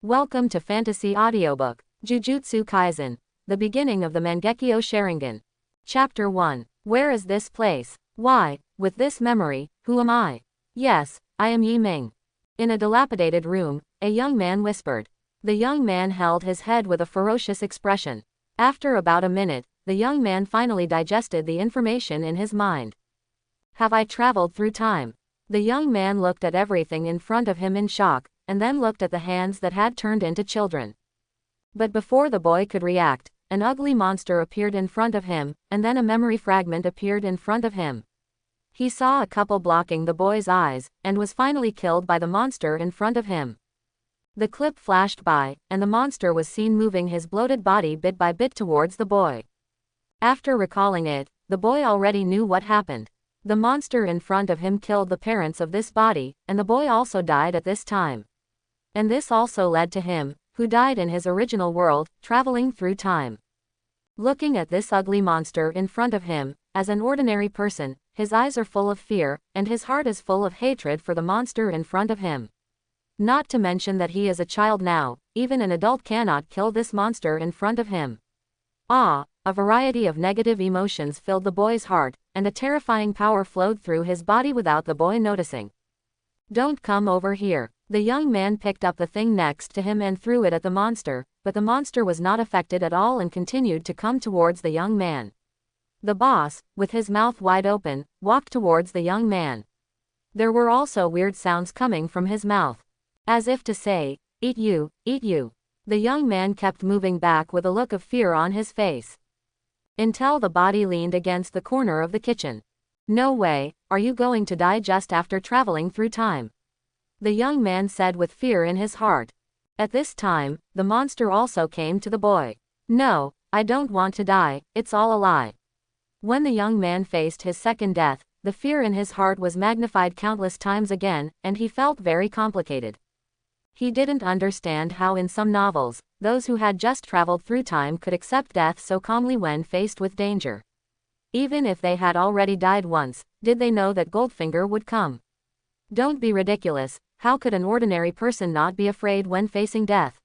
Welcome to Fantasy Audiobook, Jujutsu Kaisen, the beginning of the Mangekyō Sharingan. Chapter 1. Where is this place? Why, with this memory, who am I? Yes, I am Yi Ming. In a dilapidated room, a young man whispered. The young man held his head with a ferocious expression. After about a minute, the young man finally digested the information in his mind. Have I traveled through time? The young man looked at everything in front of him in shock, and then looked at the hands that had turned into children. But before the boy could react, an ugly monster appeared in front of him, and then a memory fragment appeared in front of him. He saw a couple blocking the boy's eyes, and was finally killed by the monster in front of him. The clip flashed by, and the monster was seen moving his bloated body bit by bit towards the boy. After recalling it, the boy already knew what happened. The monster in front of him killed the parents of this body, and the boy also died at this time. And this also led to him, who died in his original world, traveling through time. Looking at this ugly monster in front of him, as an ordinary person, his eyes are full of fear, and his heart is full of hatred for the monster in front of him. Not to mention that he is a child now, even an adult cannot kill this monster in front of him. A variety of negative emotions filled the boy's heart, and a terrifying power flowed through his body without the boy noticing. Don't come over here. The young man picked up the thing next to him and threw it at the monster, but the monster was not affected at all and continued to come towards the young man. The boss, with his mouth wide open, walked towards the young man. There were also weird sounds coming from his mouth. As if to say, "Eat you, eat you." The young man kept moving back with a look of fear on his face. Until the body leaned against the corner of the kitchen. "No way, are you going to die just after traveling through time?" The young man said with fear in his heart. At this time, the monster also came to the boy. "No, I don't want to die, it's all a lie." When the young man faced his second death, the fear in his heart was magnified countless times again, and he felt very complicated. He didn't understand how in some novels, those who had just traveled through time could accept death so calmly when faced with danger. Even if they had already died once, did they know that Goldfinger would come? Don't be ridiculous. How could an ordinary person not be afraid when facing death?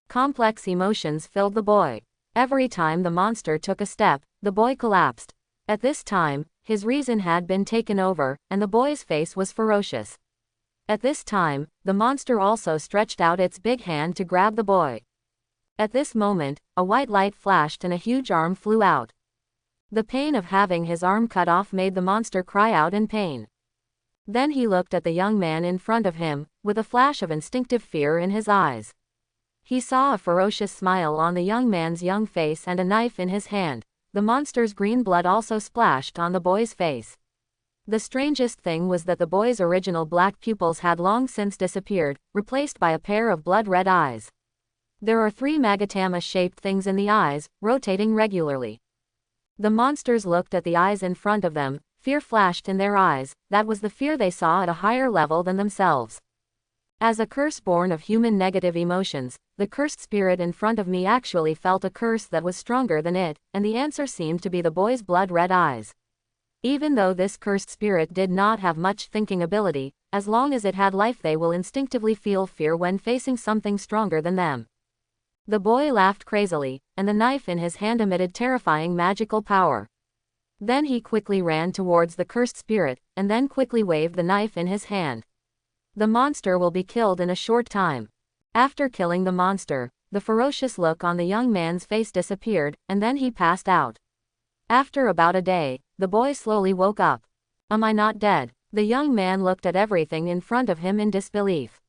Complex emotions filled the boy. Every time the monster took a step, the boy collapsed. At this time, his reason had been taken over, and the boy's face was ferocious. At this time, the monster also stretched out its big hand to grab the boy. At this moment, a white light flashed and a huge arm flew out. The pain of having his arm cut off made the monster cry out in pain. Then he looked at the young man in front of him, with a flash of instinctive fear in his eyes. He saw a ferocious smile on the young man's young face and a knife in his hand. The monster's green blood also splashed on the boy's face. The strangest thing was that the boy's original black pupils had long since disappeared, replaced by a pair of blood-red eyes. There are 3 magatama-shaped things in the eyes, rotating regularly. The monsters looked at the eyes in front of them. Fear flashed in their eyes. That was the fear they saw at a higher level than themselves. As a curse born of human negative emotions, the cursed spirit in front of me actually felt a curse that was stronger than it, and the answer seemed to be the boy's blood-red eyes. Even though this cursed spirit did not have much thinking ability, as long as it had life they will instinctively feel fear when facing something stronger than them. The boy laughed crazily, and the knife in his hand emitted terrifying magical power. Then he quickly ran towards the cursed spirit, and then quickly waved the knife in his hand. The monster will be killed in a short time. After killing the monster, the ferocious look on the young man's face disappeared, and then he passed out. After about a day, the boy slowly woke up. "Am I not dead?" The young man looked at everything in front of him in disbelief.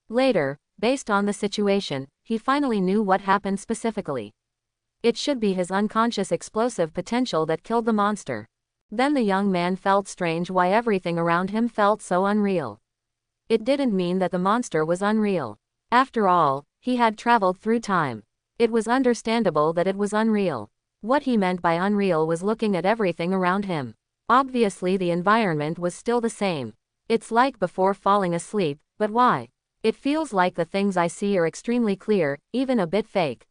Later, based on the situation, he finally knew what happened specifically. It should be his unconscious explosive potential that killed the monster. Then the young man felt strange why everything around him felt so unreal. It didn't mean that the monster was unreal. After all, he had traveled through time. It was understandable that it was unreal. What he meant by unreal was looking at everything around him. Obviously the environment was still the same. It's like before falling asleep, but why? It feels like the things I see are extremely clear, even a bit fake.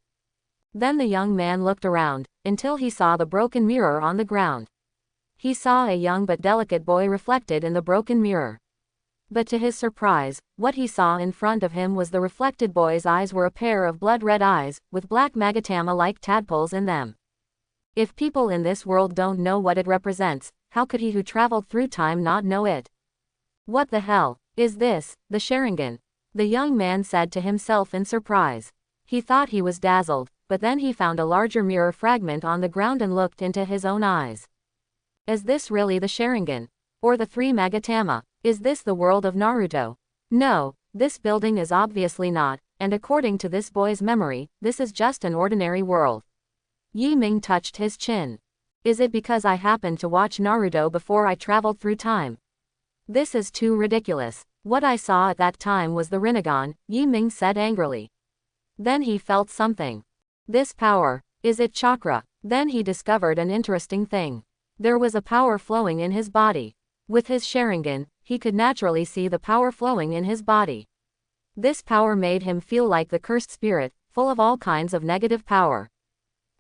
Then the young man looked around, until he saw the broken mirror on the ground. He saw a young but delicate boy reflected in the broken mirror. But to his surprise, what he saw in front of him was the reflected boy's eyes were a pair of blood-red eyes, with black magatama-like tadpoles in them. If people in this world don't know what it represents, how could he who traveled through time not know it? What the hell is this, the Sharingan? The young man said to himself in surprise. He thought he was dazzled, but then he found a larger mirror fragment on the ground and looked into his own eyes. Is this really the Sharingan? Or the three Magatama? Is this the world of Naruto? No, this building is obviously not, and according to this boy's memory, this is just an ordinary world. Yi Ming touched his chin. Is it because I happened to watch Naruto before I traveled through time? This is too ridiculous. What I saw at that time was the Rinnegan, Yi Ming said angrily. Then he felt something. This power, is it chakra? Then he discovered an interesting thing. There was a power flowing in his body. With his Sharingan, he could naturally see the power flowing in his body. This power made him feel like the cursed spirit, full of all kinds of negative power.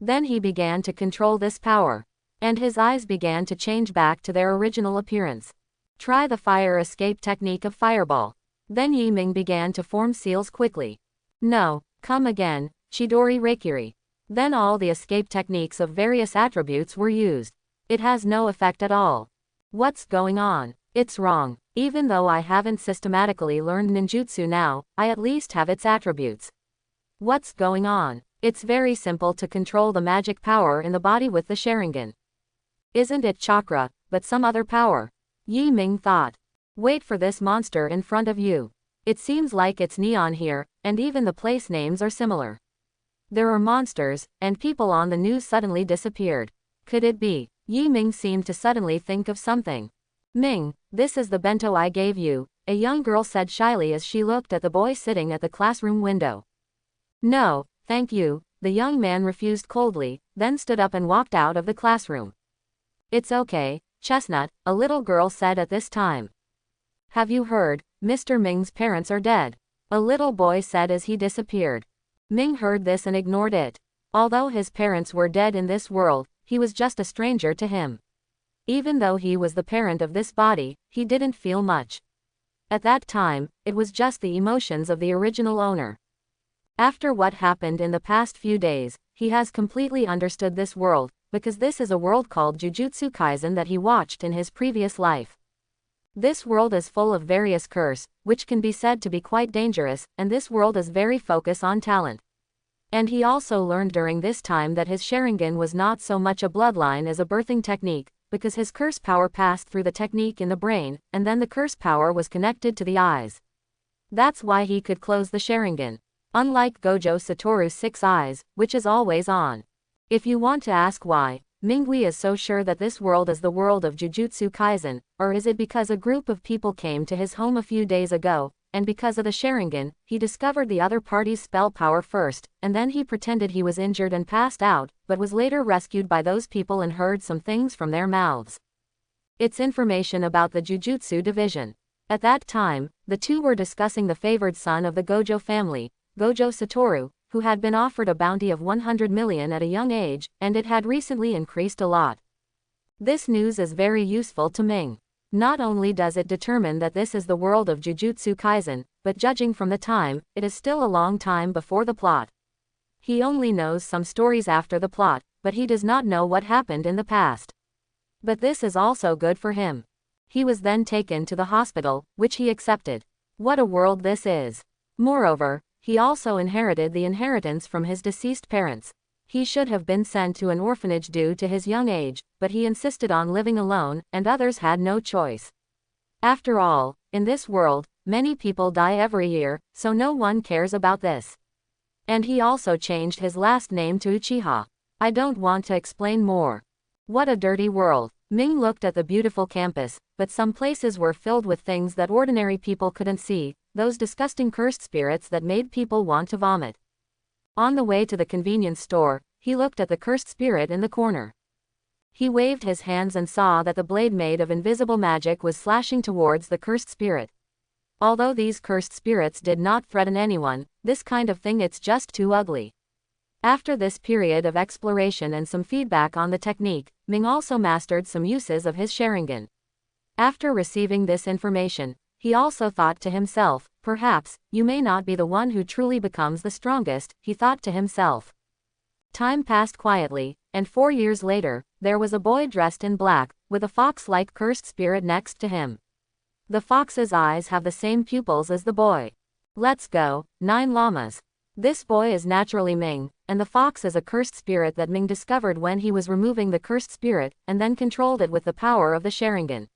Then he began to control this power. And his eyes began to change back to their original appearance. Try the fire escape technique of Fireball. Then Yi Ming began to form seals quickly. No, come again, Chidori Reikiri. Then all the escape techniques of various attributes were used. It has no effect at all. What's going on? It's wrong. Even though I haven't systematically learned ninjutsu now, I at least have its attributes. What's going on? It's very simple to control the magic power in the body with the Sharingan. Isn't it chakra, but some other power? Yi Ming thought. Wait for this monster in front of you. It seems like it's neon here, and even the place names are similar. There are monsters, and people on the news suddenly disappeared. Could it be? Yi Ming seemed to suddenly think of something. Ming, this is the bento I gave you, a young girl said shyly as she looked at the boy sitting at the classroom window. No, thank you, the young man refused coldly, then stood up and walked out of the classroom. It's okay, Chestnut, a little girl said at this time. Have you heard, Mr. Ming's parents are dead? A little boy said as he disappeared. Ming heard this and ignored it. Although his parents were dead in this world, he was just a stranger to him. Even though he was the parent of this body, he didn't feel much. At that time, it was just the emotions of the original owner. After what happened in the past few days, he has completely understood this world, because this is a world called Jujutsu Kaisen that he watched in his previous life. This world is full of various curse, which can be said to be quite dangerous, and this world is very focused on talent. And he also learned during this time that his Sharingan was not so much a bloodline as a birthing technique, because his curse power passed through the technique in the brain, and then the curse power was connected to the eyes. That's why he could close the Sharingan. Unlike Gojo Satoru's 6 eyes, which is always on. If you want to ask why, Minghui is so sure that this world is the world of Jujutsu Kaisen, or is it because a group of people came to his home a few days ago, and because of the Sharingan, he discovered the other party's spell power first, and then he pretended he was injured and passed out, but was later rescued by those people and heard some things from their mouths. It's information about the Jujutsu division. At that time, the two were discussing the favored son of the Gojo family, Gojo Satoru, who had been offered a bounty of 100 million at a young age, and it had recently increased a lot. This news is very useful to Ming. Not only does it determine that this is the world of Jujutsu Kaisen, but judging from the time, it is still a long time before the plot. He only knows some stories after the plot, but he does not know what happened in the past. But this is also good for him. He was then taken to the hospital, which he accepted. What a world this is. Moreover, he also inherited the inheritance from his deceased parents. He should have been sent to an orphanage due to his young age, but he insisted on living alone, and others had no choice. After all, in this world, many people die every year, so no one cares about this. And he also changed his last name to Uchiha. I don't want to explain more. What a dirty world. Ming looked at the beautiful campus, but some places were filled with things that ordinary people couldn't see, those disgusting cursed spirits that made people want to vomit. On the way to the convenience store, he looked at the cursed spirit in the corner. He waved his hands and saw that the blade made of invisible magic was slashing towards the cursed spirit. Although these cursed spirits did not threaten anyone, this kind of thing it's just too ugly. After this period of exploration and some feedback on the technique, Ming also mastered some uses of his Sharingan. After receiving this information, he also thought to himself, perhaps, you may not be the one who truly becomes the strongest, he thought to himself. Time passed quietly, and 4 years later, there was a boy dressed in black, with a fox-like cursed spirit next to him. The fox's eyes have the same pupils as the boy. Let's go, 9 llamas. This boy is naturally Ming, and the fox is a cursed spirit that Ming discovered when he was removing the cursed spirit, and then controlled it with the power of the Sharingan.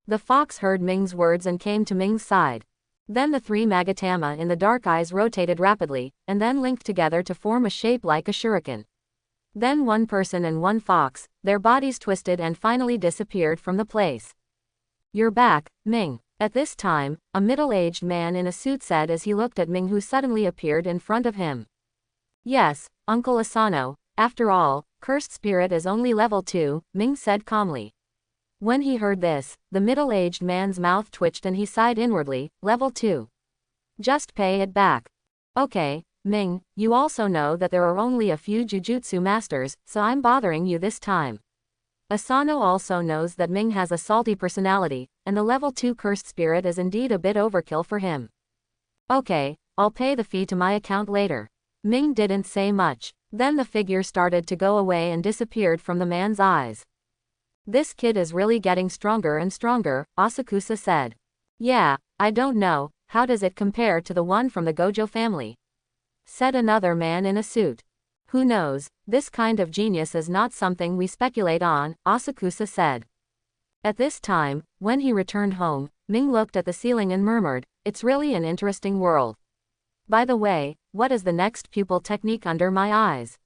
The fox heard Ming's words and came to Ming's side. Then the 3 magatama in the dark eyes rotated rapidly, and then linked together to form a shape like a shuriken. Then 1 person and 1 fox, their bodies twisted and finally disappeared from the place. You're back, Ming. At this time, a middle-aged man in a suit said as he looked at Ming, who suddenly appeared in front of him. Yes, Uncle Asano, after all, cursed spirit is only level 2, Ming said calmly. When he heard this, the middle-aged man's mouth twitched and he sighed inwardly, level 2. Just pay it back. Okay, Ming, you also know that there are only a few jujutsu masters, so I'm bothering you this time. Asano also knows that Ming has a salty personality, and the level 2 cursed spirit is indeed a bit overkill for him. Okay, I'll pay the fee to my account later. Ming didn't say much. Then the figure started to go away and disappeared from the man's eyes. This kid is really getting stronger and stronger, Asakusa said. Yeah, I don't know, how does it compare to the one from the Gojo family? Said another man in a suit. Who knows, this kind of genius is not something we speculate on, Asakusa said. At this time, when he returned home, Ming looked at the ceiling and murmured, it's really an interesting world. By the way, what is the next pupil technique under my eyes?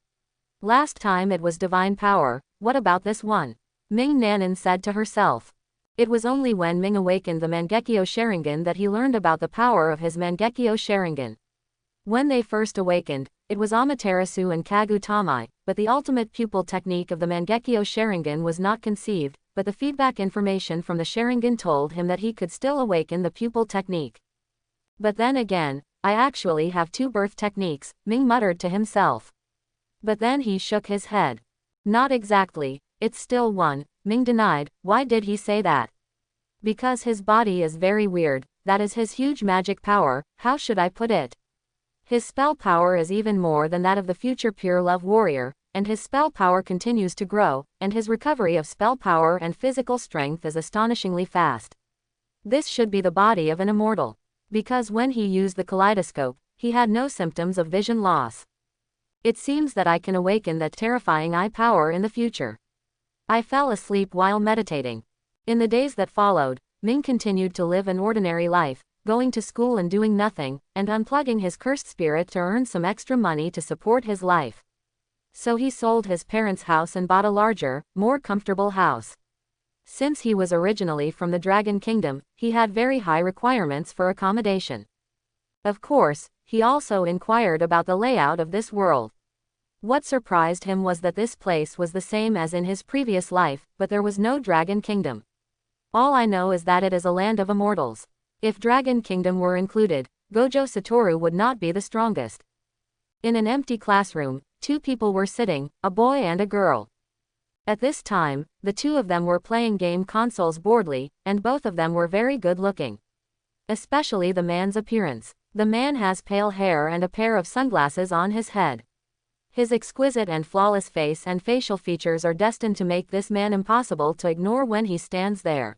Last time it was divine power, what about this one? Ming Nanan said to herself. It was only when Ming awakened the Mangekyō Sharingan that he learned about the power of his Mangekyō Sharingan. When they first awakened, it was Amaterasu and Kagu Tamai, but the ultimate pupil technique of the Mangekyō Sharingan was not conceived, but the feedback information from the Sharingan told him that he could still awaken the pupil technique. But then again, I actually have 2 birth techniques, Ming muttered to himself. But then he shook his head. Not exactly. It's still 1, Ming denied. Why did he say that? Because his body is very weird, that is his huge magic power, how should I put it? His spell power is even more than that of the future pure love warrior, and his spell power continues to grow, and his recovery of spell power and physical strength is astonishingly fast. This should be the body of an immortal. Because when he used the kaleidoscope, he had no symptoms of vision loss. It seems that I can awaken that terrifying eye power in the future. I fell asleep while meditating. In the days that followed, Ming continued to live an ordinary life, going to school and doing nothing, and unplugging his cursed spirit to earn some extra money to support his life. So he sold his parents' house and bought a larger, more comfortable house. Since he was originally from the Dragon Kingdom, he had very high requirements for accommodation. Of course, he also inquired about the layout of this world. What surprised him was that this place was the same as in his previous life, but there was no Dragon Kingdom. All I know is that it is a land of immortals. If Dragon Kingdom were included, Gojo Satoru would not be the strongest. In an empty classroom, 2 people were sitting, a boy and a girl. At this time, the 2 of them were playing game consoles boredly, and both of them were very good looking. Especially the man's appearance. The man has pale hair and a pair of sunglasses on his head. His exquisite and flawless face and facial features are destined to make this man impossible to ignore when he stands there.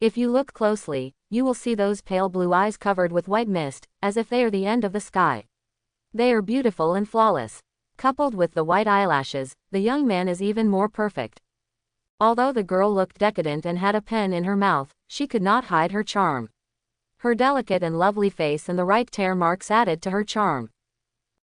If you look closely, you will see those pale blue eyes covered with white mist, as if they are the end of the sky. They are beautiful and flawless. Coupled with the white eyelashes, the young man is even more perfect. Although the girl looked decadent and had a pen in her mouth, she could not hide her charm. Her delicate and lovely face and the right tear marks added to her charm.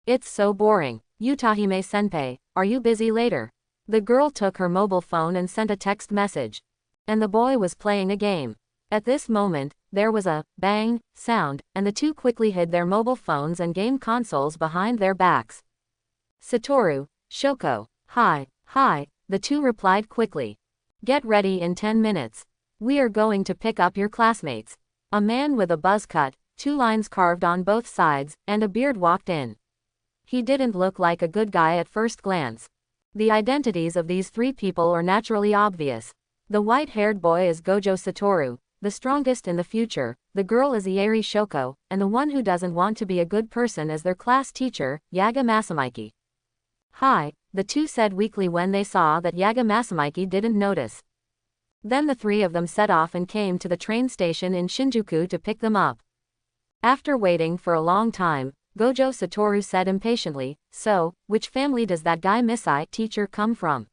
It's so boring. Utahime senpai, are you busy later? The girl took her mobile phone and sent a text message. And the boy was playing a game. At this moment, there was a bang sound, and the 2 quickly hid their mobile phones and game consoles behind their backs. Satoru, Shoko, hi, the 2 replied quickly. Get ready in 10 minutes. We are going to pick up your classmates. A man with a buzz cut, 2 lines carved on both sides, and a beard walked in. He didn't look like a good guy at first glance. The identities of these 3 people are naturally obvious. The white-haired boy is Gojo Satoru, the strongest in the future. The girl is Ieri Shoko, and the one who doesn't want to be a good person is their class teacher, Yaga Masamiki. Hi, the two said weakly when they saw that Yaga Masamiki didn't notice. Then the three of them set off and came to the train station in Shinjuku to pick them up. After waiting for a long time, Gojo Satoru said impatiently, "So, which family does that guy Misai teacher come from?"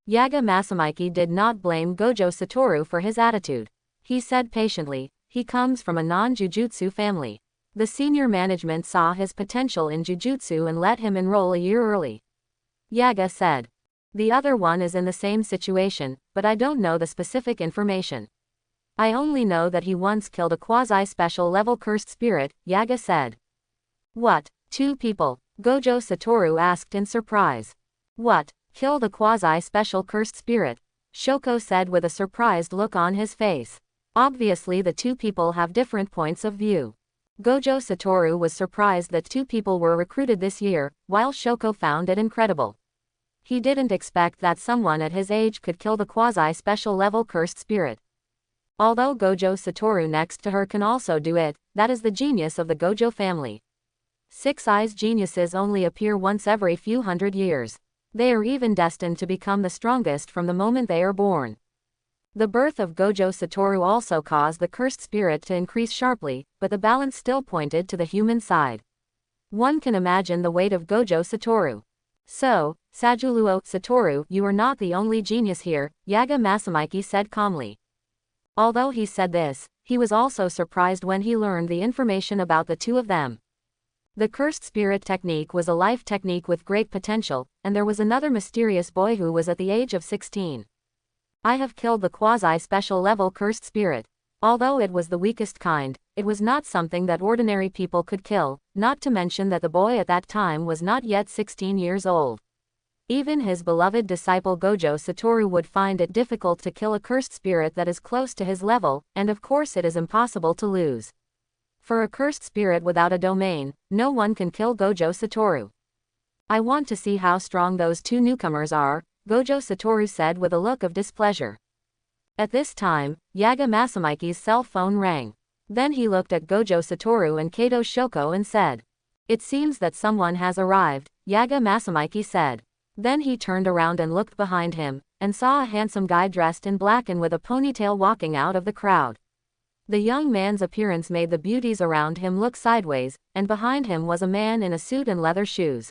Yaga Masamiki did not blame Gojo Satoru for his attitude. He said patiently, "He comes from a non-jujutsu family. The senior management saw his potential in jujutsu and let him enroll a year early." Yaga said. "The other one is in the same situation, but I don't know the specific information. I only know that he once killed a quasi-special level cursed spirit," Yaga said. "What, 2 people?" Gojo Satoru asked in surprise. "What, killed a quasi-special cursed spirit?" Shoko said with a surprised look on his face. Obviously the 2 people have different points of view. Gojo Satoru was surprised that 2 people were recruited this year, while Shoko found it incredible. He didn't expect that someone at his age could kill the quasi-special level cursed spirit. Although Gojo Satoru next to her can also do it, that is the genius of the Gojo family. 6 Eyes geniuses only appear once every few hundred years. They are even destined to become the strongest from the moment they are born. The birth of Gojo Satoru also caused the cursed spirit to increase sharply, but the balance still pointed to the human side. One can imagine the weight of Gojo Satoru. "So, Sajuluo Satoru, you are not the only genius here," Yaga Masamiki said calmly. Although he said this, he was also surprised when he learned the information about the 2 of them. The cursed spirit technique was a life technique with great potential, and there was another mysterious boy who was at the age of 16. "I have killed the quasi-special level cursed spirit. Although it was the weakest kind, it was not something that ordinary people could kill, not to mention that the boy at that time was not yet 16 years old. Even his beloved disciple Gojo Satoru would find it difficult to kill a cursed spirit that is close to his level, and of course it is impossible to lose. For a cursed spirit without a domain, no one can kill Gojo Satoru. I want to see how strong those 2 newcomers are," Gojo Satoru said with a look of displeasure. At this time, Yaga Masamiki's cell phone rang. Then he looked at Gojo Satoru and Kato Shoko and said, "It seems that someone has arrived," Yaga Masamiki said. Then he turned around and looked behind him, and saw a handsome guy dressed in black and with a ponytail walking out of the crowd. The young man's appearance made the beauties around him look sideways, and behind him was a man in a suit and leather shoes.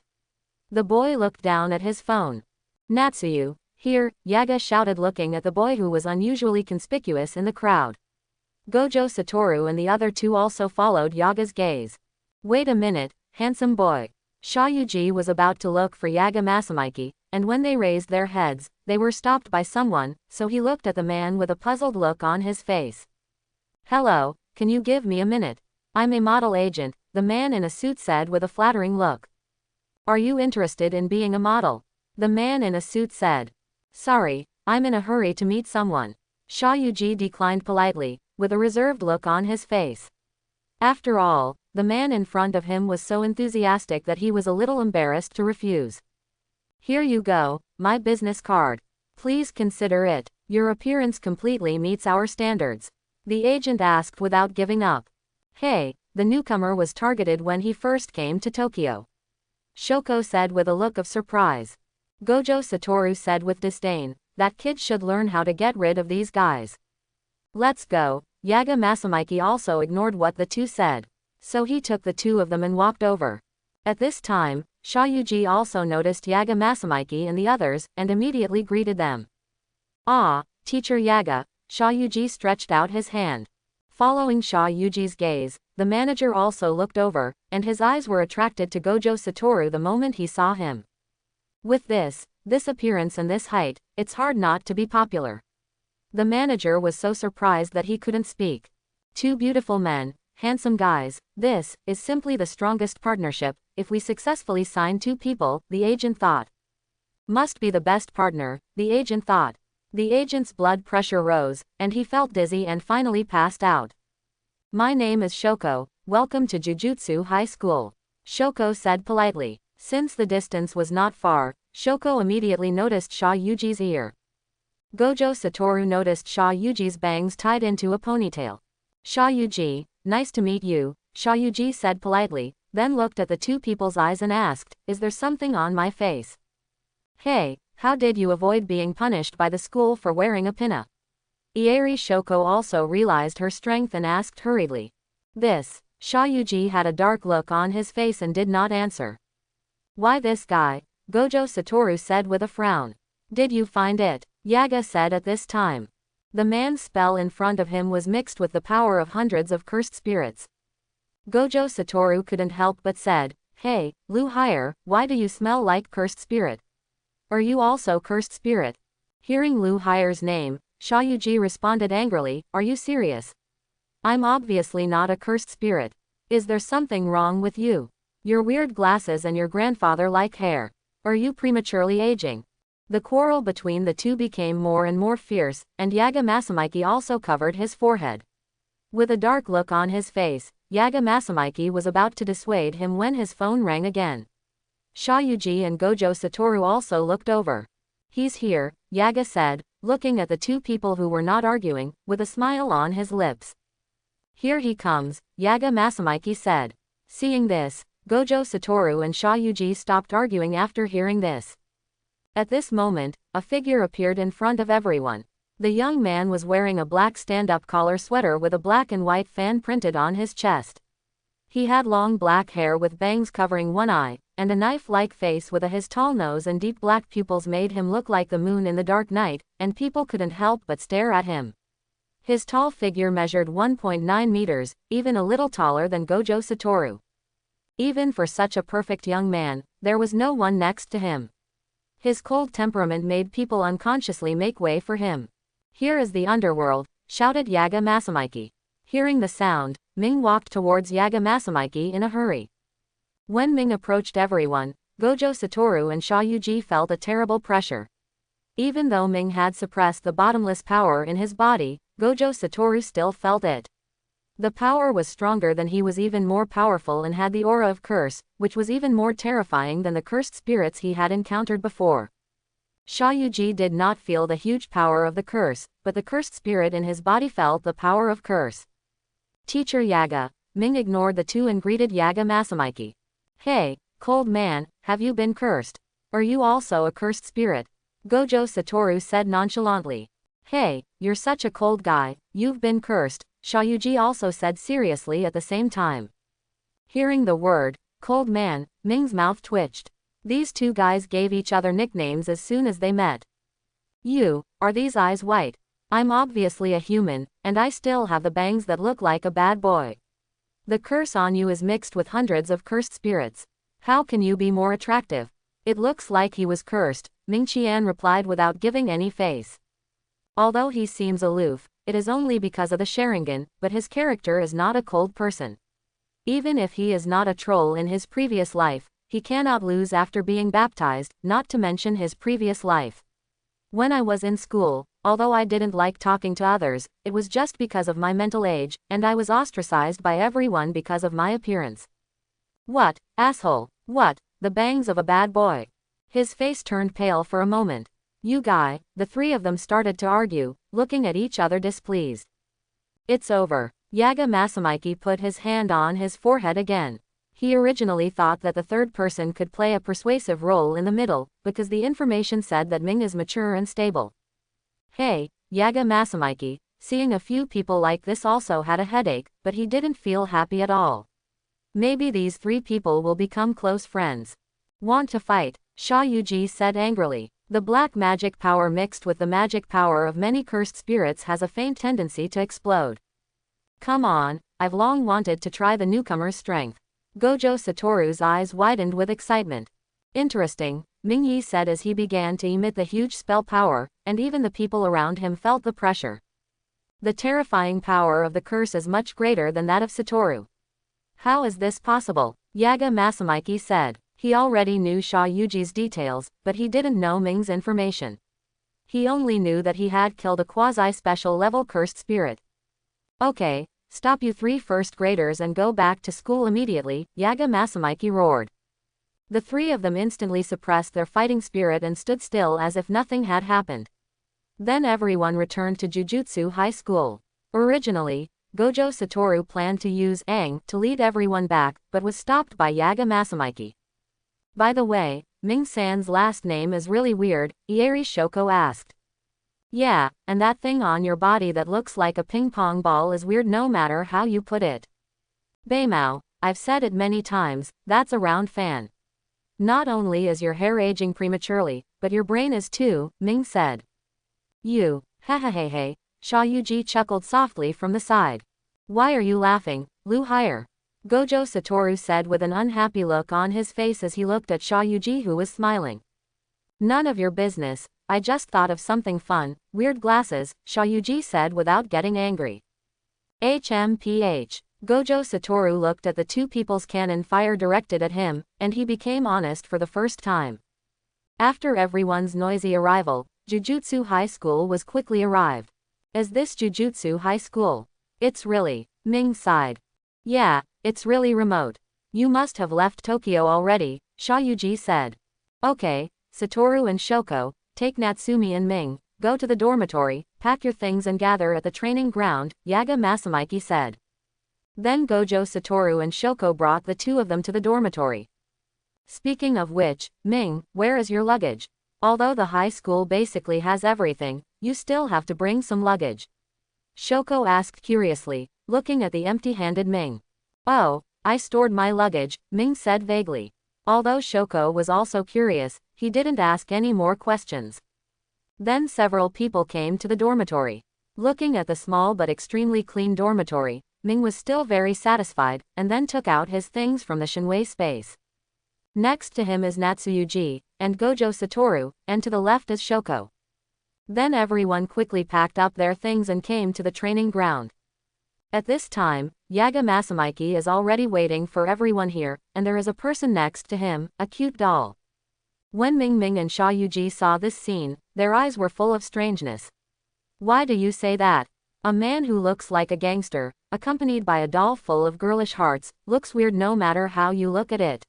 The boy looked down at his phone. "Natsuyu, here," Yaga shouted looking at the boy who was unusually conspicuous in the crowd. Gojo Satoru and the other 2 also followed Yaga's gaze. "Wait a minute, handsome boy." Shayuji was about to look for Yaga Masamiki, and when they raised their heads, they were stopped by someone, so he looked at the man with a puzzled look on his face. "Hello, can you give me a minute? I'm a model agent," the man in a suit said with a flattering look. "Are you interested in being a model?" the man in a suit said. "Sorry, I'm in a hurry to meet someone." Shayuji declined politely, with a reserved look on his face. After all, the man in front of him was so enthusiastic that he was a little embarrassed to refuse. "Here you go, my business card. Please consider it. Your appearance completely meets our standards," the agent asked without giving up. "Hey," the newcomer was targeted when he first came to Tokyo. Shoko said with a look of surprise. Gojo Satoru said with disdain, "That kid should learn how to get rid of these guys." "Let's go." Yaga Masamiki also ignored what the 2 said. So he took the 2 of them and walked over. At this time, Shayuji also noticed Yaga Masamiki and the others, and immediately greeted them. "Ah, Teacher Yaga," Shayuji stretched out his hand. Following Shayuji's gaze, the manager also looked over, and his eyes were attracted to Gojo Satoru the moment he saw him. With this appearance and this height, it's hard not to be popular. The manager was so surprised that he couldn't speak. 2 beautiful men, handsome guys, this is simply the strongest partnership. If we successfully sign 2 people, the agent thought. Must be the best partner, the agent thought. The agent's blood pressure rose, and he felt dizzy and finally passed out. "My name is Shoko, welcome to Jujutsu High School," Shoko said politely. Since the distance was not far, Shoko immediately noticed Shayuji's ear. Gojo Satoru noticed Sha Yuji's bangs tied into a ponytail. Sha Yuji, nice to meet you, Sha Yuji said politely, then looked at the two people's eyes and asked, is there something on my face? Hey, how did you avoid being punished by the school for wearing a pinna? Ieri Shoko also realized her strength and asked hurriedly. This, Sha Yuji had a dark look on his face and did not answer. Why this guy? Gojo Satoru said with a frown. Did you find it? Yaga said at this time. The man's spell in front of him was mixed with the power of hundreds of cursed spirits. Gojo Satoru couldn't help but said, hey, Lu Hire, why do you smell like cursed spirit? Are you also cursed spirit? Hearing Lu Hire's name, Sha Yuji responded angrily, are you serious? I'm obviously not a cursed spirit. Is there something wrong with you? Your weird glasses and your grandfather-like hair. Are you prematurely aging? The quarrel between the two became more and more fierce, and Yaga Masamiki also covered his forehead. With a dark look on his face, Yaga Masamiki was about to dissuade him when his phone rang again. Sha Yuji and Gojo Satoru also looked over. He's here, Yaga said, looking at the two people who were not arguing, with a smile on his lips. Here he comes, Yaga Masamiki said. Seeing this, Gojo Satoru and Sha Yuji stopped arguing after hearing this. At this moment, a figure appeared in front of everyone. The young man was wearing a black stand-up collar sweater with a black and white fan printed on his chest. He had long black hair with bangs covering one eye, and a knife-like face with his tall nose and deep black pupils made him look like the moon in the dark night, and people couldn't help but stare at him. His tall figure measured 1.9 meters, even a little taller than Gojo Satoru. Even for such a perfect young man, there was no one next to him. His cold temperament made people unconsciously make way for him. Here is the underworld, shouted Yaga Masamiki. Hearing the sound, Ming walked towards Yaga Masamiki in a hurry. When Ming approached everyone, Gojo Satoru and Sha Yuji felt a terrible pressure. Even though Ming had suppressed the bottomless power in his body, Gojo Satoru still felt it. The power was stronger than he was even more powerful and had the aura of curse, which was even more terrifying than the cursed spirits he had encountered before. Sha Yuji did not feel the huge power of the curse, but the cursed spirit in his body felt the power of curse. Teacher Yaga, Ming ignored the two and greeted Yaga Masamiki. Hey, cold man, have you been cursed? Are you also a cursed spirit? Gojo Satoru said nonchalantly. Hey, you're such a cold guy, you've been cursed, Sha Yuji also said seriously at the same time. Hearing the word, cold man, Ming's mouth twitched. These two guys gave each other nicknames as soon as they met. Are these eyes white? I'm obviously a human, and I still have the bangs that look like a bad boy. The curse on you is mixed with hundreds of cursed spirits. How can you be more attractive? It looks like he was cursed, Ming Qian replied without giving any face. Although he seems aloof, it is only because of the Sharingan, but his character is not a cold person. Even if he is not a troll in his previous life, he cannot lose after being baptized, not to mention his previous life. When I was in school, although I didn't like talking to others, it was just because of my mental age, and I was ostracized by everyone because of my appearance. What, asshole, what, the bangs of a bad boy? His face turned pale for a moment. You guy, the three of them started to argue, looking at each other displeased. It's over. Yaga Masamiki put his hand on his forehead again. He originally thought that the third person could play a persuasive role in the middle, because the information said that Ming is mature and stable. Hey, Yaga Masamiki, seeing a few people like this also had a headache, but he didn't feel happy at all. Maybe these three people will become close friends. Want to fight? Sha Yuji said angrily. The black magic power mixed with the magic power of many cursed spirits has a faint tendency to explode. Come on, I've long wanted to try the newcomer's strength. Gojo Satoru's eyes widened with excitement. Interesting, Ming Yi said as he began to emit the huge spell power, and even the people around him felt the pressure. The terrifying power of the curse is much greater than that of Satoru. How is this possible? Yaga Masamiki said. He already knew Sha Yuji's details, but he didn't know Ming's information. He only knew that he had killed a quasi-special level cursed spirit. Okay, stop you three first graders and go back to school immediately, Yaga Masamiki roared. The three of them instantly suppressed their fighting spirit and stood still as if nothing had happened. Then everyone returned to Jujutsu High School. Originally, Gojo Satoru planned to use Aang to lead everyone back, but was stopped by Yaga Masamiki. By the way, Ming-san's last name is really weird, Ieri Shoko asked. Yeah, and that thing on your body that looks like a ping-pong ball is weird no matter how you put it. Beimao, I've said it many times, that's a round fan. Not only is your hair aging prematurely, but your brain is too, Ming said. You, hehehehe, Sha Yuji chuckled softly from the side. Why are you laughing, Lu Hire? Gojo Satoru said with an unhappy look on his face as he looked at Sha Yuji who was smiling. None of your business, I just thought of something fun, weird glasses, Sha Yuji said without getting angry. HMPH. Gojo Satoru looked at the two people's cannon fire directed at him, and he became honest for the first time. After everyone's noisy arrival, Jujutsu High School was quickly arrived. Is this Jujutsu High School? It's really, Ming sighed. Yeah, it's really remote. You must have left Tokyo already, Sha Yuji said. Okay, Satoru and Shoko, take Natsumi and Ming, go to the dormitory, pack your things and gather at the training ground, Yaga Masamiki said. Then Gojo Satoru and Shoko brought the two of them to the dormitory. Speaking of which, Ming, where is your luggage? Although the high school basically has everything, you still have to bring some luggage. Shoko asked curiously, looking at the empty-handed Ming. Oh, I stored my luggage, Ming said vaguely. Although Shoko was also curious, he didn't ask any more questions. Then several people came to the dormitory. Looking at the small but extremely clean dormitory, Ming was still very satisfied, and then took out his things from the Shinwei space. Next to him is Natsuyuji, and Gojo Satoru, and to the left is Shoko. Then everyone quickly packed up their things and came to the training ground. At this time, Yaga Masamiki is already waiting for everyone here, and there is a person next to him, a cute doll. When Ming and Sha Yuji saw this scene, their eyes were full of strangeness. Why do you say that? A man who looks like a gangster, accompanied by a doll full of girlish hearts, looks weird no matter how you look at it.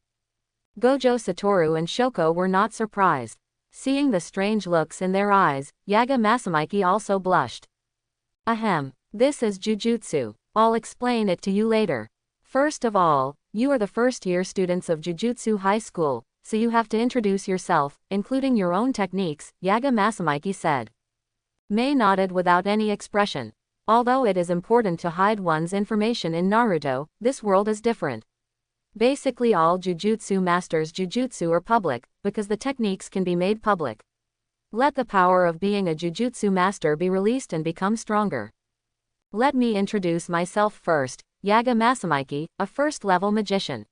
Gojo Satoru and Shoko were not surprised. Seeing the strange looks in their eyes, Yaga Masamiki also blushed. Ahem, this is Jujutsu. I'll explain it to you later. First of all, you are the first-year students of Jujutsu High School, so you have to introduce yourself, including your own techniques, Yaga Masamiki said. Mei nodded without any expression. Although it is important to hide one's information in Naruto, this world is different. Basically all Jujutsu masters' Jujutsu are public, because the techniques can be made public. Let the power of being a Jujutsu master be released and become stronger. Let me introduce myself first, Yaga Masamiki, a first-level magician.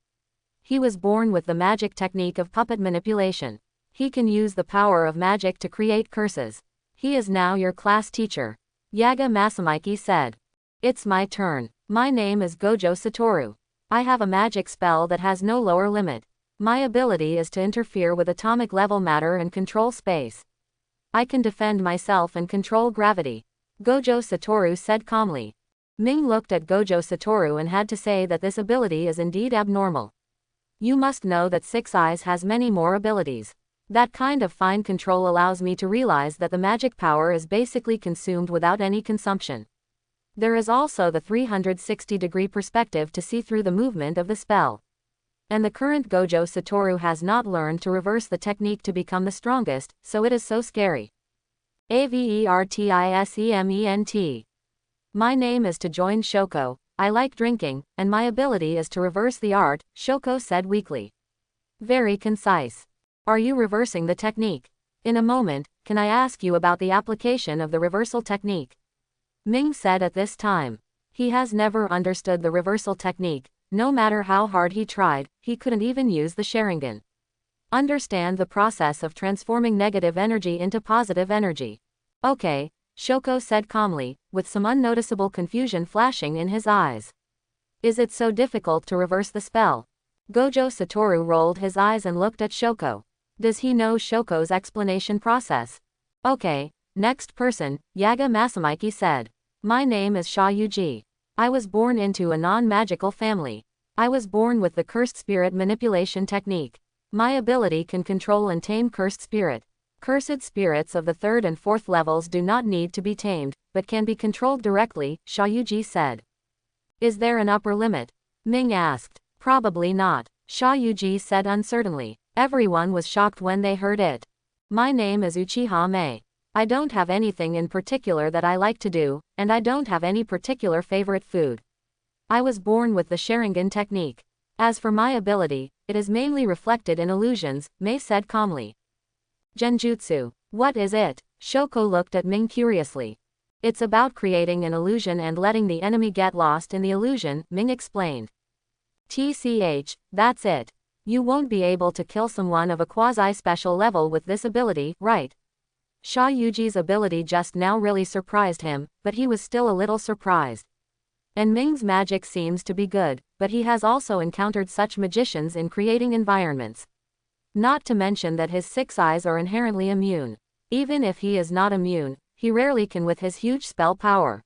He was born with the magic technique of puppet manipulation. He can use the power of magic to create curses. He is now your class teacher. Yaga Masamiki said. It's my turn. My name is Gojo Satoru. I have a magic spell that has no lower limit. My ability is to interfere with atomic-level matter and control space. I can defend myself and control gravity. Gojo Satoru said calmly. Ming looked at Gojo Satoru and had to say that this ability is indeed abnormal. You must know that Six Eyes has many more abilities. That kind of fine control allows me to realize that the magic power is basically consumed without any consumption. There is also the 360-degree perspective to see through the movement of the spell. And the current Gojo Satoru has not learned to reverse the technique to become the strongest, so it is so scary. Avertisement. My name is to join Shoko. I like drinking, and my ability is to reverse the art, Shoko said weakly. Very concise. Are you reversing the technique? In a moment, can I ask you about the application of the reversal technique? Ming said at this time. He has never understood the reversal technique. No matter how hard he tried, he couldn't even use the Sharingan. Understand the process of transforming negative energy into positive energy. Okay, Shoko said calmly, with some unnoticeable confusion flashing in his eyes. Is it so difficult to reverse the spell? Gojo Satoru rolled his eyes and looked at Shoko. Does he know Shoko's explanation process? Okay, next person, Yaga Masamiki said. My name is Sha Yuji. I was born into a non-magical family. I was born with the cursed spirit manipulation technique. My ability can control and tame cursed spirit. Cursed spirits of the 3rd and 4th levels do not need to be tamed, but can be controlled directly, Xiaoyuji said. Is there an upper limit? Ming asked. Probably not, Xiaoyuji said uncertainly. Everyone was shocked when they heard it. My name is Uchiha Mei. I don't have anything in particular that I like to do, and I don't have any particular favorite food. I was born with the Sharingan technique. As for my ability, it is mainly reflected in illusions, Mei said calmly. Genjutsu. What is it? Shoko looked at Ming curiously. It's about creating an illusion and letting the enemy get lost in the illusion, Ming explained. TCH, that's it. You won't be able to kill someone of a quasi-special level with this ability, right? Xiaoyuji's ability just now really surprised him, but he was still a little surprised. And Ming's magic seems to be good, but he has also encountered such magicians in creating environments. Not to mention that his 6 eyes are inherently immune. Even if he is not immune, he rarely can with his huge spell power.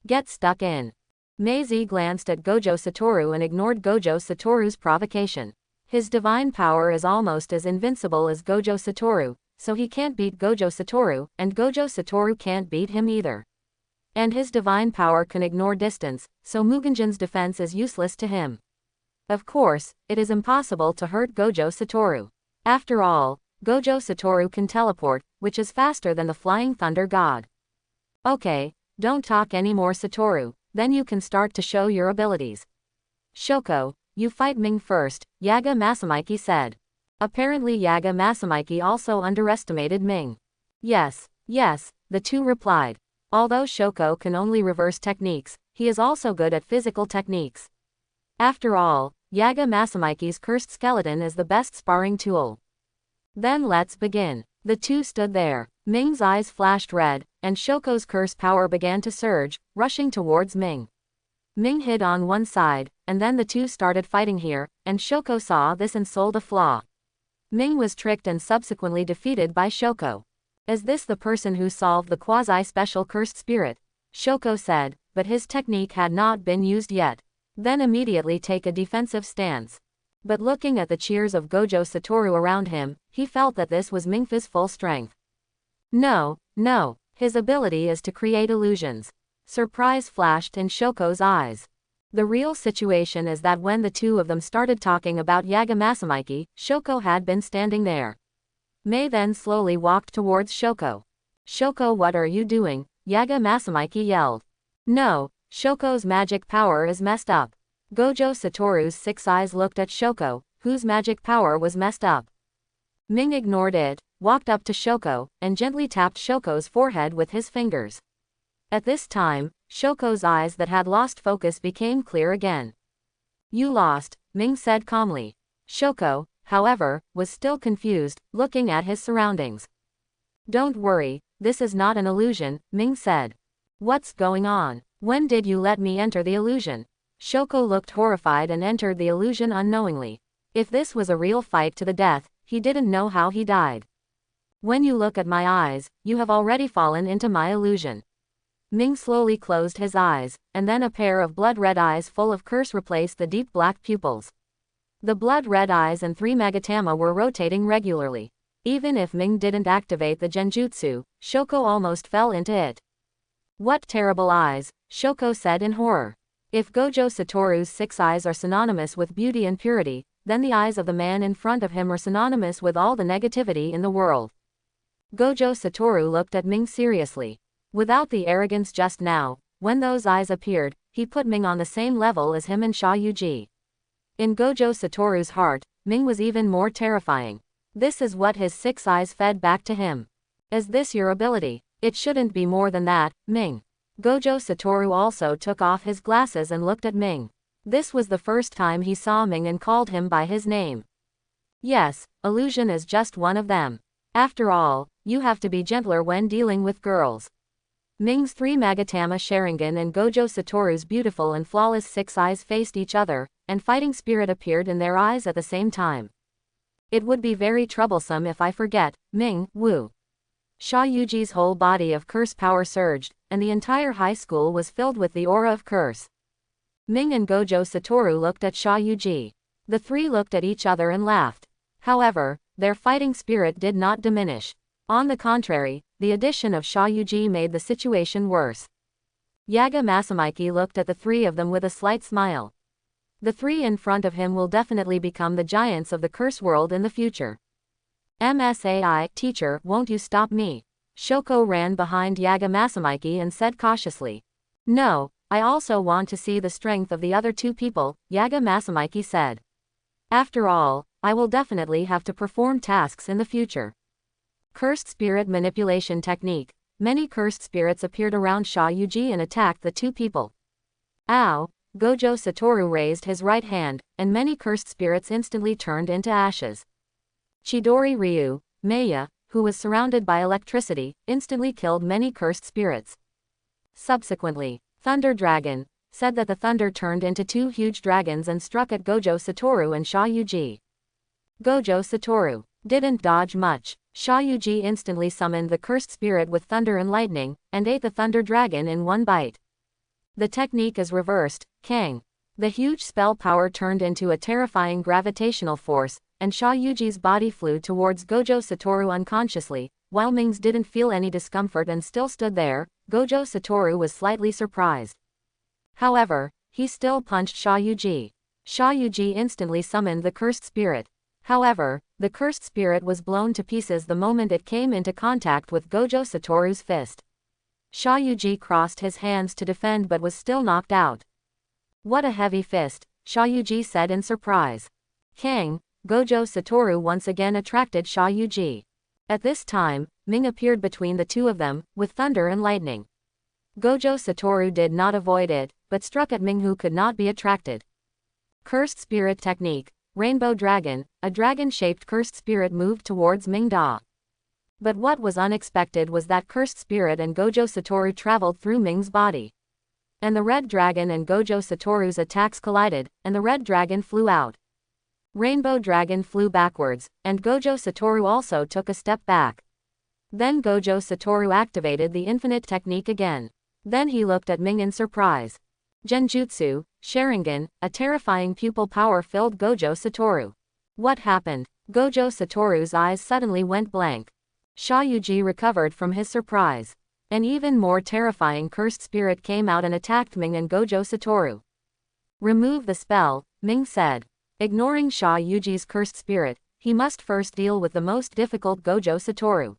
Get stuck in. Mei glanced at Gojo Satoru and ignored Gojo Satoru's provocation. His divine power is almost as invincible as Gojo Satoru, so he can't beat Gojo Satoru, and Gojo Satoru can't beat him either. And his divine power can ignore distance, so Mugenjin's defense is useless to him. Of course, it is impossible to hurt Gojo Satoru. After all, Gojo Satoru can teleport, which is faster than the flying thunder god. Okay, don't talk anymore Satoru, then you can start to show your abilities. Shoko, you fight Ming first, Yaga Masamiki said. Apparently Yaga Masamiki also underestimated Ming. Yes, the two replied. Although Shoko can only reverse techniques, he is also good at physical techniques. After all, Yaga Masamiki's cursed skeleton is the best sparring tool. Then let's begin. The two stood there. Ming's eyes flashed red, and Shoko's curse power began to surge, rushing towards Ming. Ming hid on one side, and then the two started fighting here, and Shoko saw this and sold a flaw. Ming was tricked and subsequently defeated by Shoko. Is this the person who solved the quasi-special cursed spirit? Shoko said, but his technique had not been used yet. Then immediately take a defensive stance. But looking at the cheers of Gojo Satoru around him, he felt that this was Ming's full strength. No, his ability is to create illusions. Surprise flashed in Shoko's eyes. The real situation is that when the two of them started talking about Yaga Masamiki, Shoko had been standing there. Mei then slowly walked towards Shoko. Shoko, what are you doing? Yaga Masamiki yelled. No, Shoko's magic power is messed up. Gojo Satoru's 6 eyes looked at Shoko, whose magic power was messed up. Ming ignored it, walked up to Shoko, and gently tapped Shoko's forehead with his fingers. At this time, Shoko's eyes that had lost focus became clear again. You lost, Ming said calmly. Shoko, however, was still confused, looking at his surroundings. Don't worry, this is not an illusion, Ming said. What's going on? When did you let me enter the illusion? Shoko looked horrified and entered the illusion unknowingly. If this was a real fight to the death, he didn't know how he died. When you look at my eyes, you have already fallen into my illusion. Ming slowly closed his eyes, and then a pair of blood-red eyes full of curse replaced the deep black pupils. The blood-red eyes and 3 Magatama were rotating regularly. Even if Ming didn't activate the genjutsu, Shoko almost fell into it. What terrible eyes, Shoko said in horror. If Gojo Satoru's 6 eyes are synonymous with beauty and purity, then the eyes of the man in front of him are synonymous with all the negativity in the world. Gojo Satoru looked at Ming seriously. Without the arrogance just now, when those eyes appeared, he put Ming on the same level as him and Xiaoyuji. In Gojo Satoru's heart, Ming was even more terrifying. This is what his 6 eyes fed back to him. Is this your ability? It shouldn't be more than that, Ming. Gojo Satoru also took off his glasses and looked at Ming. This was the first time he saw Ming and called him by his name. Yes, illusion is just one of them. After all, you have to be gentler when dealing with girls. Ming's 3 Magatama Sharingan and Gojo Satoru's beautiful and flawless 6 eyes faced each other, and fighting spirit appeared in their eyes at the same time. It would be very troublesome if I forget, Ming, woo. Xiaoyuji's whole body of curse power surged, and the entire high school was filled with the aura of curse. Ming and Gojo Satoru looked at Xiaoyuji. The three looked at each other and laughed. However, their fighting spirit did not diminish. On the contrary, the addition of Shayuji made the situation worse. Yaga Masamiki looked at the three of them with a slight smile. The three in front of him will definitely become the giants of the curse world in the future. MSAI, teacher, won't you stop me? Shoko ran behind Yaga Masamiki and said cautiously. No, I also want to see the strength of the other two people, Yaga Masamiki said. After all, I will definitely have to perform tasks in the future. Cursed spirit manipulation technique. Many cursed spirits appeared around Shayuji and attacked the two people. Ow! Gojo Satoru raised his right hand, and many cursed spirits instantly turned into ashes. Chidori Ryu, Maya, who was surrounded by electricity, instantly killed many cursed spirits. Subsequently, Thunder Dragon said that the thunder turned into two huge dragons and struck at Gojo Satoru and Shayuji. Gojo Satoru didn't dodge much. Shayuji instantly summoned the cursed spirit with thunder and lightning, and ate the thunder dragon in one bite. The technique is reversed, Kang. The huge spell power turned into a terrifying gravitational force, and Shayuji's body flew towards Gojo Satoru unconsciously. While Mings didn't feel any discomfort and still stood there, Gojo Satoru was slightly surprised. However, he still punched Shayuji. Shayuji instantly summoned the cursed spirit. However, the cursed spirit was blown to pieces the moment it came into contact with Gojo Satoru's fist. Shayuji crossed his hands to defend but was still knocked out. What a heavy fist, Shayuji said in surprise. Kang, Gojo Satoru once again attracted Shayuji. At this time, Ming appeared between the two of them, with thunder and lightning. Gojo Satoru did not avoid it, but struck at Ming who could not be attracted. Cursed Spirit Technique. Rainbow Dragon, a dragon-shaped cursed spirit moved towards Ming Da. But what was unexpected was that cursed spirit and Gojo Satoru traveled through Ming's body. And the red dragon and Gojo Satoru's attacks collided, and the red dragon flew out. Rainbow Dragon flew backwards, and Gojo Satoru also took a step back. Then Gojo Satoru activated the infinite technique again. Then he looked at Ming in surprise. Genjutsu, Sharingan, a terrifying pupil power filled Gojo Satoru. What happened? Gojo Satoru's eyes suddenly went blank. Shayuji recovered from his surprise. An even more terrifying cursed spirit came out and attacked Ming and Gojo Satoru. Remove the spell, Ming said. Ignoring Shayuji's cursed spirit, he must first deal with the most difficult Gojo Satoru.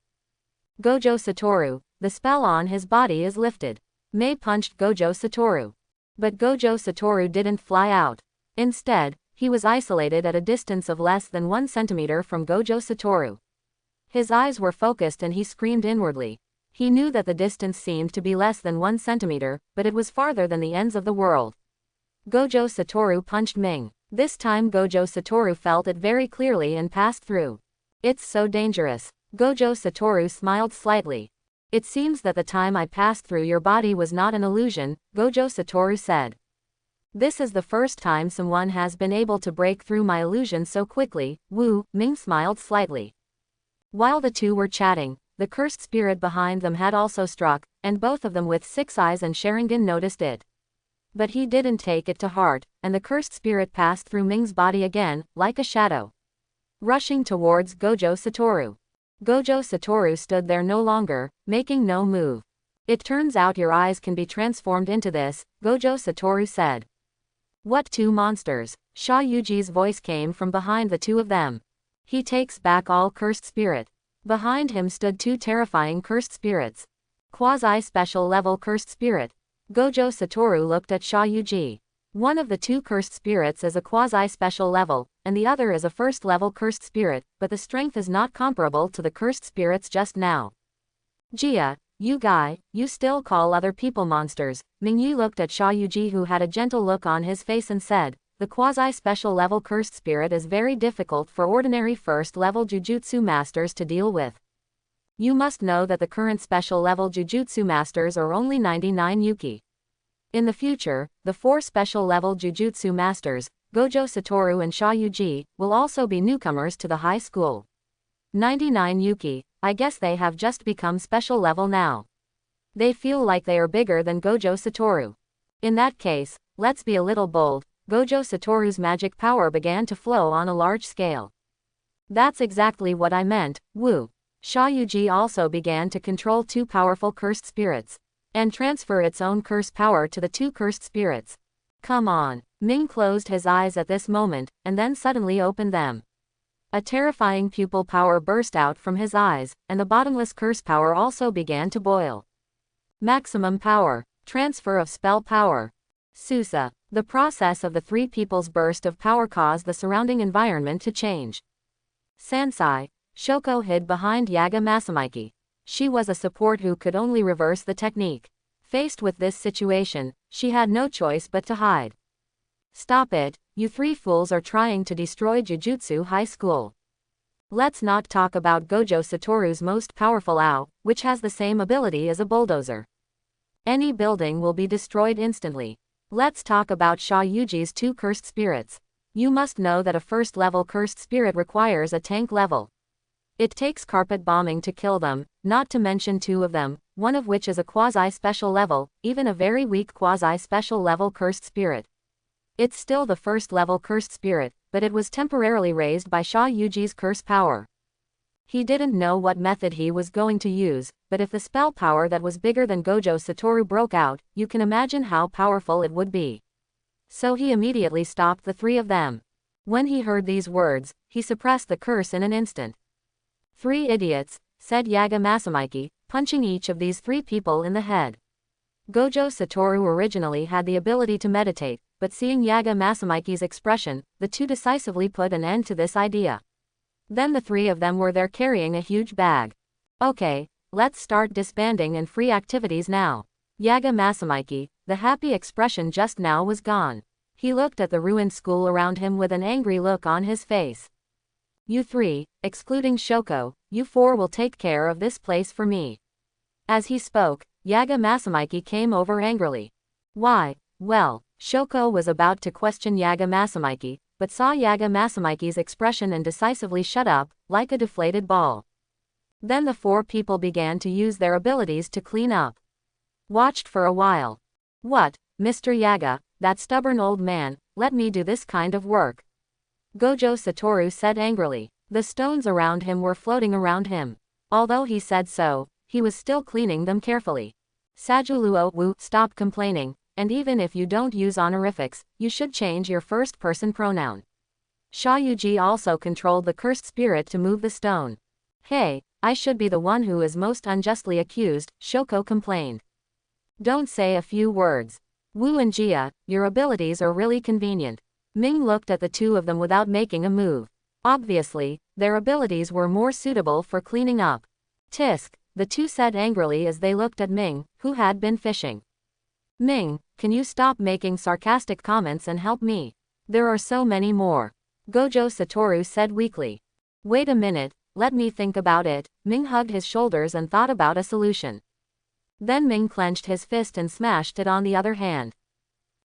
Gojo Satoru, the spell on his body is lifted. Mei punched Gojo Satoru. But Gojo Satoru didn't fly out. Instead, he was isolated at a distance of less than 1 centimeter from Gojo Satoru. His eyes were focused and he screamed inwardly. He knew that the distance seemed to be less than 1 centimeter, but it was farther than the ends of the world. Gojo Satoru punched Ming. This time Gojo Satoru felt it very clearly and passed through. It's so dangerous. Gojo Satoru smiled slightly. It seems that the time I passed through your body was not an illusion, Gojo Satoru said. This is the first time someone has been able to break through my illusion so quickly. Woo, Ming smiled slightly. While the two were chatting, the cursed spirit behind them had also struck, and both of them with 6 eyes and Sharingan noticed it. But he didn't take it to heart, and the cursed spirit passed through Ming's body again, like a shadow. Rushing towards Gojo Satoru. Gojo Satoru stood there no longer, making no move. It turns out your eyes can be transformed into this, Gojo Satoru said. What two monsters? Shayuji's voice came from behind the two of them. He takes back all cursed spirit. Behind him stood 2 terrifying cursed spirits. Quasi-special level cursed spirit. Gojo Satoru looked at Shayuji. One of the 2 cursed spirits is a quasi-special level, and the other is a first-level cursed spirit, but the strength is not comparable to the cursed spirits just now. Jia, you guy, you still call other people monsters. Mingyi looked at Shayuji who had a gentle look on his face and said, the quasi-special level cursed spirit is very difficult for ordinary first-level Jujutsu masters to deal with. You must know that the current special-level Jujutsu masters are only 99 Yuki. In the future, the 4 special-level Jujutsu masters, Gojo Satoru and Shayuji, will also be newcomers to the high school. 99 Yuki, I guess they have just become special level now. They feel like they are bigger than Gojo Satoru. In that case, let's be a little bold. Gojo Satoru's magic power began to flow on a large scale. That's exactly what I meant, woo. Shayuji also began to control 2 powerful cursed spirits, and transfer its own curse power to the 2 cursed spirits. Come on. Ming closed his eyes at this moment, and then suddenly opened them. A terrifying pupil power burst out from his eyes, and the bottomless curse power also began to boil. Maximum power. Transfer of spell power. Susa. The process of the 3 people's burst of power caused the surrounding environment to change. Sansai. Shoko hid behind Yaga Masamiki. She was a support who could only reverse the technique. Faced with this situation, she had no choice but to hide. Stop it, you 3 fools are trying to destroy Jujutsu High School. Let's not talk about Gojo Satoru's most powerful AO, which has the same ability as a bulldozer. Any building will be destroyed instantly. Let's talk about Shayuji's 2 cursed spirits. You must know that a first-level cursed spirit requires a tank level. It takes carpet bombing to kill them, not to mention 2 of them, one of which is a quasi-special level, even a very weak quasi-special level cursed spirit. It's still the first-level cursed spirit, but it was temporarily raised by Shayuji's curse power. He didn't know what method he was going to use, but if the spell power that was bigger than Gojo Satoru broke out, you can imagine how powerful it would be. So he immediately stopped the 3 of them. When he heard these words, he suppressed the curse in an instant. 3 idiots, said Yaga Masamiki, punching each of these 3 people in the head. Gojo Satoru originally had the ability to meditate, but seeing Yaga Masamiki's expression, the 2 decisively put an end to this idea. Then the 3 of them were there carrying a huge bag. Okay, let's start disbanding and free activities now. Yaga Masamiki, the happy expression just now was gone. He looked at the ruined school around him with an angry look on his face. You 3, excluding Shoko, you 4 will take care of this place for me. As he spoke, Yaga Masamiki came over angrily. Why? Well, Shoko was about to question Yaga Masamiki, but saw Yaga Masamiki's expression and decisively shut up, like a deflated ball. Then the 4 people began to use their abilities to clean up. Watched for a while. What, Mr. Yaga, that stubborn old man, let me do this kind of work. Gojo Satoru said angrily. The stones around him were floating around him. Although he said so, he was still cleaning them carefully. Sajuluo Wu, stop complaining, and even if you don't use honorifics, you should change your first-person pronoun. Shayuji also controlled the cursed spirit to move the stone. Hey, I should be the one who is most unjustly accused, Shoko complained. Don't say a few words. Wu and Jia, your abilities are really convenient. Ming looked at the 2 of them without making a move. Obviously, their abilities were more suitable for cleaning up. Tisk, the 2 said angrily as they looked at Ming, who had been fishing. Ming, can you stop making sarcastic comments and help me? There are so many more. Gojo Satoru said weakly. Wait a minute, let me think about it. Ming hugged his shoulders and thought about a solution. Then Ming clenched his fist and smashed it on the other hand.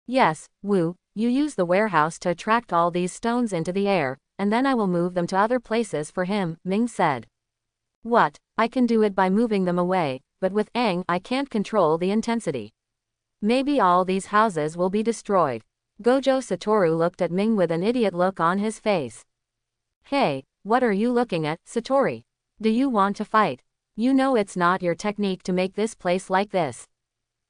Yes, Wu, you use the warehouse to attract all these stones into the air, and then I will move them to other places for him, Ming said. What? I can do it by moving them away, but with Aang I can't control the intensity. Maybe all these houses will be destroyed. Gojo Satoru looked at Ming with an idiot look on his face. Hey, what are you looking at, Satori? Do you want to fight? You know it's not your technique to make this place like this.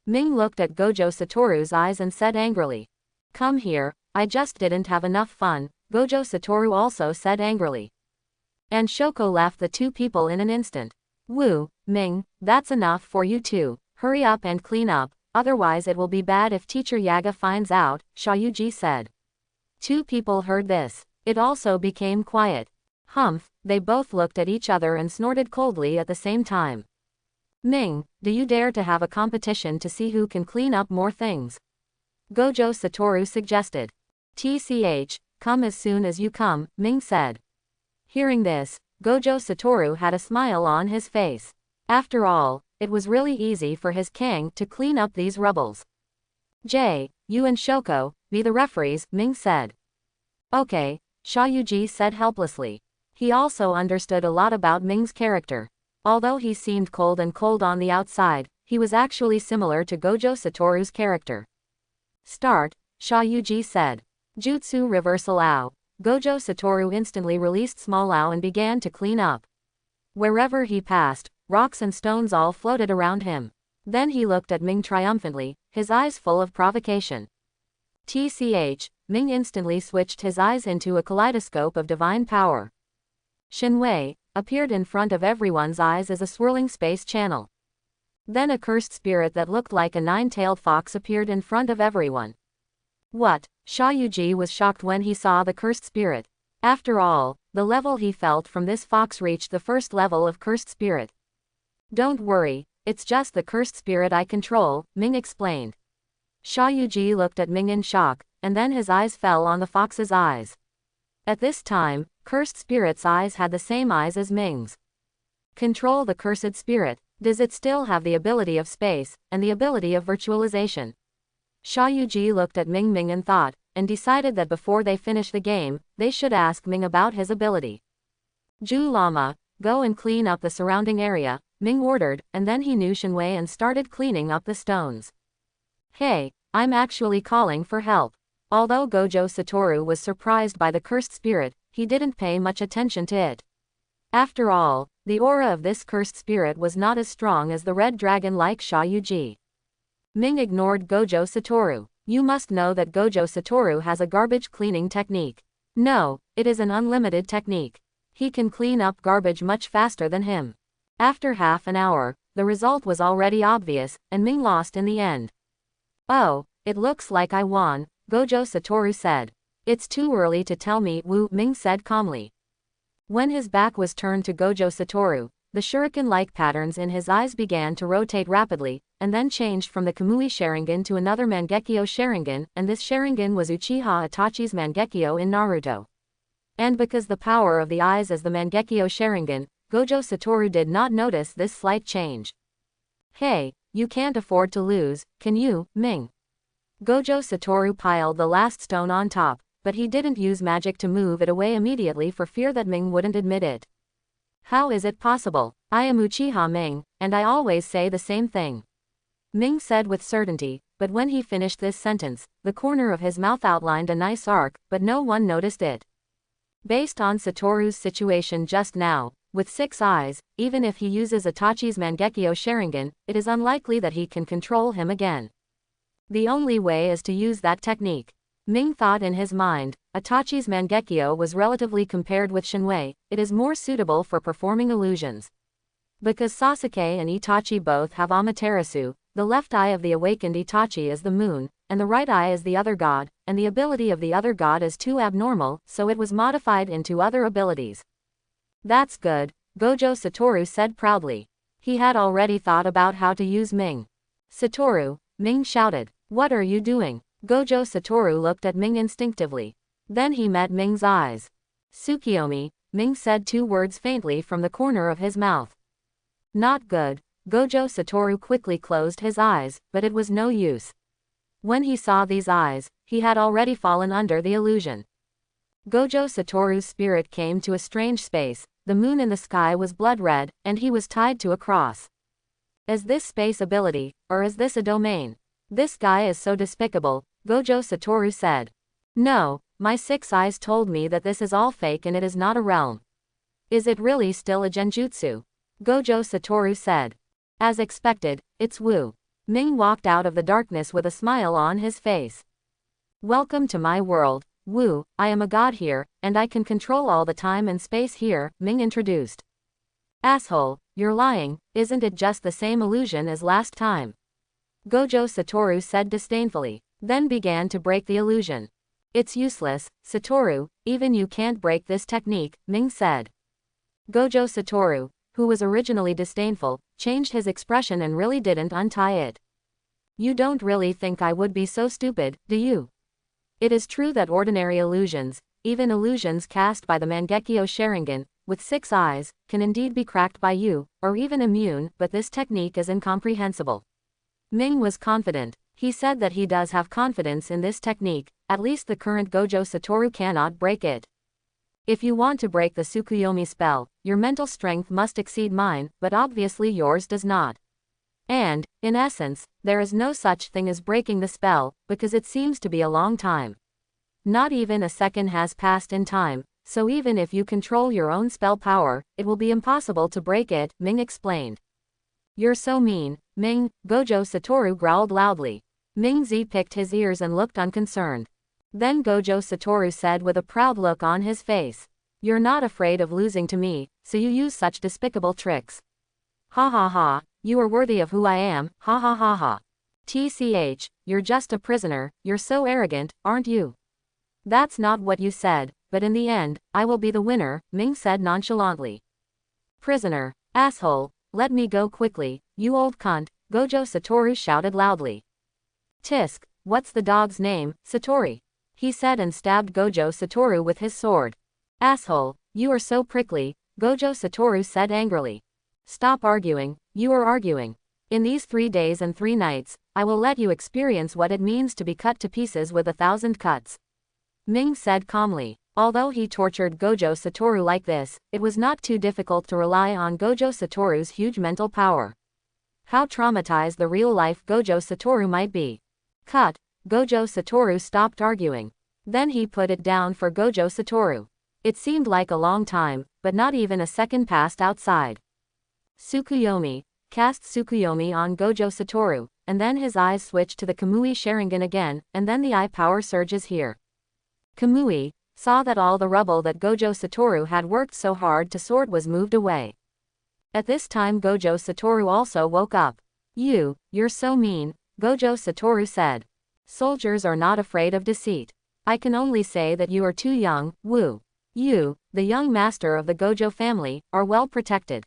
Ming looked at Gojo Satoru's eyes and said angrily. Come here, I just didn't have enough fun, Gojo Satoru also said angrily. And Shoko left the 2 people in an instant. Wu, Ming, that's enough for you 2, hurry up and clean up, otherwise it will be bad if Teacher Yaga finds out, Shayuji said. 2 people heard this. It also became quiet. Humph, they both looked at each other and snorted coldly at the same time. Ming, do you dare to have a competition to see who can clean up more things? Gojo Satoru suggested. TCH, come as soon as you come, Ming said. Hearing this, Gojo Satoru had a smile on his face. After all, it was really easy for his Kang to clean up these rubbles. Jay, you and Shoko, be the referees, Ming said. Okay, Shayuji said helplessly. He also understood a lot about Ming's character. Although he seemed cold on the outside, he was actually similar to Gojo Satoru's character. Start, Shayuji said. Jutsu Reversal AO. Gojo Satoru instantly released Small AO and began to clean up. Wherever he passed, rocks and stones all floated around him. Then he looked at Ming triumphantly, his eyes full of provocation. TCH, Ming instantly switched his eyes into a kaleidoscope of divine power. Shinwei appeared in front of everyone's eyes as a swirling space channel. Then a cursed spirit that looked like a nine-tailed fox appeared in front of everyone. What? Xiaoyuji was shocked when he saw the cursed spirit. After all, the level he felt from this fox reached the first level of cursed spirit. Don't worry, it's just the cursed spirit I control, Ming explained. Xiaoyuji looked at Ming in shock, and then his eyes fell on the fox's eyes. At this time, cursed spirit's eyes had the same eyes as Ming's. Control the cursed spirit. Does it still have the ability of space, and the ability of virtualization? Xiaoyuji looked at Ming and thought, and decided that before they finish the game, they should ask Ming about his ability. Ju Lama, go and clean up the surrounding area, Ming ordered, and then he knew Shinwei and started cleaning up the stones. Hey, I'm actually calling for help. Although Gojo Satoru was surprised by the cursed spirit, he didn't pay much attention to it. After all, the aura of this cursed spirit was not as strong as the red dragon like Xiaoyuji. Ming ignored Gojo Satoru. You must know that Gojo Satoru has a garbage cleaning technique. No, it is an unlimited technique. He can clean up garbage much faster than him. After half an hour, the result was already obvious, and Ming lost in the end. Oh, it looks like I won, Gojo Satoru said. It's too early to tell me, Wu, Ming said calmly. When his back was turned to Gojo Satoru, the shuriken-like patterns in his eyes began to rotate rapidly, and then changed from the Kamui Sharingan to another Mangekyō Sharingan, and this Sharingan was Uchiha Itachi's Mangekyō in Naruto. And because the power of the eyes is the Mangekyō Sharingan, Gojo Satoru did not notice this slight change. Hey, you can't afford to lose, can you, Ming? Gojo Satoru piled the last stone on top, but he didn't use magic to move it away immediately for fear that Ming wouldn't admit it. How is it possible? I am Uchiha Ming, and I always say the same thing. Ming said with certainty, but when he finished this sentence, the corner of his mouth outlined a nice arc, but no one noticed it. Based on Satoru's situation just now, with 6 eyes, even if he uses Itachi's Mangekyō Sharingan, it is unlikely that he can control him again. The only way is to use that technique. Ming thought in his mind, Itachi's Mangekyō was relatively compared with Shinwei, it is more suitable for performing illusions. Because Sasuke and Itachi both have Amaterasu, the left eye of the awakened Itachi is the moon, and the right eye is the other god, and the ability of the other god is too abnormal, so it was modified into other abilities. That's good, Gojo Satoru said proudly. He had already thought about how to use Ming. Satoru, Ming shouted. What are you doing? Gojo Satoru looked at Ming instinctively. Then he met Ming's eyes. Tsukiyomi, Ming said 2 words faintly from the corner of his mouth. Not good. Gojo Satoru quickly closed his eyes, but it was no use. When he saw these eyes, he had already fallen under the illusion. Gojo Satoru's spirit came to a strange space, the moon in the sky was blood red, and he was tied to a cross. Is this space ability, or is this a domain? This guy is so despicable, Gojo Satoru said. No, my 6 eyes told me that this is all fake and it is not a realm. Is it really still a genjutsu? Gojo Satoru said. As expected, it's Wu. Ming walked out of the darkness with a smile on his face. Welcome to my world, Wu, I am a god here, and I can control all the time and space here, Ming introduced. Asshole, you're lying, isn't it just the same illusion as last time? Gojo Satoru said disdainfully, then began to break the illusion. It's useless, Satoru, even you can't break this technique, Ming said. Gojo Satoru, who was originally disdainful, changed his expression and really didn't untie it. You don't really think I would be so stupid, do you? It is true that ordinary illusions, even illusions cast by the Mangekyō Sharingan, with 6 eyes, can indeed be cracked by you, or even immune, but this technique is incomprehensible. Ming was confident. He said that he does have confidence in this technique, at least the current Gojo Satoru cannot break it. If you want to break the Tsukuyomi spell, your mental strength must exceed mine, but obviously yours does not. And, in essence, there is no such thing as breaking the spell, because it seems to be a long time. Not even a second has passed in time, So even if you control your own spell power, it will be impossible to break it, Ming explained. You're so mean, Ming, Gojo Satoru growled loudly. Ming Z picked his ears and looked unconcerned. Then Gojo Satoru said with a proud look on his face. You're not afraid of losing to me, so you use such despicable tricks. Ha ha ha, you are worthy of who I am, ha ha ha ha. TCH, you're just a prisoner, you're so arrogant, aren't you? That's not what you said, but in the end, I will be the winner, Ming said nonchalantly. Prisoner, asshole, let me go quickly, you old cunt, Gojo Satoru shouted loudly. Tisk, what's the dog's name, Satori? He said and stabbed Gojo Satoru with his sword. Asshole, you are so prickly, Gojo Satoru said angrily. Stop arguing, you are arguing. In these 3 days and 3 nights, I will let you experience what it means to be cut to pieces with 1,000 cuts. Ming said calmly. Although he tortured Gojo Satoru like this, it was not too difficult to rely on Gojo Satoru's huge mental power. How traumatized the real-life Gojo Satoru might be. Cut, Gojo Satoru stopped arguing. Then he put it down for Gojo Satoru. It seemed like a long time, but not even a second passed outside. Tsukuyomi, cast Tsukuyomi on Gojo Satoru, and then his eyes switched to the Kamui Sharingan again, and then the eye power surges here. Kamui saw that all the rubble that Gojo Satoru had worked so hard to sort was moved away. At this time Gojo Satoru also woke up. You're so mean, Gojo Satoru said. Soldiers are not afraid of deceit. I can only say that you are too young, Wu. You, the young master of the Gojo family, are well protected.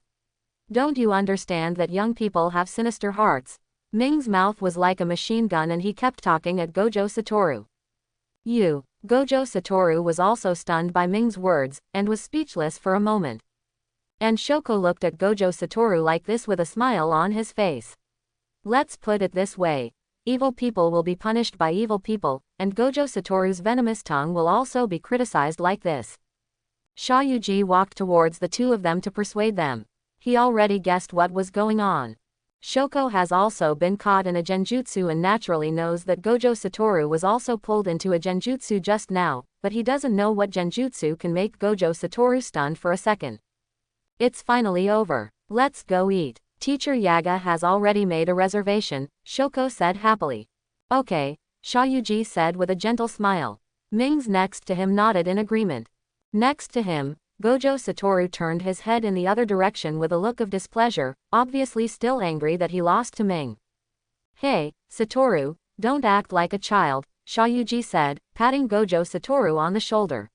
Don't you understand that young people have sinister hearts? Ming's mouth was like a machine gun and he kept talking at Gojo Satoru. Gojo Satoru was also stunned by Ming's words, and was speechless for a moment. And Shoko looked at Gojo Satoru like this with a smile on his face. Let's put it this way. Evil people will be punished by evil people, and Gojo Satoru's venomous tongue will also be criticized like this. Shayuji walked towards the two of them to persuade them. He already guessed what was going on. Shoko has also been caught in a genjutsu and naturally knows that Gojo Satoru was also pulled into a genjutsu just now, but he doesn't know what genjutsu can make Gojo Satoru stunned for a second. It's finally over. Let's go eat. Teacher Yaga has already made a reservation, Shoko said happily. Okay, Shayuji said with a gentle smile. Ming's next to him nodded in agreement. Next to him, Gojo Satoru turned his head in the other direction with a look of displeasure, obviously still angry that he lost to Ming. Hey, Satoru, don't act like a child, Shayuji said, patting Gojo Satoru on the shoulder.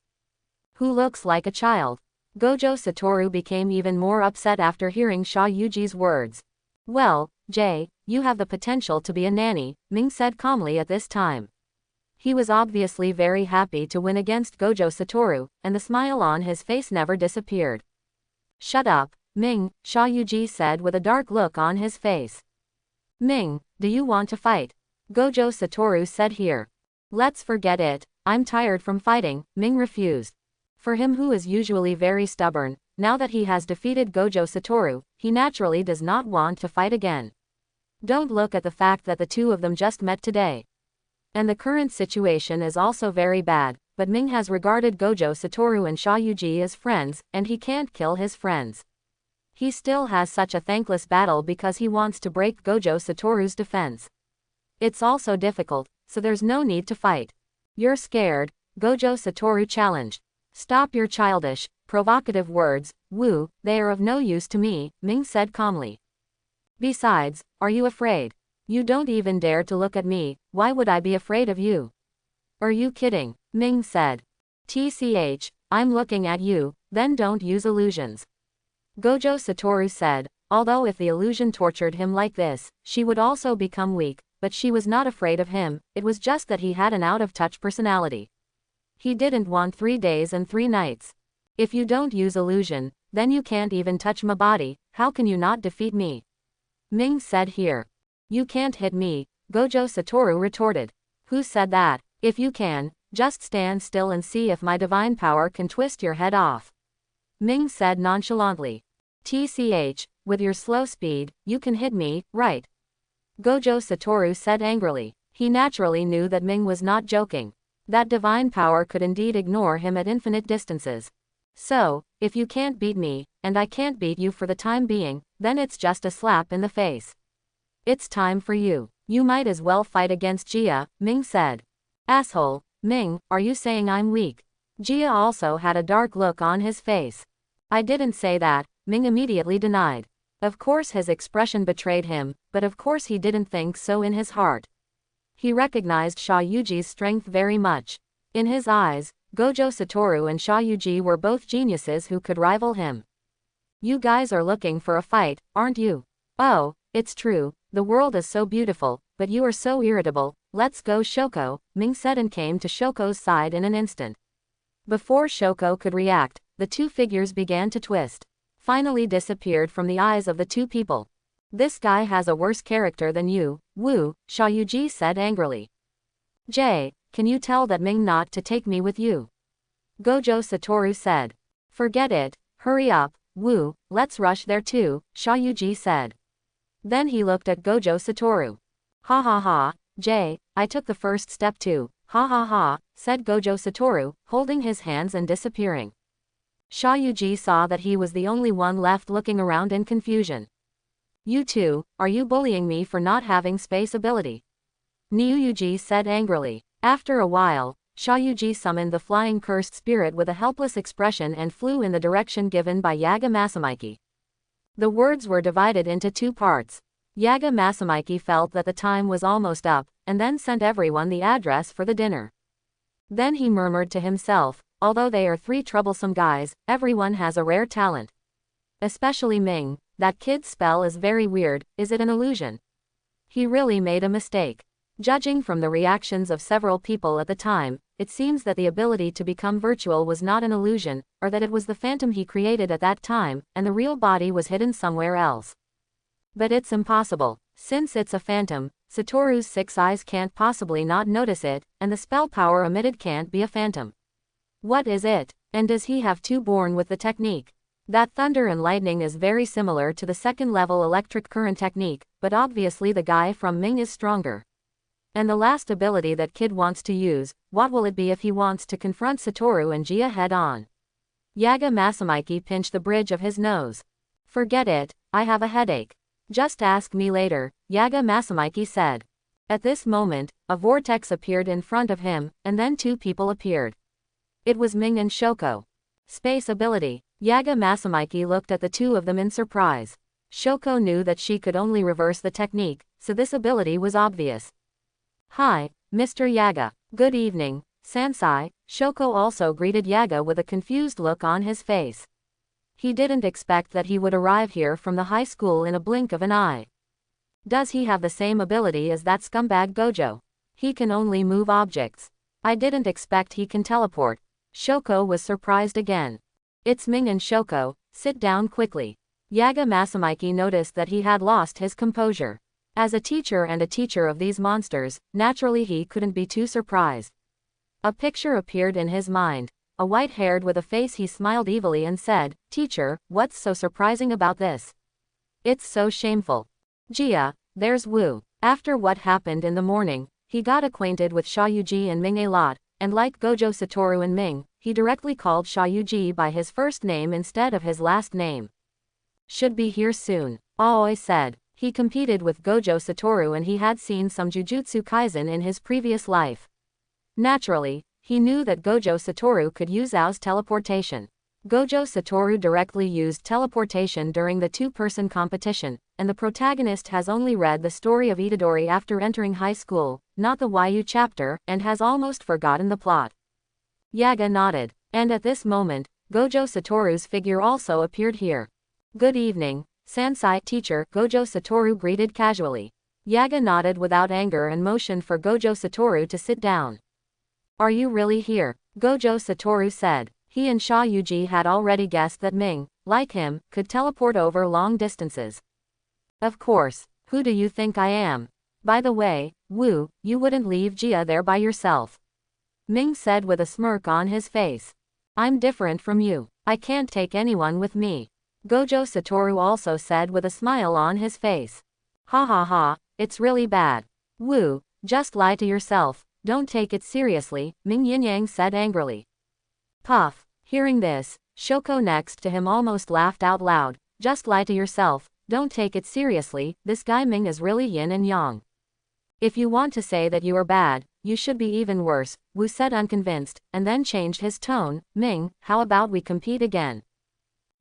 Who looks like a child? Gojo Satoru became even more upset after hearing Shayuji's words. Well, Jay, you have the potential to be a nanny, Ming said calmly at this time. He was obviously very happy to win against Gojo Satoru, and the smile on his face never disappeared. Shut up, Ming, Shayuji said with a dark look on his face. Ming, do you want to fight? Gojo Satoru said here. Let's forget it, I'm tired from fighting, Ming refused. For him who is usually very stubborn, now that he has defeated Gojo Satoru, he naturally does not want to fight again. Don't look at the fact that the two of them just met today. And the current situation is also very bad, but Ming has regarded Gojo Satoru and Shayuji as friends, and he can't kill his friends. He still has such a thankless battle because he wants to break Gojo Satoru's defense. It's also difficult, so there's no need to fight. You're scared, Gojo Satoru challenged. Stop your childish, provocative words, Wu, they are of no use to me, Ming said calmly. Besides, are you afraid? You don't even dare to look at me, why would I be afraid of you? Are you kidding? Ming said. TCH, I'm looking at you, then don't use illusions. Gojo Satoru said, although if the illusion tortured him like this, she would also become weak, but she was not afraid of him, it was just that he had an out-of-touch personality. He didn't want 3 days and 3 nights. If you don't use illusion, then you can't even touch my body, how can you not defeat me? Ming said here. You can't hit me, Gojo Satoru retorted. Who said that? If you can, just stand still and see if my divine power can twist your head off. Ming said nonchalantly. TCH, with your slow speed, you can hit me, right? Gojo Satoru said angrily. He naturally knew that Ming was not joking. That divine power could indeed ignore him at infinite distances. So, if you can't beat me, and I can't beat you for the time being, then it's just a slap in the face. It's time for you. You might as well fight against Jia, Ming said. Asshole, Ming, are you saying I'm weak? Jia also had a dark look on his face. I didn't say that, Ming immediately denied. Of course his expression betrayed him, but of course he didn't think so in his heart. He recognized Sha Yuji's strength very much. In his eyes, Gojo Satoru and Sha Yuji were both geniuses who could rival him. You guys are looking for a fight, aren't you? Oh, it's true, the world is so beautiful, but you are so irritable. Let's go Shoko, Ming said and came to Shoko's side in an instant. Before Shoko could react, the two figures began to twist. Finally disappeared from the eyes of the two people. This guy has a worse character than you, Wu, Sha Yuji said angrily. Jay, can you tell that Ming not to take me with you? Gojo Satoru said. Forget it, hurry up, Wu, let's rush there too, Sha Yuji said. Then he looked at Gojo Satoru. Ha ha ha, Jay, I took the first step too, ha ha ha, said Gojo Satoru, holding his hands and disappearing. Sha Yuji saw that he was the only one left looking around in confusion. You two, are you bullying me for not having space ability? Niu Yuji said angrily. After a while, Sha Yuji summoned the flying cursed spirit with a helpless expression and flew in the direction given by Yaga Masamiki. The words were divided into two parts. Yaga Masamiki felt that the time was almost up, and then sent everyone the address for the dinner. Then he murmured to himself, although they are three troublesome guys, everyone has a rare talent. Especially Ming, that kid's spell is very weird, is it an illusion? He really made a mistake. Judging from the reactions of several people at the time, it seems that the ability to become virtual was not an illusion, or that it was the phantom he created at that time, and the real body was hidden somewhere else. But it's impossible. Since it's a phantom, Satoru's 6 eyes can't possibly not notice it, and the spell power emitted can't be a phantom. What is it? And does he have two born with the technique? That thunder and lightning is very similar to the second level electric current technique, but obviously the guy from Ming is stronger. And the last ability that kid wants to use, what will it be if he wants to confront Satoru and Jia head on? Yaga Masamiki pinched the bridge of his nose. Forget it, I have a headache. Just ask me later, Yaga Masamiki said. At this moment, a vortex appeared in front of him, and then two people appeared. It was Ming and Shoko. Space ability. Yaga Masamiki looked at the two of them in surprise. Shoko knew that she could only reverse the technique, so this ability was obvious. Hi, Mr. Yaga. Good evening, Sansai. Shoko also greeted Yaga with a confused look on his face. He didn't expect that he would arrive here from the high school in a blink of an eye. Does he have the same ability as that scumbag Gojo? He can only move objects. I didn't expect he can teleport. Shoko was surprised again. It's Ming and Shoko, sit down quickly. Yaga Masamiki noticed that he had lost his composure. As a teacher and a teacher of these monsters, naturally he couldn't be too surprised. A picture appeared in his mind. A white-haired with a face he smiled evilly and said, Teacher, what's so surprising about this? It's so shameful. Jia, there's Wu. After what happened in the morning, he got acquainted with Sha Yuji and Ming a lot, and like Gojo Satoru and Ming, he directly called Sha Yuji by his first name instead of his last name. Should be here soon, Aoi said. He competed with Gojo Satoru and he had seen some Jujutsu Kaisen in his previous life. Naturally, he knew that Gojo Satoru could use Ao's teleportation. Gojo Satoru directly used teleportation during the two-person competition, and the protagonist has only read the story of Itadori after entering high school, not the YU chapter, and has almost forgotten the plot. Yaga nodded, and at this moment, Gojo Satoru's figure also appeared here. Good evening, Sansai teacher, Gojo Satoru greeted casually. Yaga nodded without anger and motioned for Gojo Satoru to sit down. Are you really here? Gojo Satoru said. He and Sha Yuji had already guessed that Ming, like him, could teleport over long distances. Of course, who do you think I am? By the way, Wu, you wouldn't leave Jia there by yourself. Ming said with a smirk on his face. I'm different from you. I can't take anyone with me. Gojo Satoru also said with a smile on his face. Ha ha ha, it's really bad. Wu, just lie to yourself. don't take it seriously, Ming Yin-yang said angrily. Puff. Hearing this, Shoko next to him almost laughed out loud. Just lie to yourself, don't take it seriously, this guy Ming is really yin and yang. If you want to say that you are bad, you should be even worse, Wu said unconvinced, and then changed his tone. Ming, how about we compete again?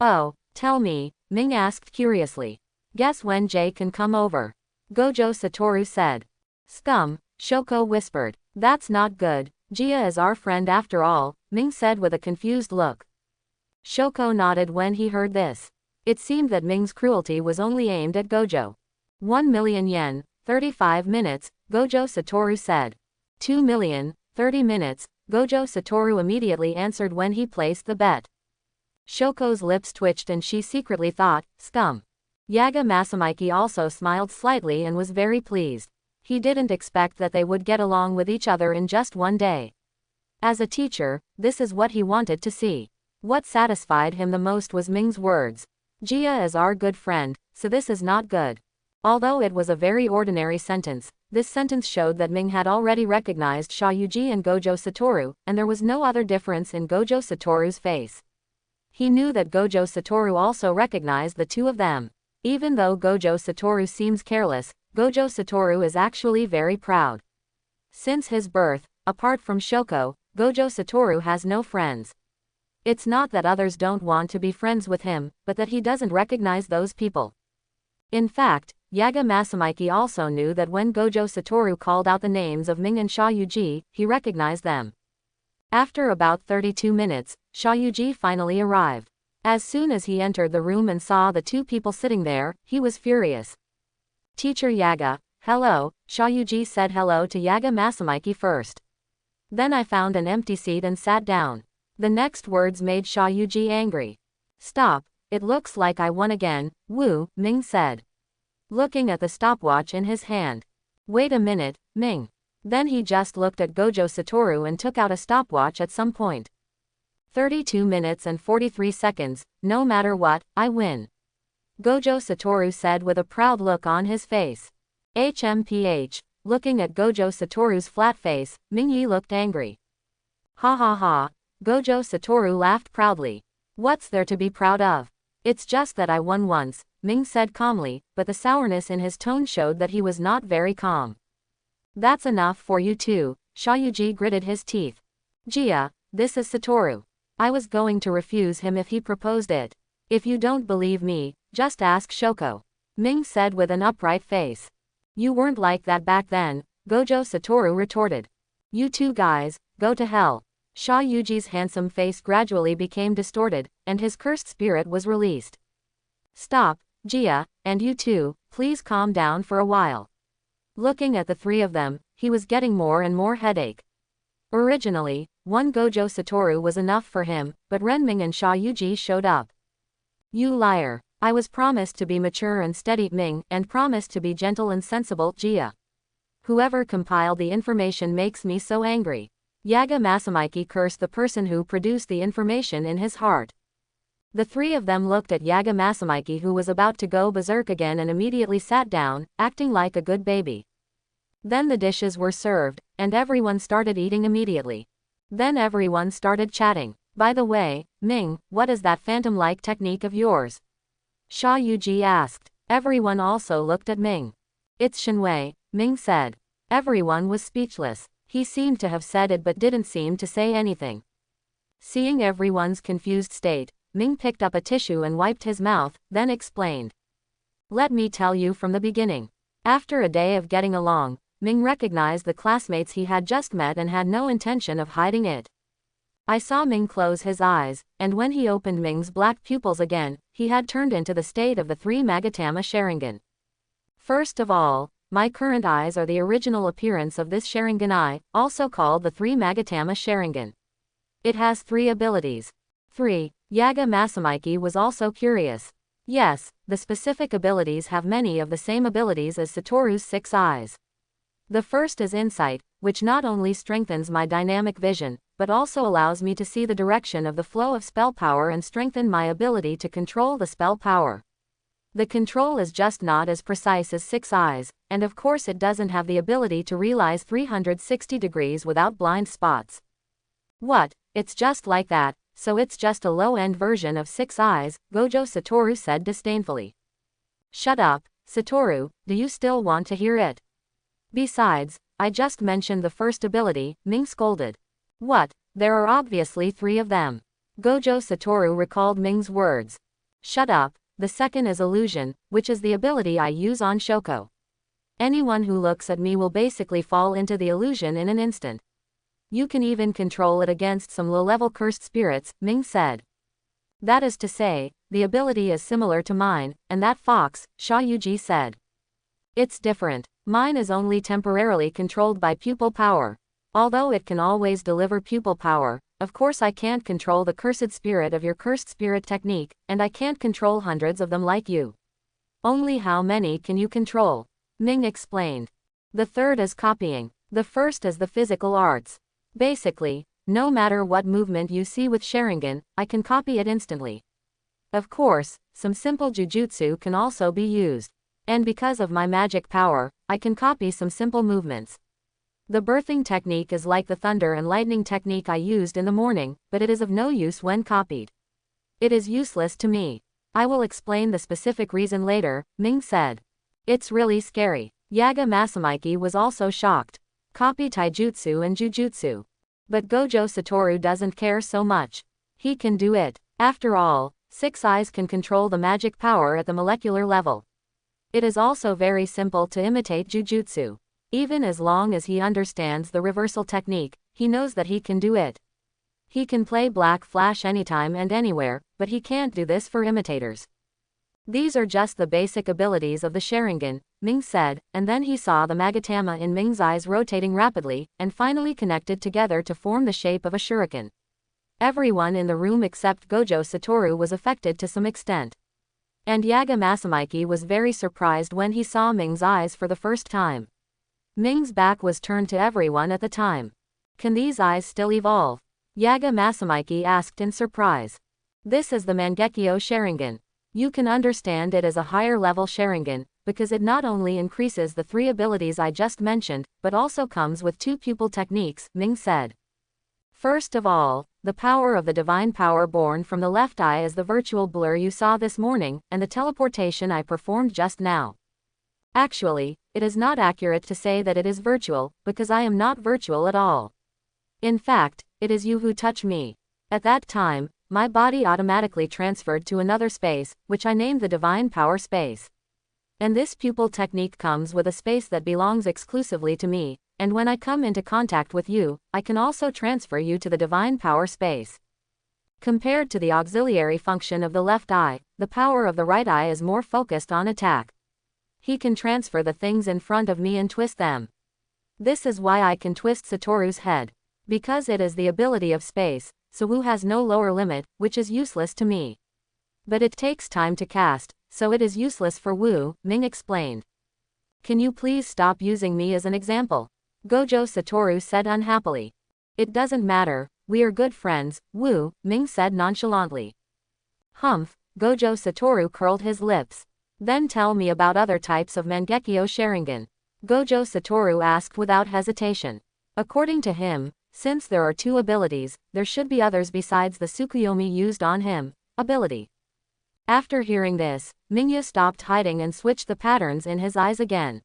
Oh, tell me, Ming asked curiously. Guess when Jay can come over? Gojo Satoru said. Scum, Shoko whispered. That's not good, Jia is our friend after all, Ming said with a confused look. Shoko nodded when he heard this. It seemed that Ming's cruelty was only aimed at Gojo. 1 million yen, 35 minutes, Gojo Satoru said. 2 million, 30 minutes, Gojo Satoru immediately answered when he placed the bet. Shoko's lips twitched and she secretly thought, scum. Yaga Masamiki also smiled slightly and was very pleased. He didn't expect that they would get along with each other in just one day. As a teacher, this is what he wanted to see. What satisfied him the most was Ming's words. Jia is our good friend, so this is not good. Although it was a very ordinary sentence, this sentence showed that Ming had already recognized Shayuji and Gojo Satoru, and there was no other difference in Gojo Satoru's face. He knew that Gojo Satoru also recognized the two of them. Even though Gojo Satoru seems careless, Gojo Satoru is actually very proud. Since his birth, apart from Shoko, Gojo Satoru has no friends. It's not that others don't want to be friends with him, but that he doesn't recognize those people. In fact, Yaga Masamiki also knew that when Gojo Satoru called out the names of Ming and Shayuji, he recognized them. After about 32 minutes, Shayuji finally arrived. As soon as he entered the room and saw the two people sitting there, he was furious. Teacher Yaga, hello, Shayuji said hello to Yaga Masamiki first. Then I found an empty seat and sat down. The next words made Shayuji angry. Stop, it looks like I won again, Wu, Ming said. Looking at the stopwatch in his hand. Wait a minute, Ming. Then he just looked at Gojo Satoru and took out a stopwatch at some point. 32 minutes and 43 seconds, no matter what, I win. Gojo Satoru said with a proud look on his face. HMPH, looking at Gojo Satoru's flat face, Mingyi looked angry. Ha ha ha. Gojo Satoru laughed proudly. What's there to be proud of? It's just that I won once, Ming said calmly, but the sourness in his tone showed that he was not very calm. That's enough for you too, Shayuji gritted his teeth. Jia, this is Satoru. I was going to refuse him if he proposed it. If you don't believe me, just ask Shoko, Ming said with an upright face. You weren't like that back then, Gojo Satoru retorted. You two guys, go to hell. Shayuji's handsome face gradually became distorted, and his cursed spirit was released. Stop, Jia, and you two, please calm down for a while. Looking at the three of them, he was getting more and more headache. Originally, one Gojo Satoru was enough for him, but Renming and Shayuji showed up. You liar. I was promised to be mature and steady, Ming, and promised to be gentle and sensible, Jia. Whoever compiled the information makes me so angry. Yaga Masamiki cursed the person who produced the information in his heart. The three of them looked at Yaga Masamiki, who was about to go berserk again, and immediately sat down, acting like a good baby. Then the dishes were served, and everyone started eating immediately. Then everyone started chatting. By the way, Ming, what is that phantom-like technique of yours? Shayuji asked. Everyone also looked at Ming. It's Shinwei, Ming said. Everyone was speechless. He seemed to have said it but didn't seem to say anything. Seeing everyone's confused state, Ming picked up a tissue and wiped his mouth, then explained. Let me tell you from the beginning. After a day of getting along, Ming recognized the classmates he had just met and had no intention of hiding it. I saw Ming close his eyes, and when he opened Ming's black pupils again, he had turned into the state of the three Magatama Sharingan. First of all, my current eyes are the original appearance of this Sharingan eye, also called the three Magatama Sharingan. It has 3 abilities. 3. Yaga Masamiki was also curious. Yes, the specific abilities have many of the same abilities as Satoru's 6 eyes. The first is insight, which not only strengthens my dynamic vision, but also allows me to see the direction of the flow of spell power and strengthen my ability to control the spell power. The control is just not as precise as Six Eyes, and of course it doesn't have the ability to realize 360 degrees without blind spots. What? It's just like that, so it's just a low-end version of Six Eyes, Gojo Satoru said disdainfully. Shut up, Satoru, do you still want to hear it? Besides, I just mentioned the first ability, Ming scolded. What? There are obviously 3 of them. Gojo Satoru recalled Ming's words. Shut up, the second is illusion, which is the ability I use on Shoko. Anyone who looks at me will basically fall into the illusion in an instant. You can even control it against some low-level cursed spirits, Ming said. That is to say, the ability is similar to mine, and that fox, Shayuji said. It's different. Mine is only temporarily controlled by pupil power. Although it can always deliver pupil power, of course I can't control the cursed spirit of your cursed spirit technique, and I can't control hundreds of them like you. Only how many can you control? Ming explained. The third is copying. The first is the physical arts. Basically, no matter what movement you see with Sharingan, I can copy it instantly. Of course, some simple jujutsu can also be used. And because of my magic power, I can copy some simple movements. The birthing technique is like the thunder and lightning technique I used in the morning, but it is of no use when copied. It is useless to me. I will explain the specific reason later, Ming said. It's really scary. Yaga Masamiki was also shocked. Copy taijutsu and jujutsu. But Gojo Satoru doesn't care so much. He can do it. After all, Six Eyes can control the magic power at the molecular level. It is also very simple to imitate jujutsu. Even as long as he understands the reversal technique, he knows that he can do it. He can play Black Flash anytime and anywhere, but he can't do this for imitators. These are just the basic abilities of the Sharingan, Ming said, and then he saw the magatama in Ming's eyes rotating rapidly, and finally connected together to form the shape of a shuriken. Everyone in the room except Gojo Satoru was affected to some extent. And Yaga Masamiki was very surprised when he saw Ming's eyes for the first time. Ming's back was turned to everyone at the time. Can these eyes still evolve? Yaga Masamiki asked in surprise. This is the Mangekyō Sharingan. You can understand it as a higher level Sharingan, because it not only increases the 3 abilities I just mentioned, but also comes with 2 pupil techniques, Ming said. First of all, the power of the divine power born from the left eye is the virtual blur you saw this morning, and the teleportation I performed just now. Actually, it is not accurate to say that it is virtual, because I am not virtual at all. In fact, it is you who touch me. At that time, my body automatically transferred to another space, which I named the divine power space. And this pupil technique comes with a space that belongs exclusively to me, and when I come into contact with you, I can also transfer you to the divine power space. Compared to the auxiliary function of the left eye, the power of the right eye is more focused on attack. He can transfer the things in front of me and twist them. This is why I can twist Satoru's head. Because it is the ability of space, so Wu has no lower limit, which is useless to me. But it takes time to cast, so it is useless for Wu, Ming explained. Can you please stop using me as an example? Gojo Satoru said unhappily. It doesn't matter, we are good friends, Wu, Ming said nonchalantly. Humph, Gojo Satoru curled his lips. Then tell me about other types of Mangekyō Sharingan. Gojo Satoru asked without hesitation. According to him, since there are 2 abilities, there should be others besides the Tsukuyomi used on him, ability. After hearing this, Mingyu stopped hiding and switched the patterns in his eyes again.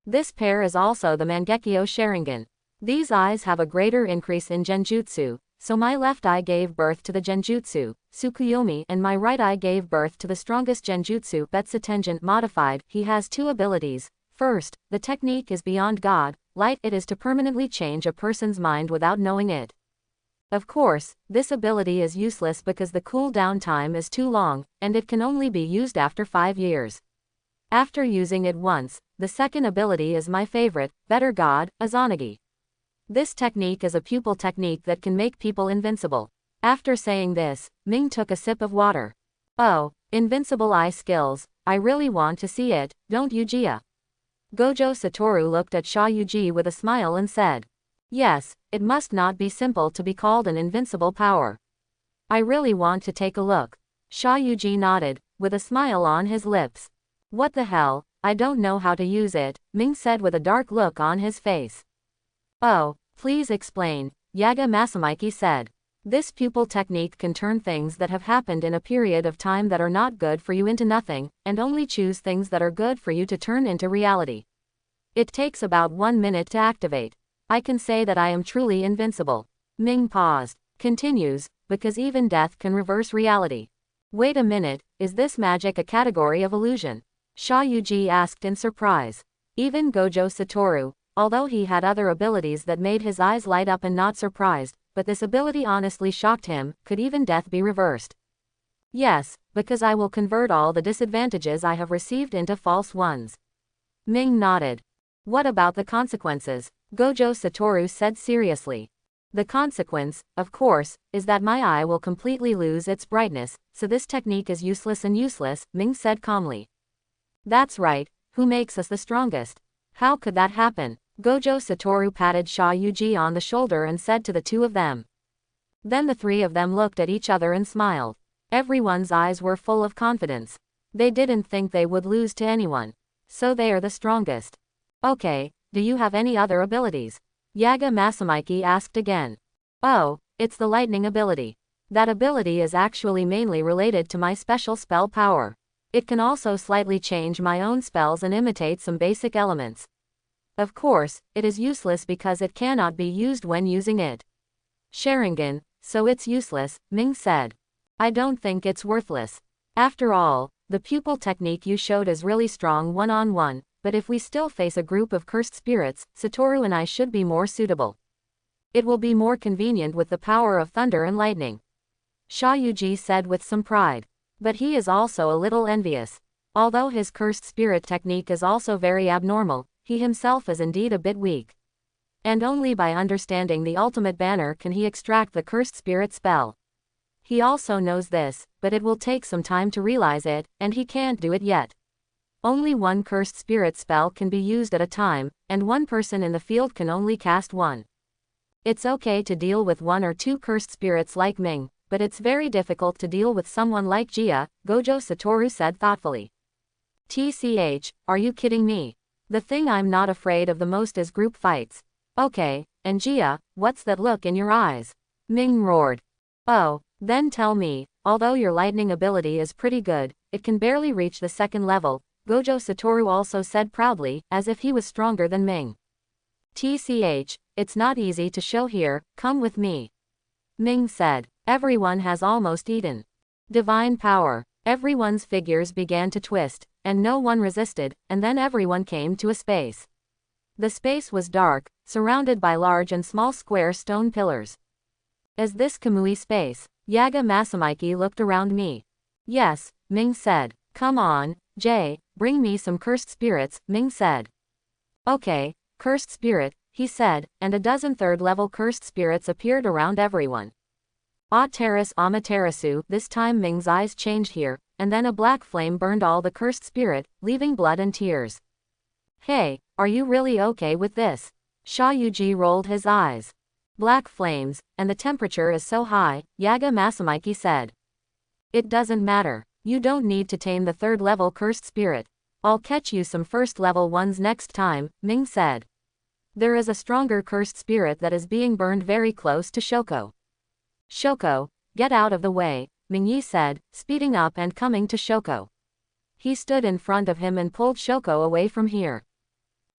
This pair is also the Mangekyō Sharingan. These eyes have a greater increase in Genjutsu, so my left eye gave birth to the Genjutsu, Tsukuyomi, and my right eye gave birth to the strongest Genjutsu, Betsu Tangent modified. He has 2 abilities. First, the technique is beyond God, light. It is to permanently change a person's mind without knowing it. Of course, this ability is useless because the cooldown time is too long, and it can only be used after 5 years. After using it once, the second ability is my favorite, Better God, Izanagi. This technique is a pupil technique that can make people invincible. After saying this, Ming took a sip of water. Oh, invincible eye skills, I really want to see it, don't you, Jia? Gojo Satoru looked at Shayuji with a smile and said. Yes, it must not be simple to be called an invincible power. I really want to take a look. Shayuji nodded, with a smile on his lips. What the hell, I don't know how to use it, Ming said with a dark look on his face. Oh, please explain, Yaga Masamiki said. This pupil technique can turn things that have happened in a period of time that are not good for you into nothing, and only choose things that are good for you to turn into reality. It takes about 1 minute to activate. I can say that I am truly invincible. Ming paused. Continues, because even death can reverse reality. Wait a minute, is this magic a category of illusion? Sha Yuji asked in surprise. Even Gojo Satoru, although he had other abilities that made his eyes light up and not surprised, but this ability honestly shocked him. Could even death be reversed? Yes, because I will convert all the disadvantages I have received into false ones. Ming nodded. What about the consequences? Gojo Satoru said seriously. The consequence, of course, is that my eye will completely lose its brightness, so this technique is useless and useless, Ming said calmly. That's right, who makes us the strongest? How could that happen? Gojo Satoru patted Sha Yuji on the shoulder and said to the two of them. Then the three of them looked at each other and smiled. Everyone's eyes were full of confidence. They didn't think they would lose to anyone. So they are the strongest. Okay, do you have any other abilities? Yaga Masamiki asked again. Oh, it's the lightning ability. That ability is actually mainly related to my special spell power. It can also slightly change my own spells and imitate some basic elements. Of course, it is useless because it cannot be used when using it. Sharingan, so it's useless, Ming said. I don't think it's worthless. After all, the pupil technique you showed is really strong one-on-one, but if we still face a group of cursed spirits, Satoru and I should be more suitable. It will be more convenient with the power of thunder and lightning. Sha Yuji said with some pride. But he is also a little envious. Although his cursed spirit technique is also very abnormal, he himself is indeed a bit weak. And only by understanding the ultimate banner can he extract the cursed spirit spell. He also knows this, but it will take some time to realize it, and he can't do it yet. Only one cursed spirit spell can be used at a time, and one person in the field can only cast one. It's okay to deal with 1 or 2 cursed spirits like Ming, but it's very difficult to deal with someone like Jia, Gojo Satoru said thoughtfully. TCH, are you kidding me? The thing I'm not afraid of the most is group fights. Okay, and Jia, what's that look in your eyes? Ming roared. Oh, then tell me, although your lightning ability is pretty good, it can barely reach the 2nd level, Gojo Satoru also said proudly, as if he was stronger than Ming. TCH, it's not easy to show here, come with me. Ming said. Everyone has almost eaten. Divine power. Everyone's figures began to twist, and no one resisted, and then everyone came to a space. The space was dark, surrounded by large and small square stone pillars. Is this Kamui space? Yaga Masamiki looked around me. Yes, Ming said. Come on, Jay, bring me some cursed spirits, Ming said. Okay, cursed spirit, he said, and a dozen 3rd level cursed spirits appeared around everyone. Amaterasu, this time Ming's eyes changed here, and then a black flame burned all the cursed spirit, leaving blood and tears. Hey, are you really okay with this? Sha Yuji rolled his eyes. Black flames, and the temperature is so high, Yaga Masamiki said. It doesn't matter. You don't need to tame the 3rd level cursed spirit. I'll catch you some 1st level ones next time, Ming said. There is a stronger cursed spirit that is being burned very close to Shoko. Shoko, get out of the way, Mingyi said, speeding up and coming to Shoko. He stood in front of him and pulled Shoko away from here.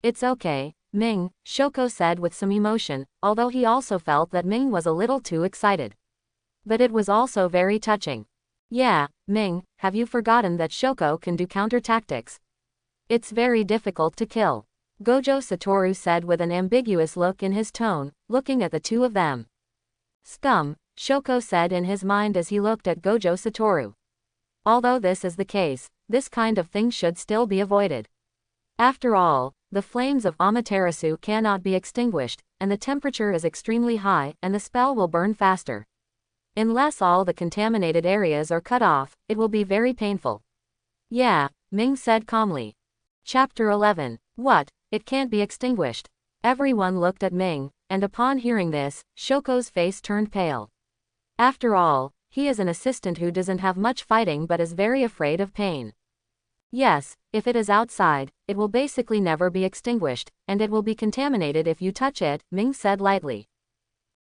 It's okay, Ming, Shoko said with some emotion, although he also felt that Ming was a little too excited. But it was also very touching. Yeah, Ming, have you forgotten that Shoko can do counter tactics? It's very difficult to kill. Gojo Satoru said with an ambiguous look in his tone, looking at the two of them. Scum, Shoko said in his mind as he looked at Gojo Satoru. Although this is the case, this kind of thing should still be avoided. After all, the flames of Amaterasu cannot be extinguished, and the temperature is extremely high, and the spell will burn faster. Unless all the contaminated areas are cut off, it will be very painful. Yeah, Ming said calmly. Chapter 11. What? It can't be extinguished. Everyone looked at Ming, and upon hearing this, Shoko's face turned pale. After all, He is an assistant who doesn't have much fighting but is very afraid of pain. Yes, if it is outside, it will basically never be extinguished, and it will be contaminated if you touch it, Ming said lightly.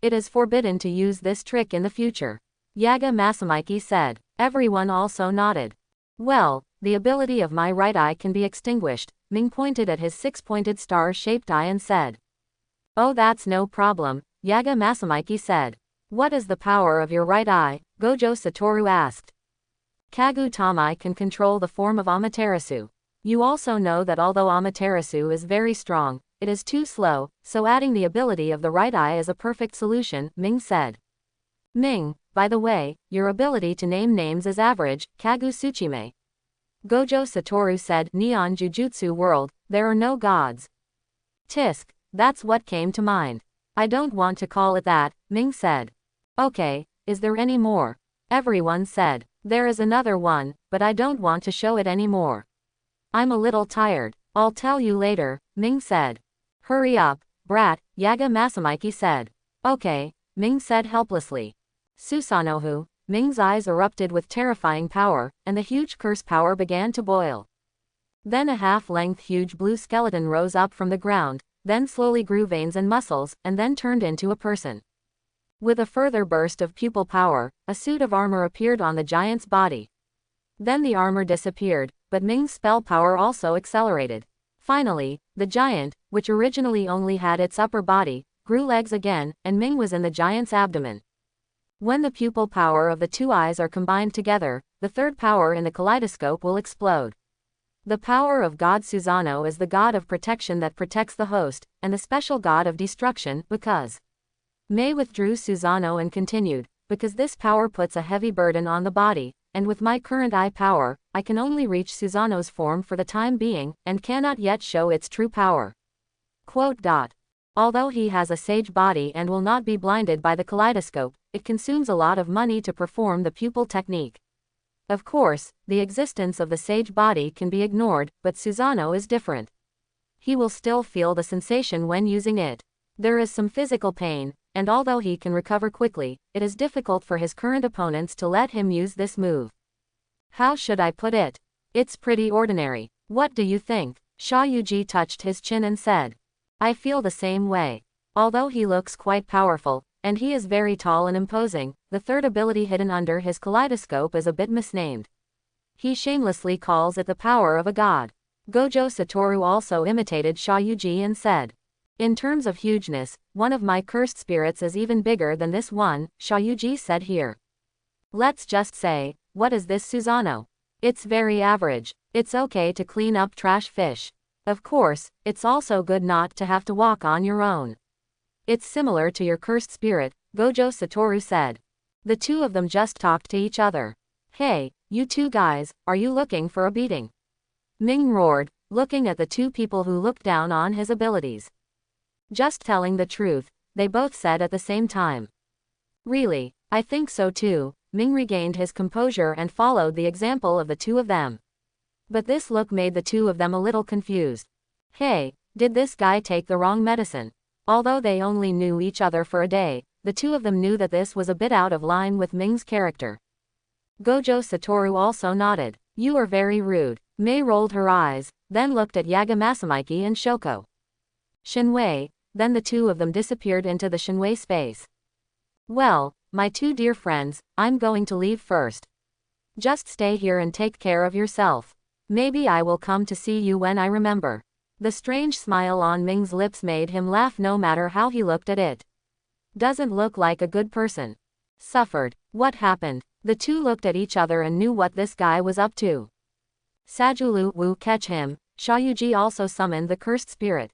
It is forbidden to use this trick in the future. Yaga Masamiki said. Everyone also nodded. Well, the ability of my right eye can be extinguished, Ming pointed at his six-pointed star-shaped eye and said. Oh, that's no problem, Yaga Masamiki said. What is the power of your right eye? Gojo Satoru asked. Kagu Tamai can control the form of Amaterasu. You also know that although Amaterasu is very strong, it is too slow, so adding the ability of the right eye is a perfect solution, Ming said. Ming, by the way, your ability to name names is average, Kagu Tsuchime. Gojo Satoru said. Neon Jujutsu World, there are no gods. Tisk, that's what came to mind. I don't want to call it that, Ming said. Okay, is there any more? Everyone said. There is another one, but I don't want to show it anymore. I'm a little tired. I'll tell you later, Ming said. Hurry up, brat, Yaga Masamiki said. Okay, Ming said helplessly. Susanoo, Ming's eyes erupted with terrifying power, and the huge curse power began to boil. Then a half-length huge blue skeleton rose up from the ground, then slowly grew veins and muscles, and then turned into a person. With a further burst of pupil power, a suit of armor appeared on the giant's body. Then the armor disappeared, but Ming's spell power also accelerated. Finally, the giant, which originally only had its upper body, grew legs again, and Ming was in the giant's abdomen. When the pupil power of the two eyes are combined together, the third power in the kaleidoscope will explode. The power of God Susanoo is the god of protection that protects the host, and the special god of destruction, because. Mei withdrew Susanoo and continued, because this power puts a heavy burden on the body, and with my current eye power, I can only reach Susanoo's form for the time being, and cannot yet show its true power. Quote. Although he has a sage body and will not be blinded by the kaleidoscope, it consumes a lot of money to perform the pupil technique. Of course, the existence of the sage body can be ignored, but Susanoo is different. He will still feel the sensation when using it. There is some physical pain, and although he can recover quickly, it is difficult for his current opponents to let him use this move. How should I put it? It's pretty ordinary. What do you think? Shayuji touched his chin and said. I feel the same way. Although he looks quite powerful, and he is very tall and imposing, the third ability hidden under his kaleidoscope is a bit misnamed. He shamelessly calls it the power of a god. Gojo Satoru also imitated Shayuji and said. In terms of hugeness, one of my cursed spirits is even bigger than this one, Shayuji said here. Let's just say, what is this Susanoo? It's very average. It's okay to clean up trash fish. Of course, it's also good not to have to walk on your own. It's similar to your cursed spirit, Gojo Satoru said. The two of them just talked to each other. Hey, you two guys, are you looking for a beating? Ming roared, looking at the two people who looked down on his abilities. Just telling the truth, they both said at the same time. Really, I think so too, Ming regained his composure and followed the example of the two of them. But this look made the two of them a little confused. Hey, did this guy take the wrong medicine? Although they only knew each other for a day, the two of them knew that this was a bit out of line with Ming's character. Gojo Satoru also nodded. You are very rude. Mei rolled her eyes, then looked at Yaga Masamiki and Shoko. Shinwei, then the two of them disappeared into the Shinwei space. Well, my two dear friends, I'm going to leave first. Just stay here and take care of yourself. Maybe I will come to see you when I remember. The strange smile on Ming's lips made him laugh no matter how he looked at it. Doesn't look like a good person. Suffered. What happened? The two looked at each other and knew what this guy was up to. Sajulu Wu catch him. Shayuji also summoned the cursed spirit.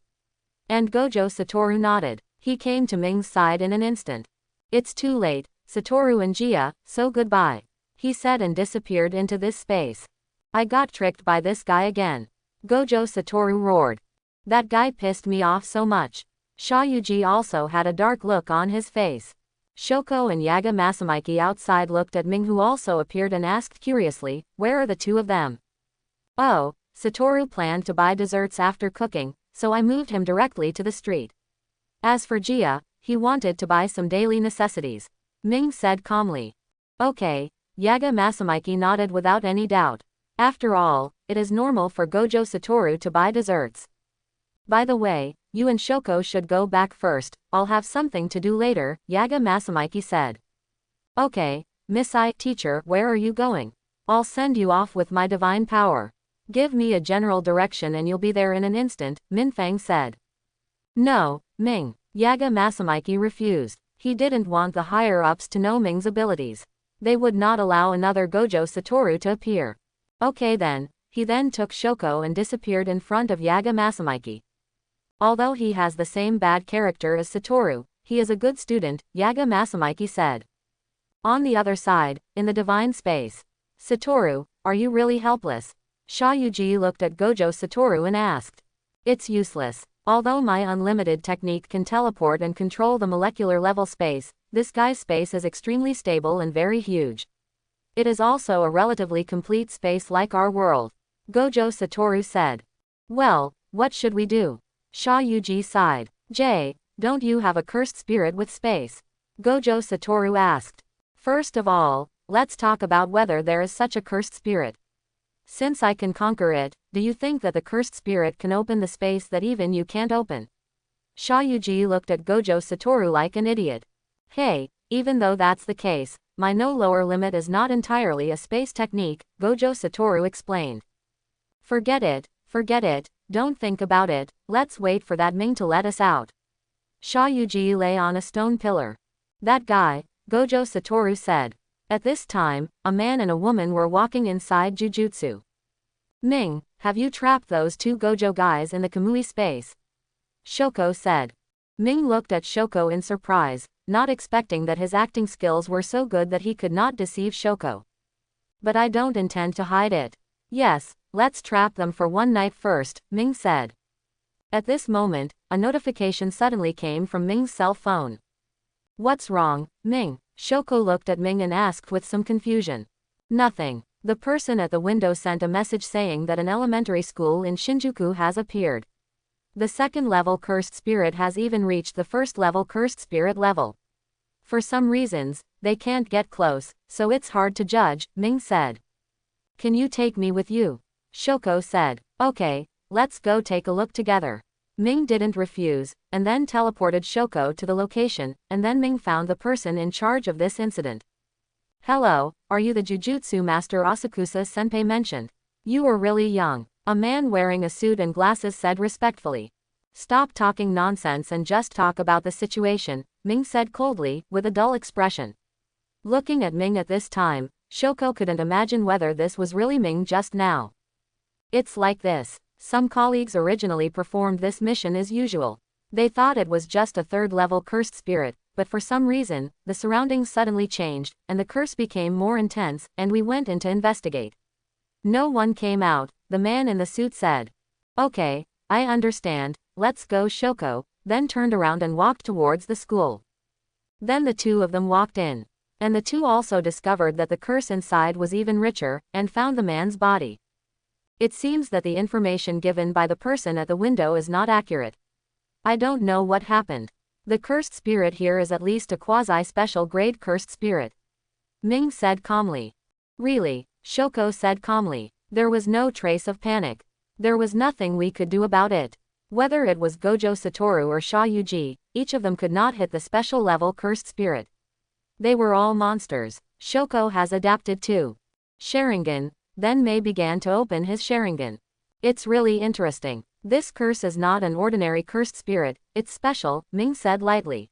And Gojo Satoru nodded. He came to Ming's side in an instant. It's too late, Satoru and Jia, so goodbye. He said and disappeared into this space. I got tricked by this guy again. Gojo Satoru roared. That guy pissed me off so much. Shayuji also had a dark look on his face. Shoko and Yaga Masamiki outside looked at Ming, who also appeared, and asked curiously, where are the two of them? Oh, Satoru planned to buy desserts after cooking, so I moved him directly to the street. As for Jia, he wanted to buy some daily necessities. Ming said calmly. Okay, Yaga Masamiki nodded without any doubt. After all, it is normal for Gojo Satoru to buy desserts. By the way, you and Shoko should go back first, I'll have something to do later, Yaga Masamiki said. Okay, Miss I, teacher, where are you going? I'll send you off with my divine power. Give me a general direction and you'll be there in an instant, Minfang said. No, Ming, Yaga Masamiki refused. He didn't want the higher-ups to know Ming's abilities. They would not allow another Gojo Satoru to appear. Okay then, he then took Shoko and disappeared in front of Yaga Masamiki. Although he has the same bad character as Satoru, he is a good student, Yaga Masamiki said. On the other side, in the divine space. Satoru, are you really helpless? Shayuji looked at Gojo Satoru and asked. It's useless. Although my unlimited technique can teleport and control the molecular level space, this guy's space is extremely stable and very huge. It is also a relatively complete space like our world. Gojo Satoru said. Well, what should we do? Shayuji sighed. Jay, don't you have a cursed spirit with space? Gojo Satoru asked. First of all, let's talk about whether there is such a cursed spirit. Since I can conquer it, do you think that the cursed spirit can open the space that even you can't open? Shayuji looked at Gojo Satoru like an idiot. Hey, even though that's the case, my no lower limit is not entirely a space technique, Gojo Satoru explained. Forget it, don't think about it, let's wait for that Ming to let us out. Shayuji lay on a stone pillar. That guy, Gojo Satoru said. At this time, a man and a woman were walking inside Jujutsu. Ming, have you trapped those two Gojo guys in the Kamui space? Shoko said. Ming looked at Shoko in surprise, not expecting that his acting skills were so good that he could not deceive Shoko. But I don't intend to hide it. Yes, let's trap them for one night first, Ming said. At this moment, a notification suddenly came from Ming's cell phone. What's wrong, Ming? Shoko looked at Ming and asked with some confusion. Nothing. The person at the window sent a message saying that an elementary school in Shinjuku has appeared. The second-level cursed spirit has even reached the first-level cursed spirit level. For some reasons, they can't get close, so it's hard to judge, Ming said. Can you take me with you? Shoko said. Okay, let's go take a look together. Ming didn't refuse, and then teleported Shoko to the location, and then Ming found the person in charge of this incident. Hello, are you the Jujutsu master Asakusa Senpai mentioned? You are really young. A man wearing a suit and glasses said respectfully. Stop talking nonsense and just talk about the situation, Ming said coldly, with a dull expression. Looking at Ming at this time, Shoko couldn't imagine whether this was really Ming just now. It's like this. Some colleagues originally performed this mission as usual. They thought it was just a third-level cursed spirit, but for some reason, the surroundings suddenly changed, and the curse became more intense, and we went in to investigate. No one came out, the man in the suit said. Okay, I understand, let's go, Shoko, then turned around and walked towards the school. Then the two of them walked in. And the two also discovered that the curse inside was even richer, and found the man's body. It seems that the information given by the person at the window is not accurate. I don't know what happened. The cursed spirit here is at least a quasi-special grade cursed spirit. Ming said calmly. Really, Shoko said calmly. There was no trace of panic. There was nothing we could do about it. Whether it was Gojo Satoru or Shayuji, each of them could not hit the special level cursed spirit. They were all monsters. Shoko has adapted to Sharingan. Then Mei began to open his Sharingan. It's really interesting. This curse is not an ordinary cursed spirit, it's special, Ming said lightly.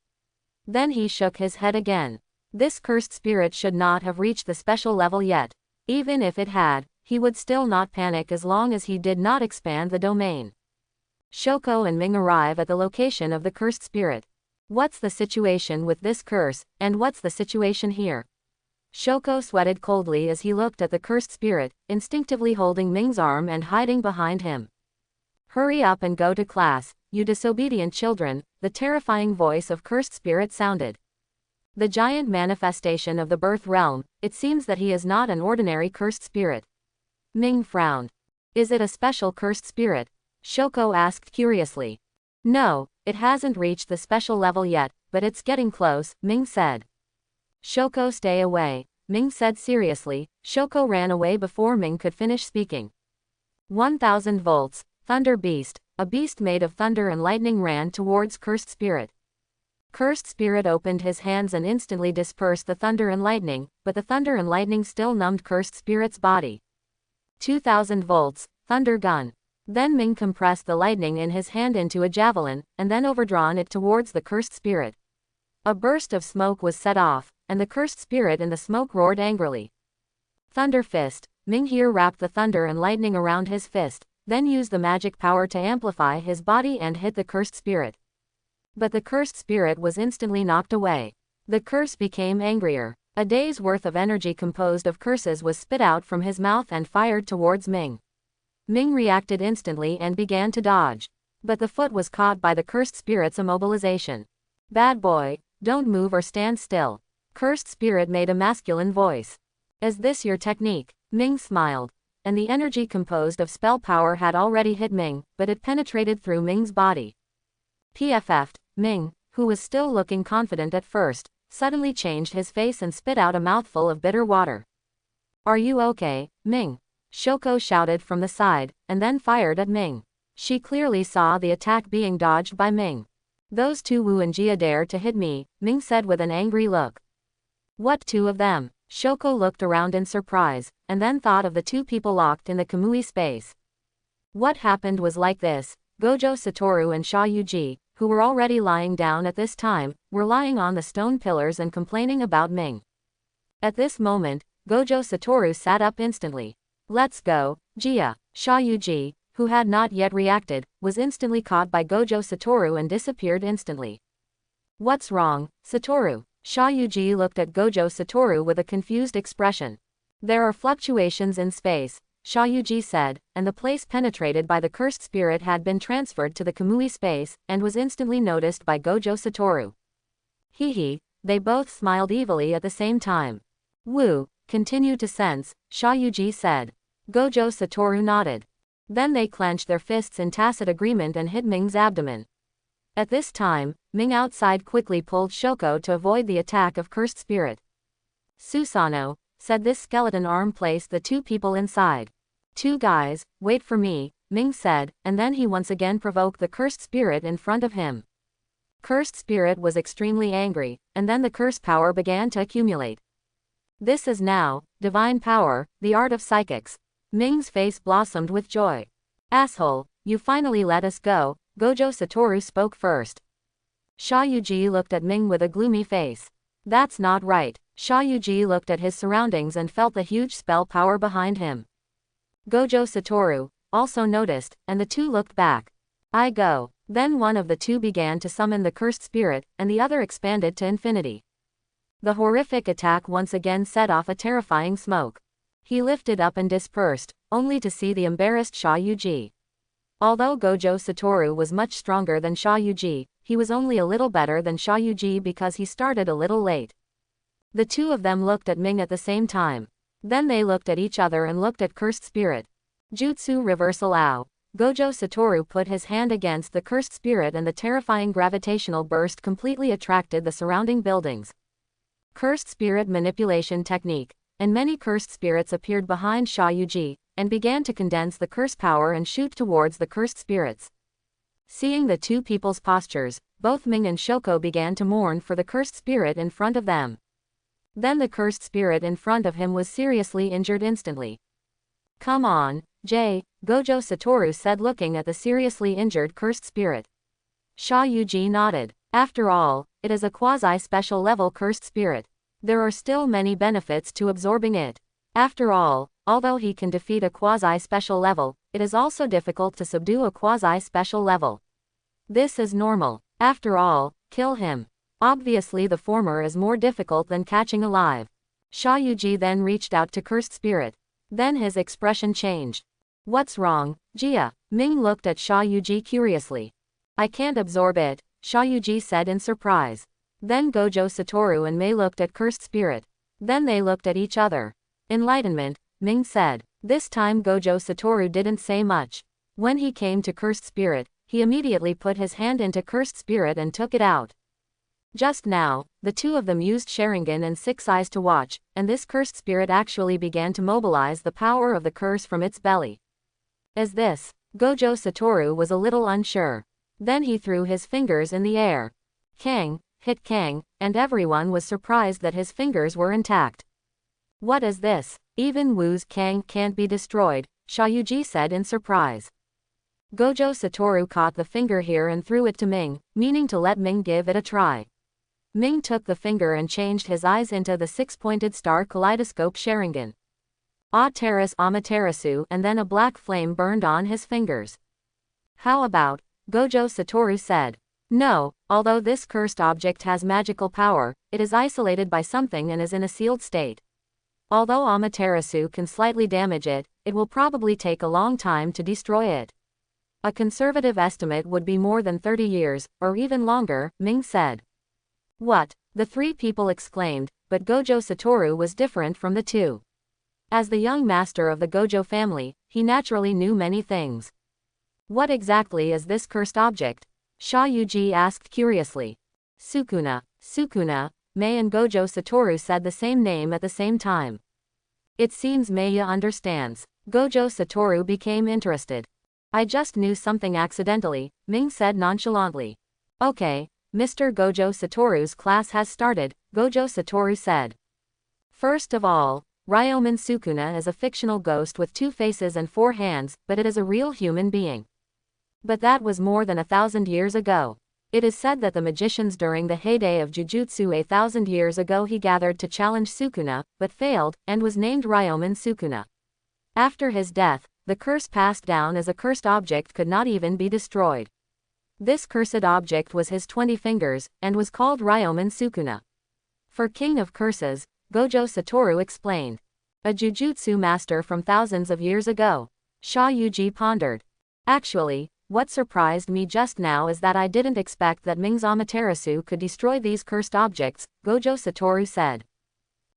Then he shook his head again. This cursed spirit should not have reached the special level yet. Even if it had, he would still not panic as long as he did not expand the domain. Shoko and Ming arrive at the location of the cursed spirit. What's the situation with this curse, and what's the situation here? Shoko sweated coldly as he looked at the cursed spirit, instinctively holding Ming's arm and hiding behind him. Hurry up and go to class, you disobedient children, the terrifying voice of cursed spirit sounded. The giant manifestation of the birth realm, it seems that he is not an ordinary cursed spirit. Ming frowned. Is it a special cursed spirit? Shoko asked curiously. No, it hasn't reached the special level yet, but it's getting close, Ming said. Shoko, stay away. Ming said seriously. Shoko ran away before Ming could finish speaking. 1000 volts, Thunder Beast, a beast made of thunder and lightning ran towards Cursed Spirit. Cursed Spirit opened his hands and instantly dispersed the thunder and lightning, but the thunder and lightning still numbed Cursed Spirit's body. 2000 volts, Thunder Gun. Then Ming compressed the lightning in his hand into a javelin, and then overdrawn it towards the Cursed Spirit. A burst of smoke was set off, and the Cursed Spirit in the smoke roared angrily. Thunder Fist. Ming here wrapped the thunder and lightning around his fist, then used the magic power to amplify his body and hit the Cursed Spirit. But the Cursed Spirit was instantly knocked away. The curse became angrier. A day's worth of energy composed of curses was spit out from his mouth and fired towards Ming. Ming reacted instantly and began to dodge. But the foot was caught by the Cursed Spirit's immobilization. Bad boy, don't move or stand still. Cursed Spirit made a masculine voice. Is this your technique? Ming smiled. And the energy composed of spell power had already hit Ming, but it penetrated through Ming's body. PFF'd. Ming, who was still looking confident at first, suddenly changed his face and spit out a mouthful of bitter water. Are you okay, Ming? Shoko shouted from the side, and then fired at Ming. She clearly saw the attack being dodged by Ming. Those two Wu and Jia dare to hit me, Ming said with an angry look. What two of them? Shoko looked around in surprise, and then thought of the two people locked in the Kamui space. What happened was like this. Gojo Satoru and Sha Yuji, who were already lying down at this time, were lying on the stone pillars and complaining about Ming. At this moment, Gojo Satoru sat up instantly. Let's go, Jia. Sha Yuji, who had not yet reacted, was instantly caught by Gojo Satoru and disappeared instantly. What's wrong, Satoru? Sha Yuji looked at Gojo Satoru with a confused expression. There are fluctuations in space, Sha Yuji said, and the place penetrated by the Cursed Spirit had been transferred to the Kamui space, and was instantly noticed by Gojo Satoru. Hee, they both smiled evilly at the same time. Wu, continue to sense, Sha Yuji said. Gojo Satoru nodded. Then they clenched their fists in tacit agreement and hit Ming's abdomen. At this time, Ming outside quickly pulled Shoko to avoid the attack of Cursed Spirit. Susanoo, said this skeleton arm placed the two people inside. Two guys, wait for me, Ming said, and then he once again provoked the Cursed Spirit in front of him. Cursed Spirit was extremely angry, and then the curse power began to accumulate. This is now, divine power, the art of psychics. Ming's face blossomed with joy. Asshole, you finally let us go, Gojo Satoru spoke first. Sha Yuji looked at Ming with a gloomy face. That's not right. Sha Yuji looked at his surroundings and felt the huge spell power behind him. Gojo Satoru also noticed, and the two looked back. I go. Then one of the two began to summon the Cursed Spirit, and the other expanded to infinity. The horrific attack once again set off a terrifying smoke. He lifted up and dispersed, only to see the embarrassed Sha Yuji. Although Gojo Satoru was much stronger than Sha Yuji, he was only a little better than Sha Yuji because he started a little late. The two of them looked at Ming at the same time. Then they looked at each other and looked at Cursed Spirit. Jutsu Reversal Ow. Gojo Satoru put his hand against the Cursed Spirit and the terrifying gravitational burst completely attracted the surrounding buildings. Cursed Spirit Manipulation Technique. And many Cursed Spirits appeared behind Sha Yuji, and began to condense the curse power and shoot towards the Cursed Spirits. Seeing the two people's postures, both Ming and Shoko began to mourn for the Cursed Spirit in front of them. Then the Cursed Spirit in front of him was seriously injured instantly. Come on, Jay, Gojo Satoru said looking at the seriously injured Cursed Spirit. Sha Yuji nodded. After all, it is a quasi-special level Cursed Spirit. There are still many benefits to absorbing it. After all, although he can defeat a quasi-special level, it is also difficult to subdue a quasi-special level. This is normal. After all, kill him. Obviously the former is more difficult than catching alive. Sha Yuji then reached out to Cursed Spirit. Then his expression changed. What's wrong, Jia? Ming looked at Sha Yuji curiously. I can't absorb it, Sha Yuji said in surprise. Then Gojo Satoru and Mei looked at Cursed Spirit. Then they looked at each other. Enlightenment, Ming said. This time Gojo Satoru didn't say much. When he came to Cursed Spirit, he immediately put his hand into Cursed Spirit and took it out. Just now, the two of them used Sharingan and Six Eyes to watch, and this cursed spirit actually began to mobilize the power of the curse from its belly. As this, Gojo Satoru was a little unsure. Then he threw his fingers in the air. Kang, hit Kang, and everyone was surprised that his fingers were intact. What is this? Even Wu's Kang can't be destroyed, Shayuji said in surprise. Gojo Satoru caught the finger here and threw it to Ming, meaning to let Ming give it a try. Ming took the finger and changed his eyes into the six-pointed star kaleidoscope Sharingan. Teras Amaterasu, and then a black flame burned on his fingers. How about? Gojo Satoru said. No, although this cursed object has magical power, it is isolated by something and is in a sealed state. Although Amaterasu can slightly damage it, it will probably take a long time to destroy it. A conservative estimate would be more than 30 years, or even longer, Ming said. What? The three people exclaimed, but Gojo Satoru was different from the two. As the young master of the Gojo family, he naturally knew many things. What exactly is this cursed object? Shayuji asked curiously. Sukuna. Sukuna, Mei and Gojo Satoru said the same name at the same time. It seems Meiya understands. Gojo Satoru became interested. I just knew something accidentally, Ming said nonchalantly. Okay, Mr. Gojo Satoru's class has started, Gojo Satoru said. First of all, Ryomen Sukuna is a fictional ghost with 2 faces and 4 hands, but it is a real human being. But that was more than 1,000 years ago. It is said that the magicians during the heyday of Jujutsu 1,000 years ago he gathered to challenge Sukuna, but failed, and was named Ryomen Sukuna. After his death, the curse passed down as a cursed object could not even be destroyed. This cursed object was his 20 fingers, and was called Ryomen Sukuna. For King of Curses, Gojo Satoru explained. A jujutsu master from thousands of years ago. Shayuji pondered. Actually, what surprised me just now is that I didn't expect that Ming's Amaterasu could destroy these cursed objects, Gojo Satoru said.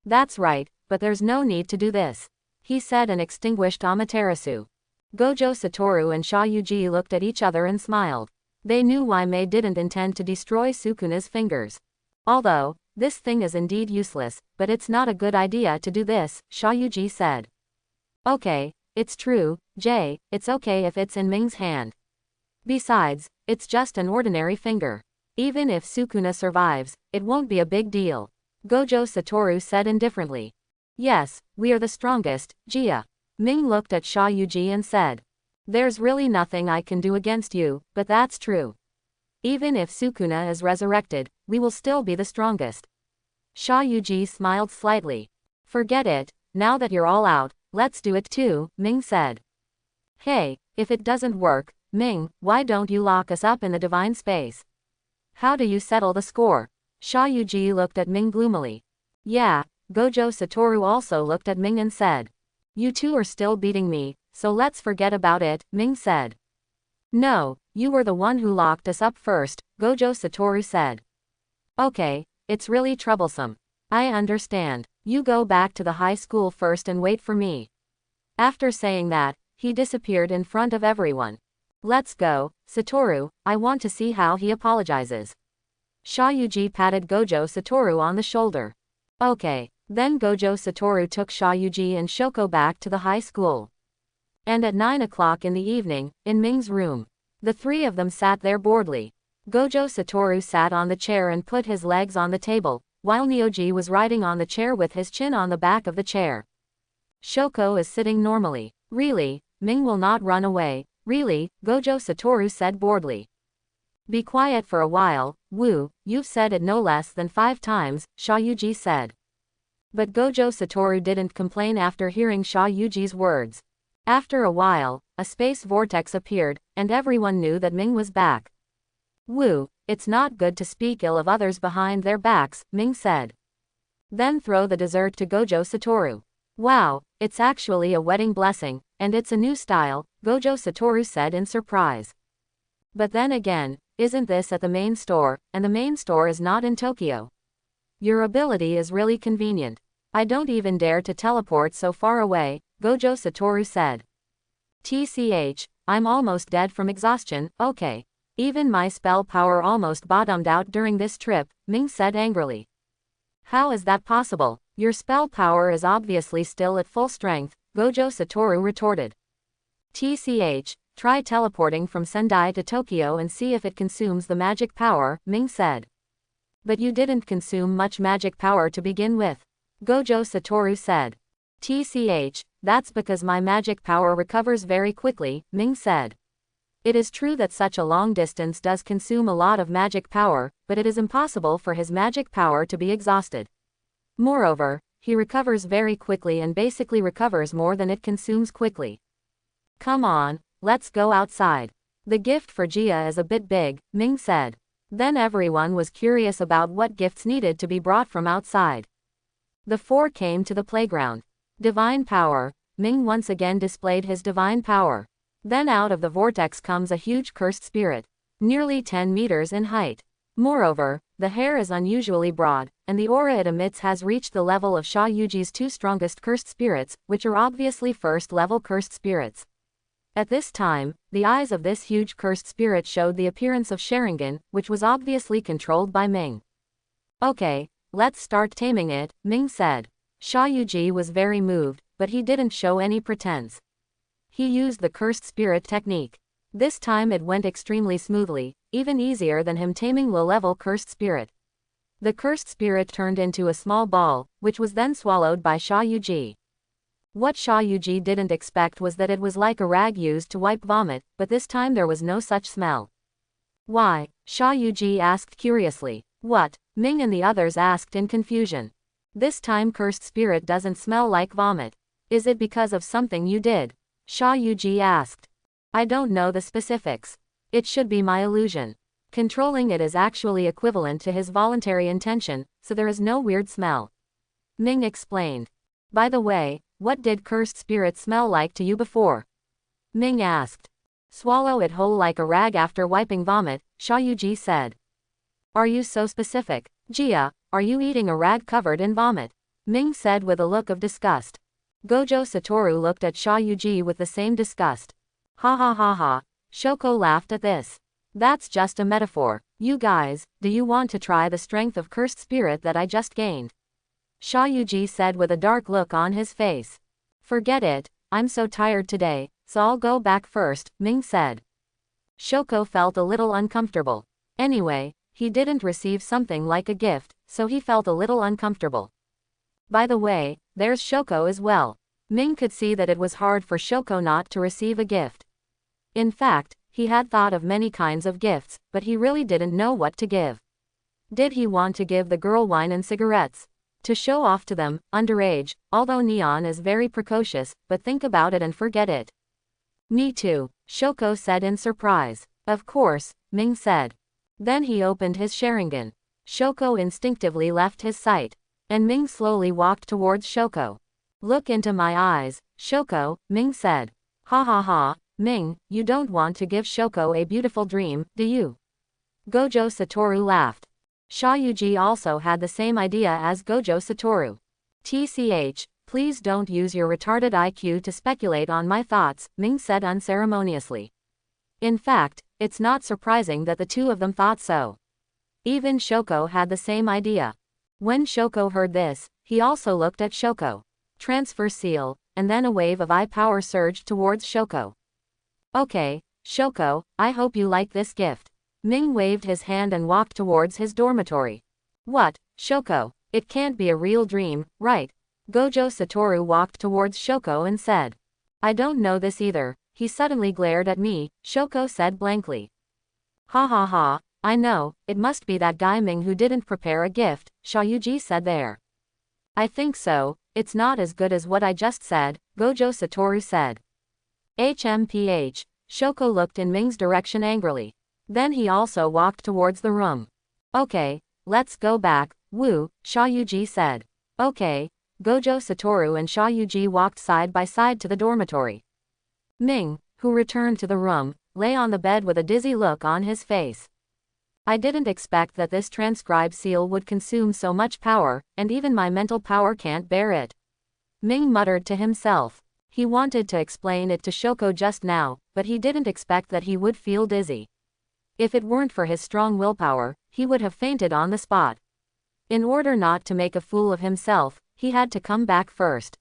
That's right, but there's no need to do this. He said and extinguished Amaterasu. Gojo Satoru and Shayuji looked at each other and smiled. They knew why Mei didn't intend to destroy Sukuna's fingers. Although, this thing is indeed useless, but it's not a good idea to do this, Shayuji said. Okay, it's true, Jay, it's okay if it's in Ming's hand. Besides, it's just an ordinary finger. Even if Sukuna survives, it won't be a big deal. Gojo Satoru said indifferently. Yes, we are the strongest, Jia. Ming looked at Shayuji and said. There's really nothing I can do against you, but that's true. Even if Sukuna is resurrected, we will still be the strongest. Shayuji smiled slightly. Forget it, now that you're all out, let's do it too, Ming said. Hey, if it doesn't work, Ming, why don't you lock us up in the divine space? How do you settle the score? Shayuji looked at Ming gloomily. Yeah, Gojo Satoru also looked at Ming and said. You two are still beating me, so let's forget about it, Ming said. No, you were the one who locked us up first, Gojo Satoru said. Okay, it's really troublesome. I understand. You go back to the high school first and wait for me. After saying that, he disappeared in front of everyone. Let's go, Satoru, I want to see how he apologizes. Shayuji patted Gojo Satoru on the shoulder. Okay, then Gojo Satoru took Shayuji and Shoko back to the high school. And at 9 o'clock in the evening, in Ming's room, the three of them sat there boredly. Gojo Satoru sat on the chair and put his legs on the table, while Neoji was riding on the chair with his chin on the back of the chair. Shoko is sitting normally. Really, Ming will not run away. Really, Gojo Satoru said boredly. Be quiet for a while, Wu, you've said it no less than 5 times, Shayuji said. But Gojo Satoru didn't complain after hearing Shayuji's words. After a while, a space vortex appeared, and everyone knew that Ming was back. Wu, it's not good to speak ill of others behind their backs, Ming said. Then throw the dessert to Gojo Satoru. Wow, it's actually a wedding blessing, and it's a new style, Gojo Satoru said in surprise. But then again, isn't this at the main store, and the main store is not in Tokyo? Your ability is really convenient. I don't even dare to teleport so far away, Gojo Satoru said. TCH, I'm almost dead from exhaustion, okay. Even my spell power almost bottomed out during this trip, Ming said angrily. How is that possible? Your spell power is obviously still at full strength, Gojo Satoru retorted. TCH, try teleporting from Sendai to Tokyo and see if it consumes the magic power, Ming said. But you didn't consume much magic power to begin with, Gojo Satoru said. TCH, that's because my magic power recovers very quickly, Ming said. It is true that such a long distance does consume a lot of magic power, but it is impossible for his magic power to be exhausted. Moreover, he recovers very quickly and basically recovers more than it consumes quickly. Come on, let's go outside. The gift for Jia is a bit big, Ming said. Then everyone was curious about what gifts needed to be brought from outside. The four came to the playground. Divine power, Ming once again displayed his divine power. Then out of the vortex comes a huge cursed spirit, nearly 10 meters in height. Moreover, the hair is unusually broad, and the aura it emits has reached the level of Sha Yuji's two strongest cursed spirits, which are obviously first-level cursed spirits. At this time, the eyes of this huge cursed spirit showed the appearance of Sharingan, which was obviously controlled by Ming. Okay, let's start taming it, Ming said. Sha Yuji was very moved, but he didn't show any pretense. He used the cursed spirit technique. This time it went extremely smoothly, even easier than him taming low-level cursed spirit. The cursed spirit turned into a small ball, which was then swallowed by Sha Yuji. What Sha Yuji didn't expect was that it was like a rag used to wipe vomit, but this time there was no such smell. Why? Sha Yuji asked curiously. What? Ming and the others asked in confusion. This time cursed spirit doesn't smell like vomit. Is it because of something you did? Sha Yuji asked. I don't know the specifics. It should be my illusion. Controlling it is actually equivalent to his voluntary intention, so there is no weird smell. Ming explained. By the way, what did cursed spirit smell like to you before? Ming asked. Swallow it whole like a rag after wiping vomit, Sha Yuji said. Are you so specific? Jia, are you eating a rag covered in vomit? Ming said with a look of disgust. Gojo Satoru looked at Sha Yuji with the same disgust. Ha ha ha ha. Shoko laughed at this. That's just a metaphor. You guys, do you want to try the strength of cursed spirit that I just gained? Sha Yuji said with a dark look on his face. Forget it, I'm so tired today, so I'll go back first, Ming said. Shoko felt a little uncomfortable. Anyway, he didn't receive something like a gift, so he felt a little uncomfortable. By the way, there's Shoko as well. Ming could see that it was hard for Shoko not to receive a gift. In fact, he had thought of many kinds of gifts, but he really didn't know what to give. Did he want to give the girl wine and cigarettes? To show off to them, underage, although Neon is very precocious, but think about it and forget it. Me too, Shoko said in surprise. Of course, Ming said. Then he opened his Sharingan. Shoko instinctively left his sight. And Ming slowly walked towards Shoko. Look into my eyes, Shoko, Ming said. Ha ha ha, Ming, you don't want to give Shoko a beautiful dream, do you? Gojo Satoru laughed. Sha Yuji also had the same idea as Gojo Satoru. TCH, please don't use your retarded IQ to speculate on my thoughts, Ming said unceremoniously. In fact, it's not surprising that the two of them thought so. Even Shoko had the same idea. When Shoko heard this, he also looked at Shoko. Transfer seal, and then a wave of eye power surged towards Shoko. Okay, Shoko, I hope you like this gift. Ming waved his hand and walked towards his dormitory. What, Shoko, it can't be a real dream, right? Gojo Satoru walked towards Shoko and said. I don't know this either, he suddenly glared at me, Shoko said blankly. Ha ha ha, I know, it must be that guy Ming who didn't prepare a gift, Sha Yuji said there. I think so, it's not as good as what I just said, Gojo Satoru said. HMPH, Shoko looked in Ming's direction angrily. Then he also walked towards the room. Okay, let's go back, woo, Sha Yuji said. Okay, Gojo Satoru and Sha Yuji walked side by side to the dormitory. Ming, who returned to the room, lay on the bed with a dizzy look on his face. I didn't expect that this transcribe seal would consume so much power, and even my mental power can't bear it. Ming muttered to himself. He wanted to explain it to Shoko just now, but he didn't expect that he would feel dizzy. If it weren't for his strong willpower, he would have fainted on the spot. In order not to make a fool of himself, he had to come back first.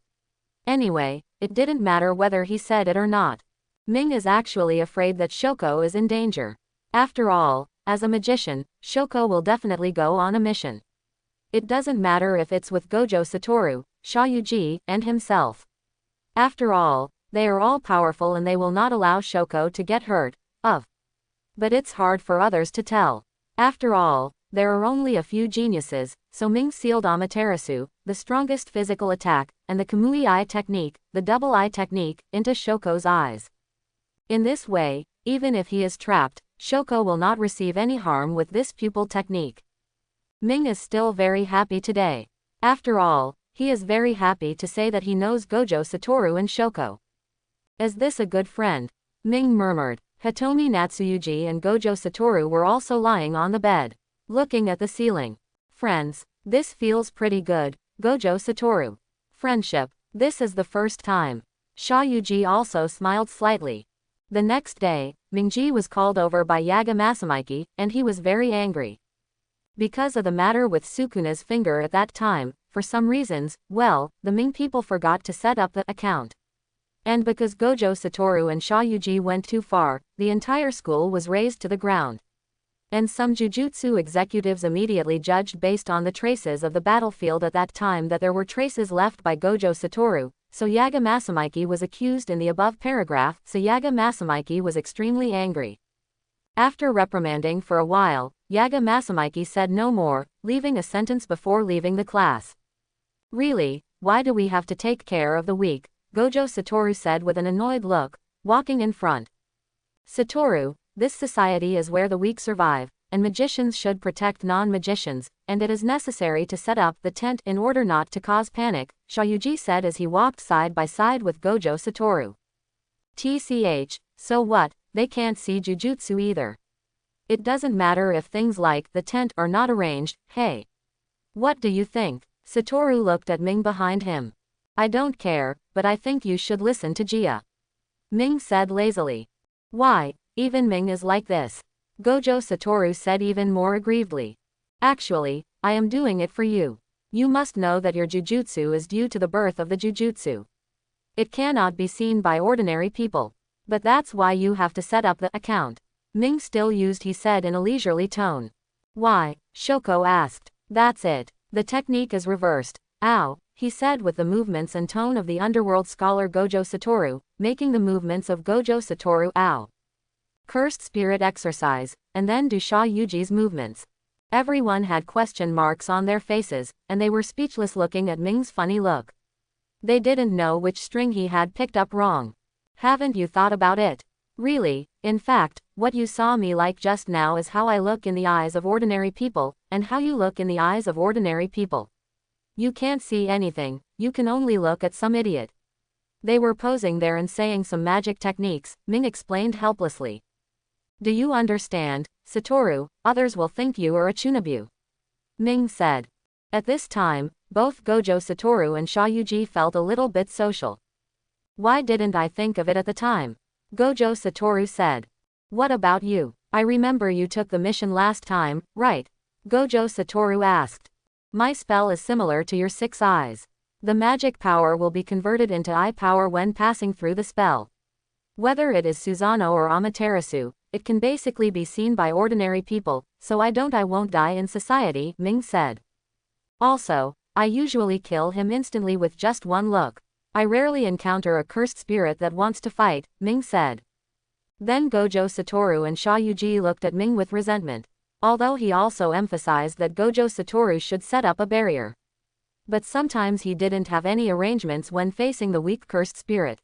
Anyway, it didn't matter whether he said it or not. Ming is actually afraid that Shoko is in danger. After all, as a magician, Shoko will definitely go on a mission. It doesn't matter if it's with Gojo Satoru, Shayuji, and himself. After all, they are all powerful and they will not allow Shoko to get hurt. But it's hard for others to tell. After all, there are only a few geniuses, so Ming sealed Amaterasu, the strongest physical attack, and the Kamui Eye technique, the double eye technique, into Shoko's eyes. In this way, even if he is trapped, Shoko will not receive any harm with this pupil technique. Ming is still very happy today. After all, he is very happy to say that he knows Gojo Satoru and Shoko. Is this a good friend? Ming murmured. Hitomi Natsuyuji and Gojo Satoru were also lying on the bed, looking at the ceiling. Friends, this feels pretty good, Gojo Satoru. Friendship, this is the first time. Shayuji also smiled slightly. The next day, Mingji was called over by Yaga Masamiki, and he was very angry. Because of the matter with Sukuna's finger at that time, for some reasons, well, the Ming people forgot to set up the account. And because Gojo Satoru and Shayuji went too far, the entire school was razed to the ground. And some jujutsu executives immediately judged based on the traces of the battlefield at that time that there were traces left by Gojo Satoru, so Yaga Masamiki was accused in the above paragraph, so Yaga Masamiki was extremely angry. After reprimanding for a while, Yaga Masamiki said no more, leaving a sentence before leaving the class. Really, why do we have to take care of the weak? Gojo Satoru said with an annoyed look, walking in front. Satoru, this society is where the weak survive, and magicians should protect non-magicians, and it is necessary to set up the tent in order not to cause panic, Shayuji said as he walked side by side with Gojo Satoru. TCH, so what, they can't see jujutsu either. It doesn't matter if things like the tent are not arranged, hey. What do you think? Satoru looked at Ming behind him. I don't care, but I think you should listen to Jia. Ming said lazily. Why, even Ming is like this. Gojo Satoru said even more aggrievedly. Actually, I am doing it for you. You must know that your jujutsu is due to the birth of the jujutsu. It cannot be seen by ordinary people. But that's why you have to set up the account. Ming still used he said in a leisurely tone. Why? Shoko asked. That's it. The technique is reversed. Ow, he said with the movements and tone of the underworld scholar Gojo Satoru, making the movements of Gojo Satoru ow. Cursed spirit exercise, and then do Shayuji's movements. Everyone had question marks on their faces, and they were speechless looking at Ming's funny look. They didn't know which string he had picked up wrong. Haven't you thought about it? Really, in fact, what you saw me like just now is how I look in the eyes of ordinary people, and how you look in the eyes of ordinary people. You can't see anything, you can only look at some idiot. They were posing there and saying some magic techniques, Ming explained helplessly. Do you understand, Satoru, others will think you are a chunabu. Ming said. At this time, both Gojo Satoru and Shayuji felt a little bit social. Why didn't I think of it at the time? Gojo Satoru said. What about you? I remember you took the mission last time, right? Gojo Satoru asked. My spell is similar to your 6 eyes. The magic power will be converted into eye power when passing through the spell. Whether it is Susanoo or Amaterasu, it can basically be seen by ordinary people, so I won't die in society, Ming said. Also, I usually kill him instantly with just one look. I rarely encounter a cursed spirit that wants to fight, Ming said. Then Gojo Satoru and Shayuji looked at Ming with resentment. Although he also emphasized that Gojo Satoru should set up a barrier. But sometimes he didn't have any arrangements when facing the weak cursed spirit.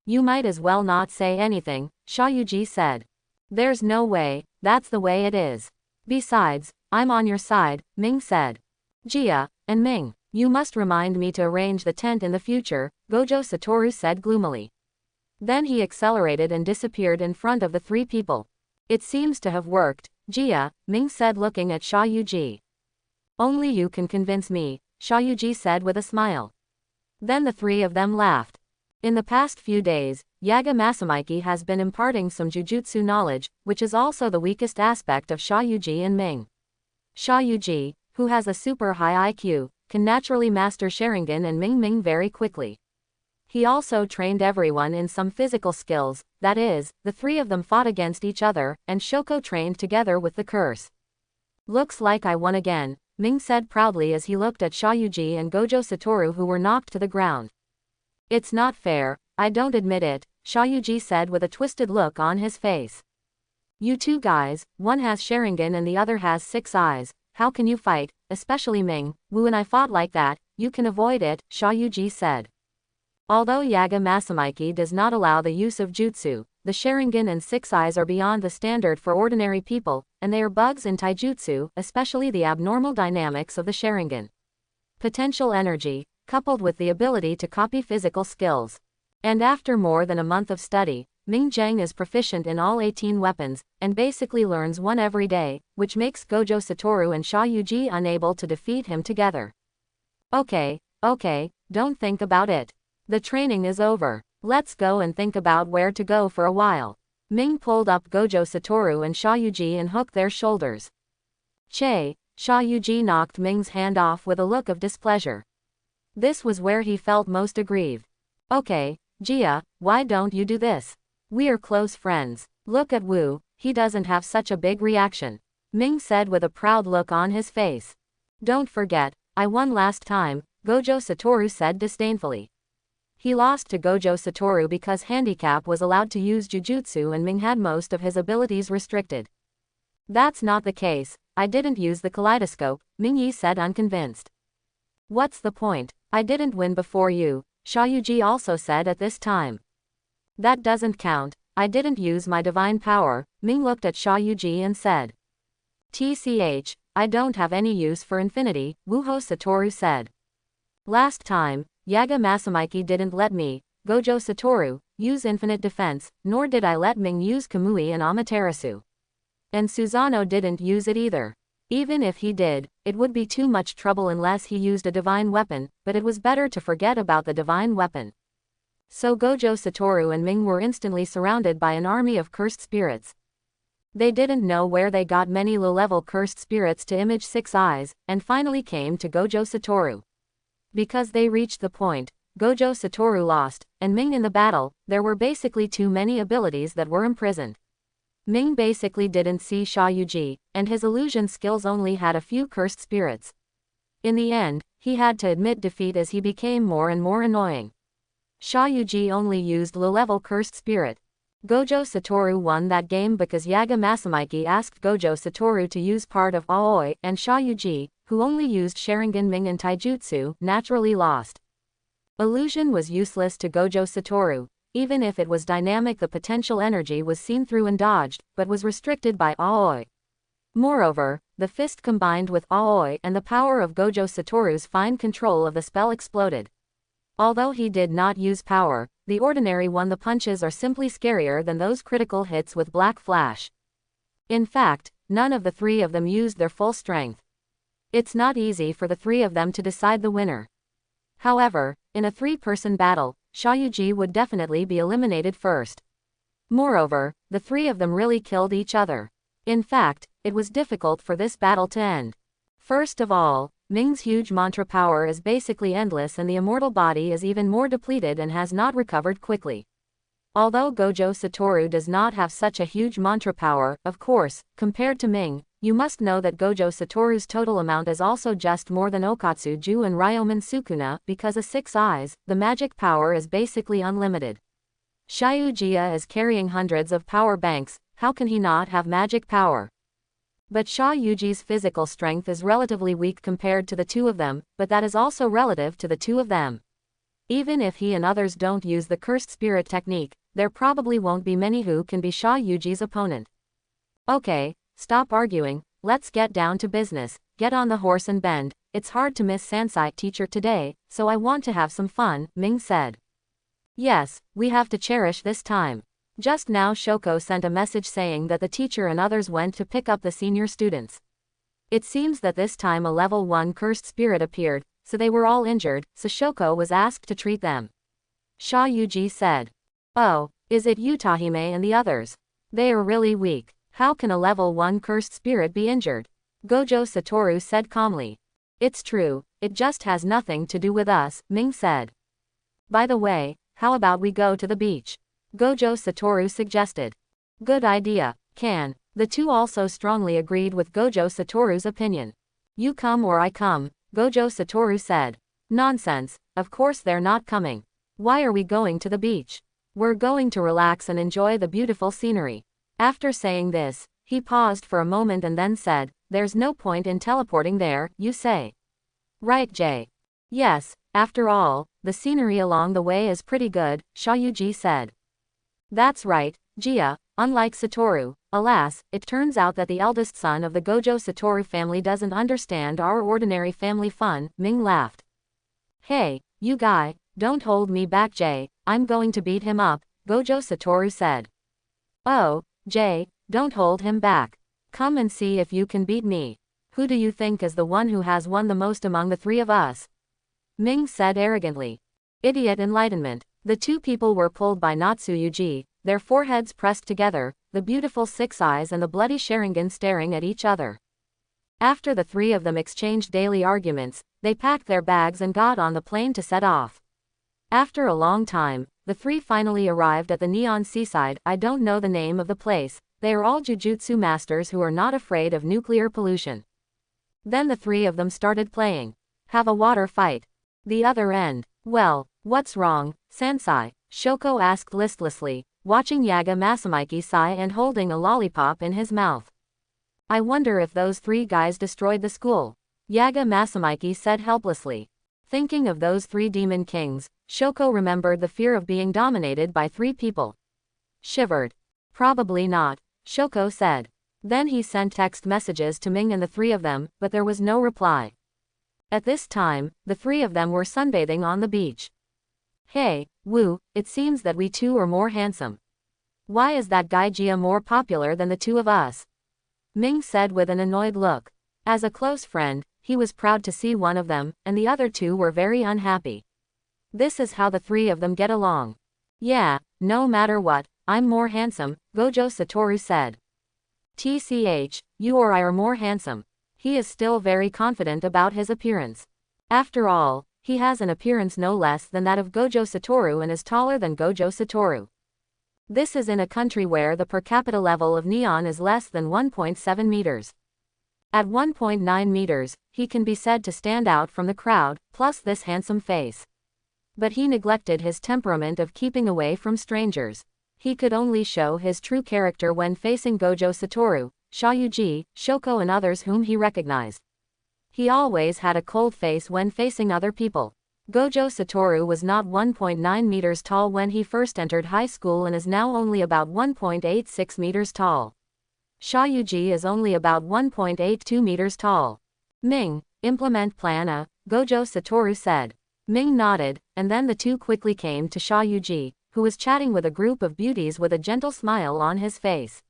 You might as well not say anything, Shayuji said. There's no way, that's the way it is. Besides, I'm on your side, Ming said. Jia, and Ming, you must remind me to arrange the tent in the future, Gojo Satoru said gloomily. Then he accelerated and disappeared in front of the 3 people. It seems to have worked, Jia, Ming said looking at Shayuji. Only you can convince me, Shayuji said with a smile. Then the 3 of them laughed. In the past few days, Yaga Masamiki has been imparting some jujutsu knowledge, which is also the weakest aspect of Shaoyuji and Ming. Shaoyuji, who has a super high IQ, can naturally master Sharingan and Ming very quickly. He also trained everyone in some physical skills, that is, the three of them fought against each other, and Shoko trained together with the curse. Looks like I won again, Ming said proudly as he looked at Shaoyuji and Gojo Satoru, who were knocked to the ground. It's not fair, I don't admit it, Shaoyuji said with a twisted look on his face. You two guys, one has Sharingan and the other has 6 eyes, how can you fight, especially Ming? Wu and I fought like that, you can avoid it, Shaoyuji said. Although Yaga Masamiki does not allow the use of jutsu, the Sharingan and 6 eyes are beyond the standard for ordinary people, and they are bugs in taijutsu, especially the abnormal dynamics of the Sharingan. Potential energy, coupled with the ability to copy physical skills. And after more than a month of study, Ming Zheng is proficient in all 18 weapons, and basically learns one every day, which makes Gojo Satoru and Shaoyuji unable to defeat him together. Okay, don't think about it. The training is over. Let's go and think about where to go for a while. Ming pulled up Gojo Satoru and Shaoyuji and hooked their shoulders. Che, Shaoyuji knocked Ming's hand off with a look of displeasure. This was where he felt most aggrieved. Okay, Jia, why don't you do this? We're close friends. Look at Wu, he doesn't have such a big reaction. Ming said with a proud look on his face. Don't forget, I won last time, Gojo Satoru said disdainfully. He lost to Gojo Satoru because handicap was allowed to use jujutsu and Ming had most of his abilities restricted. That's not the case, I didn't use the kaleidoscope, Ming Yi said unconvinced. What's the point? I didn't win before you, Shaoyuji also said at this time. That doesn't count, I didn't use my divine power, Ming looked at Shaoyuji and said. TCH, I don't have any use for infinity, Wuho Satoru said. Last time, Yaga Masamiki didn't let me, Gojo Satoru, use infinite defense, nor did I let Ming use Kamui and Amaterasu. And Susanoo didn't use it either. Even if he did, it would be too much trouble unless he used a divine weapon, but it was better to forget about the divine weapon. So Gojo Satoru and Ming were instantly surrounded by an army of cursed spirits. They didn't know where they got many low-level cursed spirits to image 6 eyes, and finally came to Gojo Satoru. Because they reached the point, Gojo Satoru lost, and Ming in the battle, there were basically too many abilities that were imprisoned. Ming basically didn't see Shaoyuji, and his illusion skills only had a few cursed spirits. In the end, he had to admit defeat as he became more and more annoying. Shaoyuji only used low-level cursed spirit. Gojo Satoru won that game because Yaga Masamiki asked Gojo Satoru to use part of Aoi, and Shaoyuji, who only used Sharingan Ming and Taijutsu, naturally lost. Illusion was useless to Gojo Satoru. Even if it was dynamic, the potential energy was seen through and dodged, but was restricted by Aoi. Moreover, the fist combined with Aoi and the power of Gojo Satoru's fine control of the spell exploded. Although he did not use power, the ordinary one, the punches are simply scarier than those critical hits with Black Flash. In fact, none of the 3 of them used their full strength. It's not easy for the 3 of them to decide the winner. However, in a 3-person battle, Shaoyuji would definitely be eliminated first. Moreover, the 3 of them really killed each other. In fact, it was difficult for this battle to end. First of all, Ming's huge mantra power is basically endless and the immortal body is even more depleted and has not recovered quickly. Although Gojo Satoru does not have such a huge mantra power, of course, compared to Ming, you must know that Gojo Satoru's total amount is also just more than Okatsuju and Ryomen Sukuna, because of 6 eyes, the magic power is basically unlimited. Shaoyuji is carrying hundreds of power banks, how can he not have magic power? But Shaoyuji's physical strength is relatively weak compared to the 2 of them, but that is also relative to the 2 of them. Even if he and others don't use the cursed spirit technique, there probably won't be many who can be Shaoyuji's opponent. Okay, stop arguing, let's get down to business, get on the horse and bend, it's hard to miss Sansai teacher today, so I want to have some fun, Ming said. Yes, we have to cherish this time. Just now Shoko sent a message saying that the teacher and others went to pick up the senior students. It seems that this time a level 1 cursed spirit appeared, so they were all injured, so Shoko was asked to treat them. Sha Yuji said. Oh, is it Utahime and the others? They are really weak. How can a level 1 cursed spirit be injured? Gojo Satoru said calmly. It's true, it just has nothing to do with us, Ming said. By the way, how about we go to the beach? Gojo Satoru suggested. Good idea, Can. The two also strongly agreed with Gojo Satoru's opinion. You come or I come, Gojo Satoru said. Nonsense, of course they're not coming. Why are we going to the beach? We're going to relax and enjoy the beautiful scenery. After saying this, he paused for a moment and then said, there's no point in teleporting there, you say. Right, Jay. Yes, after all, the scenery along the way is pretty good, Sha Yuji said. That's right, Jia. Unlike Satoru, alas, it turns out that the eldest son of the Gojo Satoru family doesn't understand our ordinary family fun, Ming laughed. Hey, you guy, don't hold me back, Jay, I'm going to beat him up, Gojo Satoru said. Oh, Jay, don't hold him back. Come and see if you can beat me. Who do you think is the one who has won the most among the three of us? Ming said arrogantly. Idiot enlightenment. The two people were pulled by Natsuyuji, their foreheads pressed together, the beautiful six eyes and the bloody Sharingan staring at each other. After the three of them exchanged daily arguments, they packed their bags and got on the plane to set off. After a long time, the three finally arrived at the neon seaside. I don't know the name of the place, they are all jujutsu masters who are not afraid of nuclear pollution. Then the three of them started playing. Have a water fight. The other end. Well, what's wrong, Sensei? Shoko asked listlessly, watching Yaga Masamiki sigh and holding a lollipop in his mouth. I wonder if those three guys destroyed the school. Yaga Masamiki said helplessly. Thinking of those three demon kings, Shoko remembered the fear of being dominated by three people. Shivered. Probably not, Shoko said. Then he sent text messages to Ming and the three of them, but there was no reply. At this time, the three of them were sunbathing on the beach. Hey, Wu, it seems that we two are more handsome. Why is that guy Jia more popular than the two of us? Ming said with an annoyed look. As a close friend, he was proud to see one of them, and the other two were very unhappy. This is how the three of them get along. Yeah, no matter what, I'm more handsome, Gojo Satoru said. TCH, you or I are more handsome. He is still very confident about his appearance. After all, he has an appearance no less than that of Gojo Satoru and is taller than Gojo Satoru. This is in a country where the per capita level of neon is less than 1.7 meters. At 1.9 meters, he can be said to stand out from the crowd, plus this handsome face. But he neglected his temperament of keeping away from strangers. He could only show his true character when facing Gojo Satoru, Sha Yuji, Shoko and others whom he recognized. He always had a cold face when facing other people. Gojo Satoru was not 1.9 meters tall when he first entered high school and is now only about 1.86 meters tall. Sha Yuji is only about 1.82 meters tall. Ming, implement plan A, Gojo Satoru said. Ming nodded, and then the two quickly came to Sha Yuji, who was chatting with a group of beauties with a gentle smile on his face.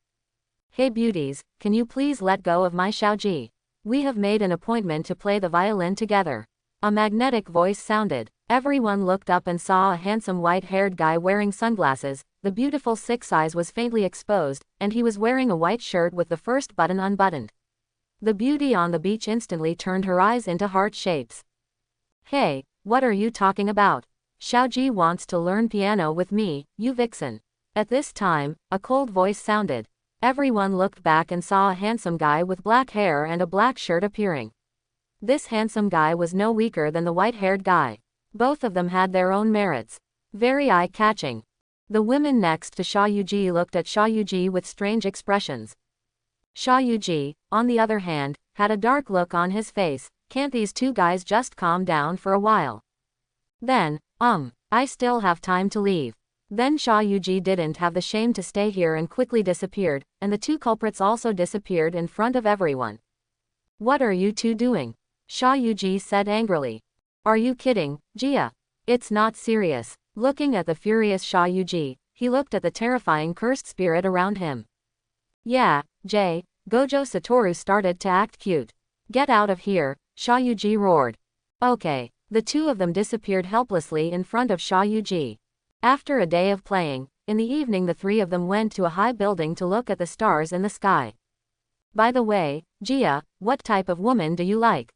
Hey beauties, can you please let go of my Xiaoji? We have made an appointment to play the violin together. A magnetic voice sounded. Everyone looked up and saw a handsome white-haired guy wearing sunglasses. The beautiful six eyes was faintly exposed, and he was wearing a white shirt with the first button unbuttoned. The beauty on the beach instantly turned her eyes into heart shapes. Hey, what are you talking about? Xiaoji wants to learn piano with me, you vixen. At this time, a cold voice sounded. Everyone looked back and saw a handsome guy with black hair and a black shirt appearing. This handsome guy was no weaker than the white-haired guy. Both of them had their own merits. Very eye-catching. The women next to Sha Yuji looked at Sha Yuji with strange expressions. Sha Yuji, on the other hand, had a dark look on his face. Can't these two guys just calm down for a while? Then, I still have time to leave. Then Sha Yuji didn't have the shame to stay here and quickly disappeared, and the two culprits also disappeared in front of everyone. What are you two doing? Sha Yuji said angrily. Are you kidding, Jia? It's not serious. Looking at the furious Sha Yuji, he looked at the terrifying cursed spirit around him. Yeah, Jay, Gojo Satoru started to act cute. Get out of here, Sha Yuji roared. Okay. The two of them disappeared helplessly in front of Sha Yuji. After a day of playing, in the evening the three of them went to a high building to look at the stars in the sky. By the way, Jia, what type of woman do you like?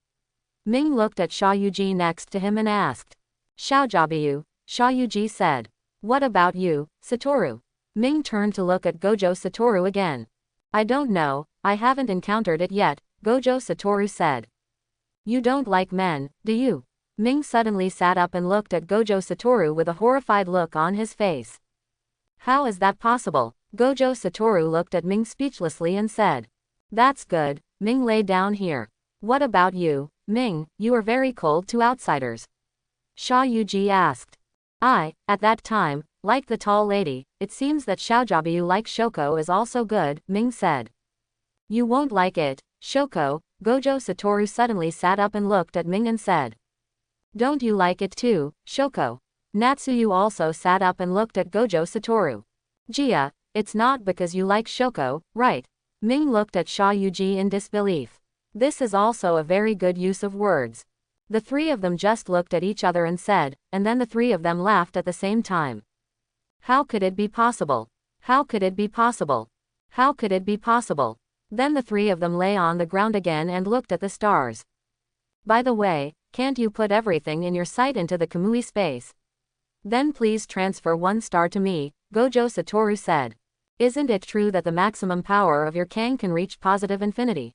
Ming looked at Xiaoyuji next to him and asked. Xiaojiabiyu, Xiaoyuji said. What about you, Satoru? Ming turned to look at Gojo Satoru again. I don't know, I haven't encountered it yet, Gojo Satoru said. You don't like men, do you? Ming suddenly sat up and looked at Gojo Satoru with a horrified look on his face. How is that possible? Gojo Satoru looked at Ming speechlessly and said. That's good, Ming lay down here. What about you, Ming, you are very cold to outsiders. Xiaoyuji asked. At that time, like the tall lady, it seems that Xiaojiabiyu like Shoko is also good, Ming said. You won't like it, Shoko. Gojo Satoru suddenly sat up and looked at Ming and said. Don't you like it too, Shoko? Natsuyu also sat up and looked at Gojo Satoru. Jia, it's not because you like Shoko, right? Ming looked at Xiaoyuji in disbelief. This is also a very good use of words. The three of them just looked at each other and said, and then the three of them laughed at the same time. How could it be possible? How could it be possible? How could it be possible? Then the three of them lay on the ground again and looked at the stars. By the way, can't you put everything in your sight into the Kamui space? Then please transfer 1 star to me, Gojo Satoru said. Isn't it true that the maximum power of your Kang can reach positive infinity?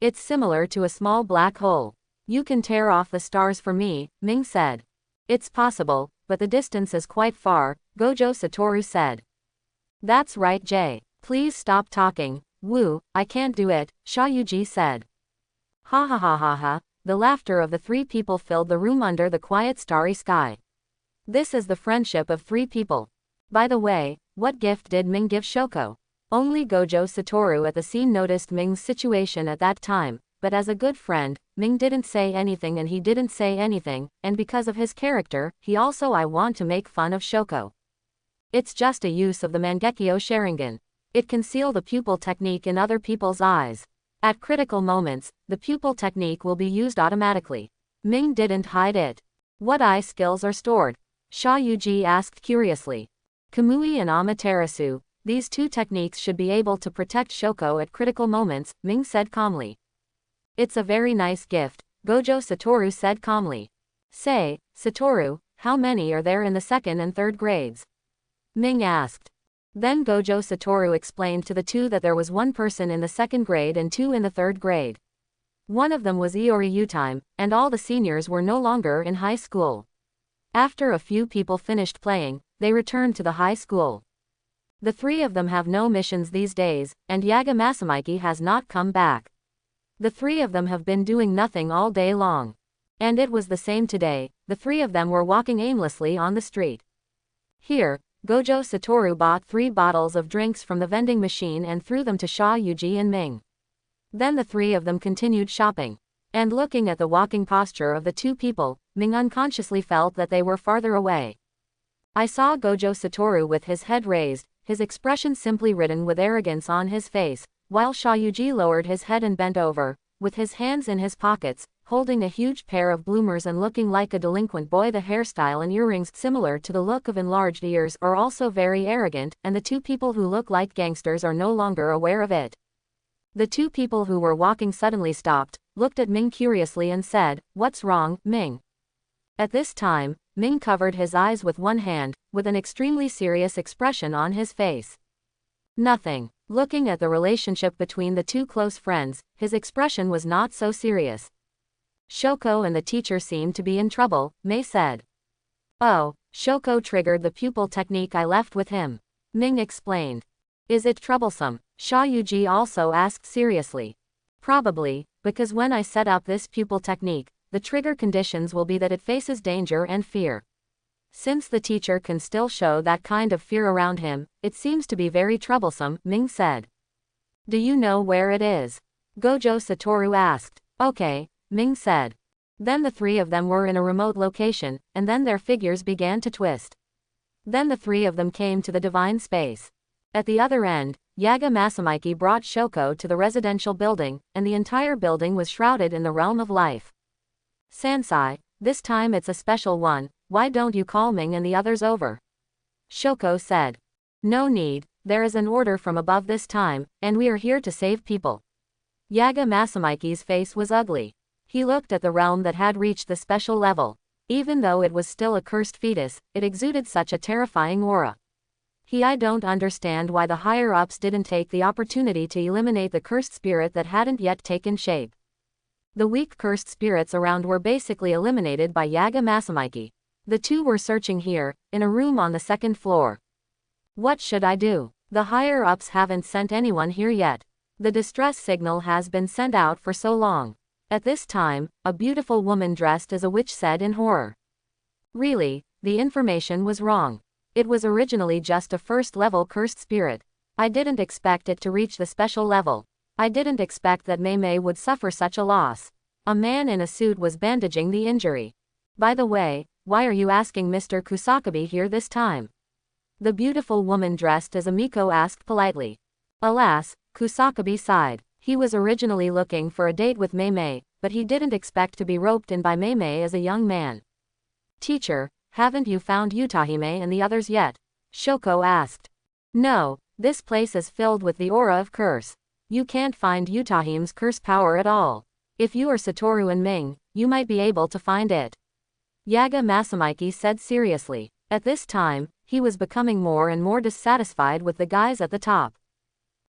It's similar to a small black hole. You can tear off the stars for me, Ming said. It's possible, but the distance is quite far, Gojo Satoru said. That's right, Jay. Please stop talking. Woo, I can't do it, Xiaoyuji said. Ha ha ha ha ha. The laughter of the three people filled the room under the quiet starry sky. This is the friendship of three people. By the way, what gift did Ming give Shoko? Only Gojo Satoru at the scene noticed Ming's situation at that time, but as a good friend, Ming didn't say anything and he didn't say anything, and because of his character, he also I want to make fun of Shoko. It's just a use of the Mangekyō Sharingan. It can seal the pupil technique in other people's eyes. At critical moments, the pupil technique will be used automatically. Ming didn't hide it. What eye skills are stored? Xiaoyuji asked curiously. Kamui and Amaterasu, these two techniques should be able to protect Shoko at critical moments, Ming said calmly. It's a very nice gift, Gojo Satoru said calmly. Say, Satoru, how many are there in the 2nd and 3rd grades? Ming asked. Then Gojo Satoru explained to the two that there was 1 person in the 2nd grade and 2 in the 3rd grade. One of them was Iori Utime, and all the seniors were no longer in high school. After a few people finished playing, they returned to the high school. The three of them have no missions these days, and Yaga Masamiki has not come back. The three of them have been doing nothing all day long. And it was the same today, the three of them were walking aimlessly on the street. Here, Gojo Satoru bought 3 bottles of drinks from the vending machine and threw them to Xiaoyuji and Ming. Then the three of them continued shopping. And looking at the walking posture of the two people, Ming unconsciously felt that they were farther away. I saw Gojo Satoru with his head raised, his expression simply written with arrogance on his face, while Xiaoyuji lowered his head and bent over, with his hands in his pockets, holding a huge pair of bloomers and looking like a delinquent boy. The hairstyle and earrings similar to the look of enlarged ears are also very arrogant, and the two people who look like gangsters are no longer aware of it. The two people who were walking suddenly stopped, looked at Ming curiously and said, "What's wrong, Ming?" At this time, Ming covered his eyes with one hand, with an extremely serious expression on his face. Nothing. Looking at the relationship between the two close friends, his expression was not so serious. Shoko and the teacher seemed to be in trouble, Mei said. Oh, Shoko triggered the pupil technique I left with him. Ming explained. Is it troublesome? Xiaoyuji also asked seriously. Probably, because when I set up this pupil technique, the trigger conditions will be that it faces danger and fear. Since the teacher can still show that kind of fear around him, it seems to be very troublesome, Ming said. Do you know where it is? Gojo Satoru asked. Okay, Ming said. Then the three of them were in a remote location, and then their figures began to twist. Then the three of them came to the divine space. At the other end, Yaga Masamiki brought Shoko to the residential building, and the entire building was shrouded in the realm of life. Sansai, this time it's a special one, why don't you call Ming and the others over? Shoko said. No need, there is an order from above this time, and we are here to save people. Yaga Masamiki's face was ugly. He looked at the realm that had reached the special level. Even though it was still a cursed fetus, it exuded such a terrifying aura. I don't understand why the higher-ups didn't take the opportunity to eliminate the cursed spirit that hadn't yet taken shape. The weak cursed spirits around were basically eliminated by Yaga Masamiki. The two were searching here, in a room on the second floor. What should I do? The higher-ups haven't sent anyone here yet. The distress signal has been sent out for so long. At this time, a beautiful woman dressed as a witch said in horror. Really, the information was wrong. It was originally just a first-level cursed spirit. I didn't expect it to reach the special level. I didn't expect that Mei would suffer such a loss. A man in a suit was bandaging the injury. By the way, why are you asking Mr. Kusakabe here this time? The beautiful woman dressed as a Miko asked politely. Alas, Kusakabe sighed. He was originally looking for a date with Mei, but he didn't expect to be roped in by Mei as a young man. Teacher, haven't you found Utahime and the others yet? Shoko asked. No, this place is filled with the aura of curse. You can't find Utahime's curse power at all. If you are Satoru and Ming, you might be able to find it. Yaga Masamiki said seriously. At this time, he was becoming more and more dissatisfied with the guys at the top.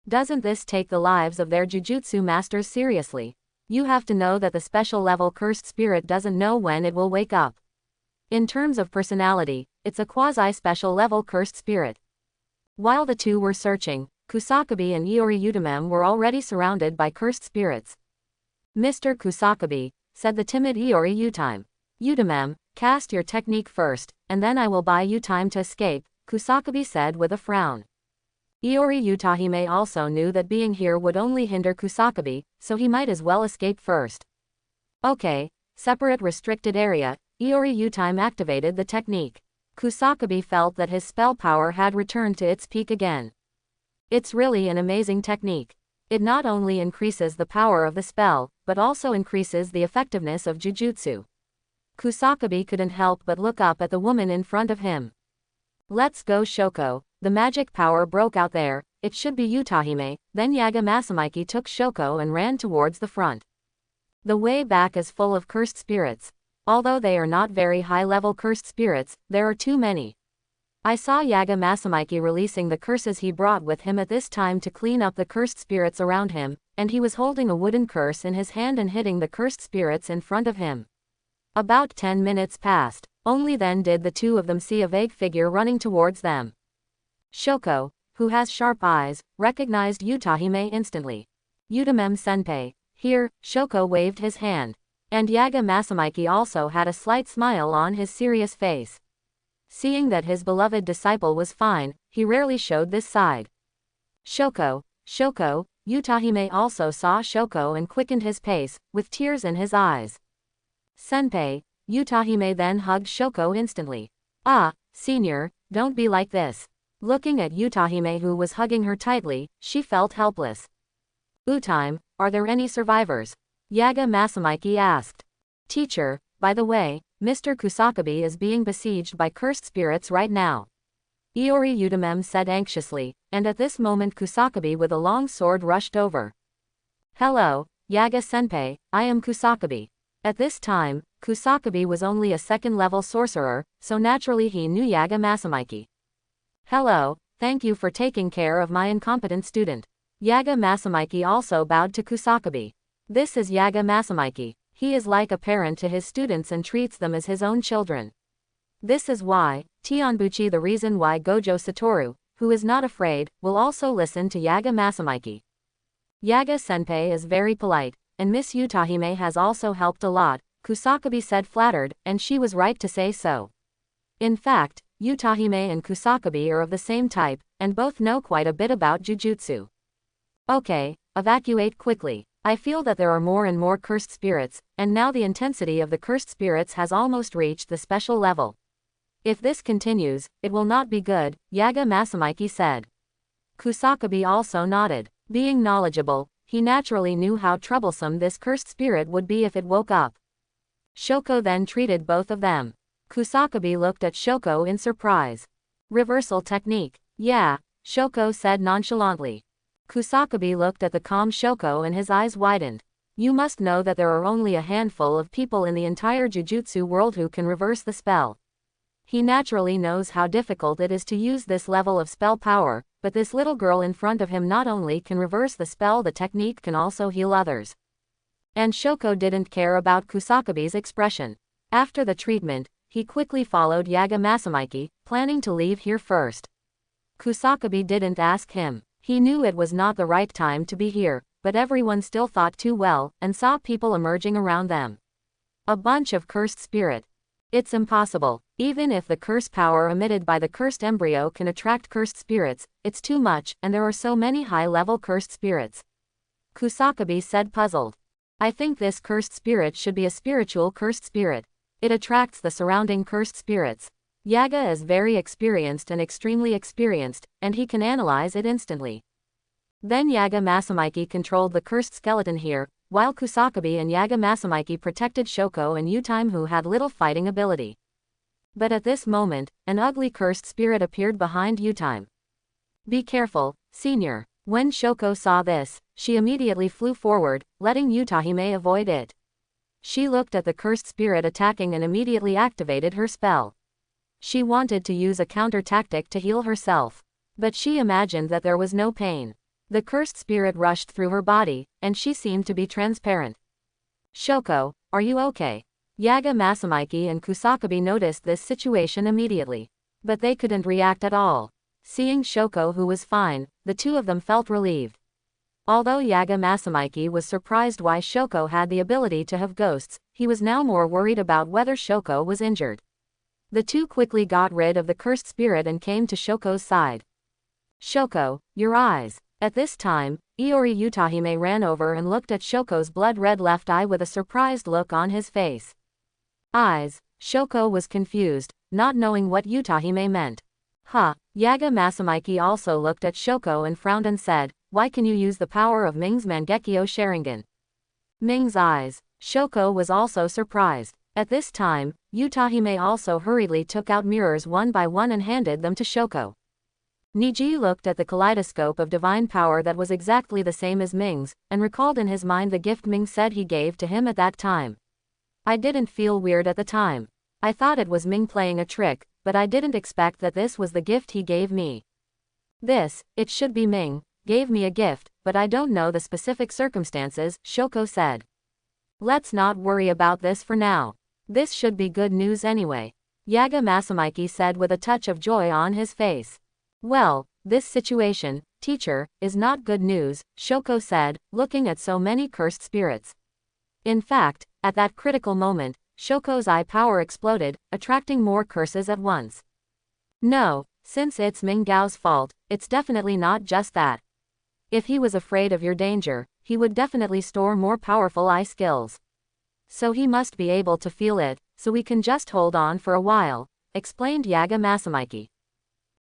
Doesn't this take the lives of their jujutsu masters seriously? You have to know that the special level cursed spirit doesn't know when it will wake up. In terms of personality, it's a quasi-special level cursed spirit. While the two were searching, Kusakabe and Iori Utamem were already surrounded by cursed spirits. Mr. Kusakabe, said the timid Iori Utime. Utamem, cast your technique first, and then I will buy you time to escape, Kusakabe said with a frown. Iori Utahime also knew that being here would only hinder Kusakabe, so he might as well escape first. Okay, separate restricted area. Iori Utime activated the technique. Kusakabe felt that his spell power had returned to its peak again. It's really an amazing technique. It not only increases the power of the spell, but also increases the effectiveness of jujutsu. Kusakabe couldn't help but look up at the woman in front of him. Let's go Shoko, the magic power broke out there, it should be Utahime. Then Yaga Masamiki took Shoko and ran towards the front. The way back is full of cursed spirits. Although they are not very high-level cursed spirits, there are too many. I saw Yaga Masamiki releasing the curses he brought with him at this time to clean up the cursed spirits around him, and he was holding a wooden curse in his hand and hitting the cursed spirits in front of him. About 10 minutes passed. Only then did the two of them see a vague figure running towards them. Shoko, who has sharp eyes, recognized Utahime instantly. Utamem senpai, here, Shoko waved his hand. And Yaga Masamiki also had a slight smile on his serious face. Seeing that his beloved disciple was fine, he rarely showed this side. Shoko, Utahime also saw Shoko and quickened his pace, with tears in his eyes. Senpai, Utahime then hugged Shoko instantly. Ah, senior, don't be like this. Looking at Utahime who was hugging her tightly, she felt helpless. Utime, are there any survivors? Yaga Masamiki asked. Teacher, by the way, Mr. Kusakabe is being besieged by cursed spirits right now. Iori Utamem said anxiously, and at this moment Kusakabe with a long sword rushed over. Hello, Yaga senpai, I am Kusakabe. At this time, Kusakabe was only a second-level sorcerer, so naturally he knew Yaga Masamiki. Hello, thank you for taking care of my incompetent student. Yaga Masamiki also bowed to Kusakabe. This is Yaga Masamiki. He is like a parent to his students and treats them as his own children. This is why, Tionbuchi the reason why Gojo Satoru, who is not afraid, will also listen to Yaga Masamiki. Yaga senpai is very polite, and Miss Utahime has also helped a lot, Kusakabe said flattered, and she was right to say so. In fact, Utahime and Kusakabe are of the same type, and both know quite a bit about jujutsu. Okay, evacuate quickly. I feel that there are more and more cursed spirits, and now the intensity of the cursed spirits has almost reached the special level. If this continues, it will not be good, Yaga Masamiki said. Kusakabe also nodded. Being knowledgeable, he naturally knew how troublesome this cursed spirit would be if it woke up. Shoko then treated both of them. Kusakabe looked at Shoko in surprise. Reversal technique. Yeah, Shoko said nonchalantly. Kusakabe looked at the calm Shoko and his eyes widened. You must know that there are only a handful of people in the entire Jujutsu world who can reverse the spell. He naturally knows how difficult it is to use this level of spell power, but this little girl in front of him not only can reverse the spell, the technique can also heal others. And Shoko didn't care about Kusakabe's expression. After the treatment, he quickly followed Yaga Masamiki, planning to leave here first. Kusakabe didn't ask him. He knew it was not the right time to be here, but everyone still thought too well, and saw people emerging around them. A bunch of cursed spirit. It's impossible. Even if the curse power emitted by the cursed embryo can attract cursed spirits, it's too much, and there are so many high-level cursed spirits. Kusakabe said, puzzled. I think this cursed spirit should be a spiritual cursed spirit. It attracts the surrounding cursed spirits. Yaga is very experienced and extremely experienced, and he can analyze it instantly. Then Yaga Masamiki controlled the cursed skeleton here, while Kusakabe and Yaga Masamiki protected Shoko and Utime, who had little fighting ability. But at this moment, an ugly cursed spirit appeared behind Utime. Be careful, senior. When Shoko saw this, she immediately flew forward, letting Utahime avoid it. She looked at the cursed spirit attacking and immediately activated her spell. She wanted to use a counter tactic to heal herself. But she imagined that there was no pain. The cursed spirit rushed through her body, and she seemed to be transparent. Shoko, are you okay? Yaga Masamiki and Kusakabe noticed this situation immediately. But they couldn't react at all. Seeing Shoko, who was fine, the two of them felt relieved. Although Yaga Masamiki was surprised why Shoko had the ability to have ghosts, he was now more worried about whether Shoko was injured. The two quickly got rid of the cursed spirit and came to Shoko's side. Shoko, your eyes. At this time, Iori Utahime ran over and looked at Shoko's blood-red left eye with a surprised look on his face. Eyes. Shoko was confused, not knowing what Utahime meant. Huh. Yaga Masamiki also looked at Shoko and frowned and said, why can you use the power of Ming's Mangekyō Sharingan? Ming's eyes. Shoko was also surprised. At this time, Utahime also hurriedly took out mirrors one by one and handed them to Shoko. Niji looked at the kaleidoscope of divine power that was exactly the same as Ming's, and recalled in his mind the gift Ming said he gave to him at that time. I didn't feel weird at the time. I thought it was Ming playing a trick, but I didn't expect that this was the gift he gave me. It should be Ming, gave me a gift, but I don't know the specific circumstances, Shoko said. Let's not worry about this for now. This should be good news anyway. Yaga Masamiki said with a touch of joy on his face. Well, this situation, teacher, is not good news, Shoko said, looking at so many cursed spirits. In fact, at that critical moment, Shoko's eye power exploded, attracting more curses at once. No, since it's Ming Gao's fault, it's definitely not just that. If he was afraid of your danger, he would definitely store more powerful eye skills. So he must be able to feel it, so we can just hold on for a while, explained Yaga Masamiki.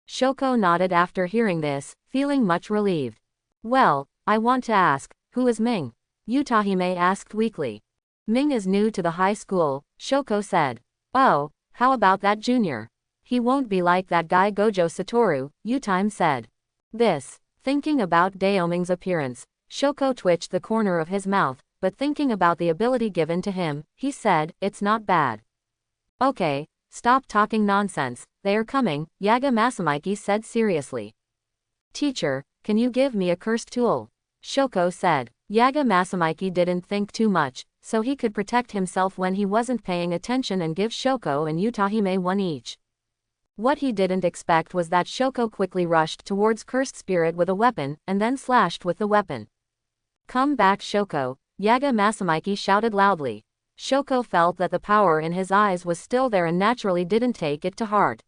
Shoko nodded after hearing this, feeling much relieved. Well, I want to ask, who is Ming? Utahime asked weakly. Ming is new to the high school, Shoko said. Oh, how about that junior? He won't be like that guy Gojo Satoru, Utime said. Thinking about Daoming's appearance, Shoko twitched the corner of his mouth, but thinking about the ability given to him, he said, it's not bad. Okay, stop talking nonsense, they are coming, Yaga Masamiki said seriously. Teacher, can you give me a cursed tool? Shoko said. Yaga Masamiki didn't think too much, so he could protect himself when he wasn't paying attention and give Shoko and Utahime one each. What he didn't expect was that Shoko quickly rushed towards Cursed Spirit with a weapon, and then slashed with the weapon. Come back Shoko, Yaga Masamiki shouted loudly. Shoko felt that the power in his eyes was still there and naturally didn't take it to heart.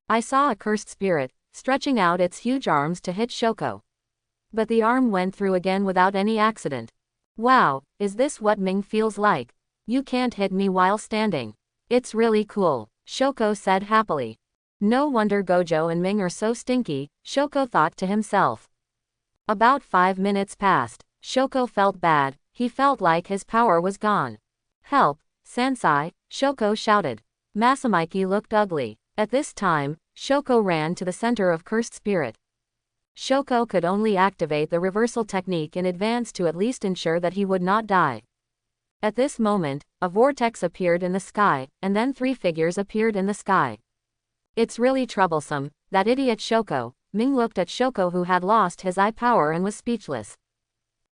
I saw a cursed spirit, stretching out its huge arms to hit Shoko. But the arm went through again without any accident. Wow, is this what Ming feels like? You can't hit me while standing. It's really cool, Shoko said happily. No wonder Gojo and Ming are so stinky, Shoko thought to himself. About 5 minutes passed. Shoko felt bad, he felt like his power was gone. Help, Sensei, Shoko shouted. Masamiki looked ugly. At this time, Shoko ran to the center of Cursed Spirit. Shoko could only activate the reversal technique in advance to at least ensure that he would not die. At this moment, a vortex appeared in the sky, and then 3 figures appeared in the sky. It's really troublesome, that idiot Shoko. Ming looked at Shoko, who had lost his eye power and was speechless.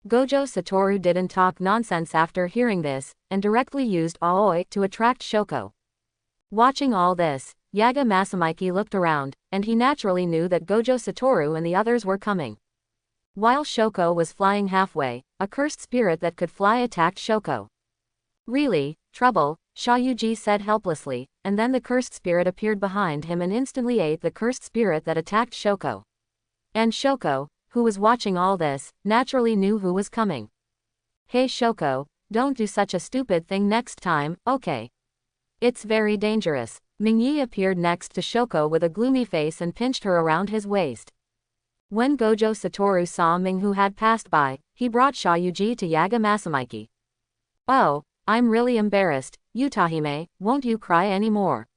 Gojo Satoru didn't talk nonsense after hearing this, and directly used Aoi to attract Shoko. Watching all this, Yaga Masamiki looked around, and he naturally knew that Gojo Satoru and the others were coming. While Shoko was flying halfway, a cursed spirit that could fly attacked Shoko. Really? Trouble? Shayuji said helplessly, and then the cursed spirit appeared behind him and instantly ate the cursed spirit that attacked Shoko. And Shoko, who was watching all this, naturally knew who was coming. Hey Shoko, don't do such a stupid thing next time, okay? It's very dangerous. Mingyi appeared next to Shoko with a gloomy face and pinched her around his waist. When Gojo Satoru saw Ming, who had passed by, he brought Shayuji to Yaga Masamiki. Oh, I'm really embarrassed, Utahime, won't you cry anymore?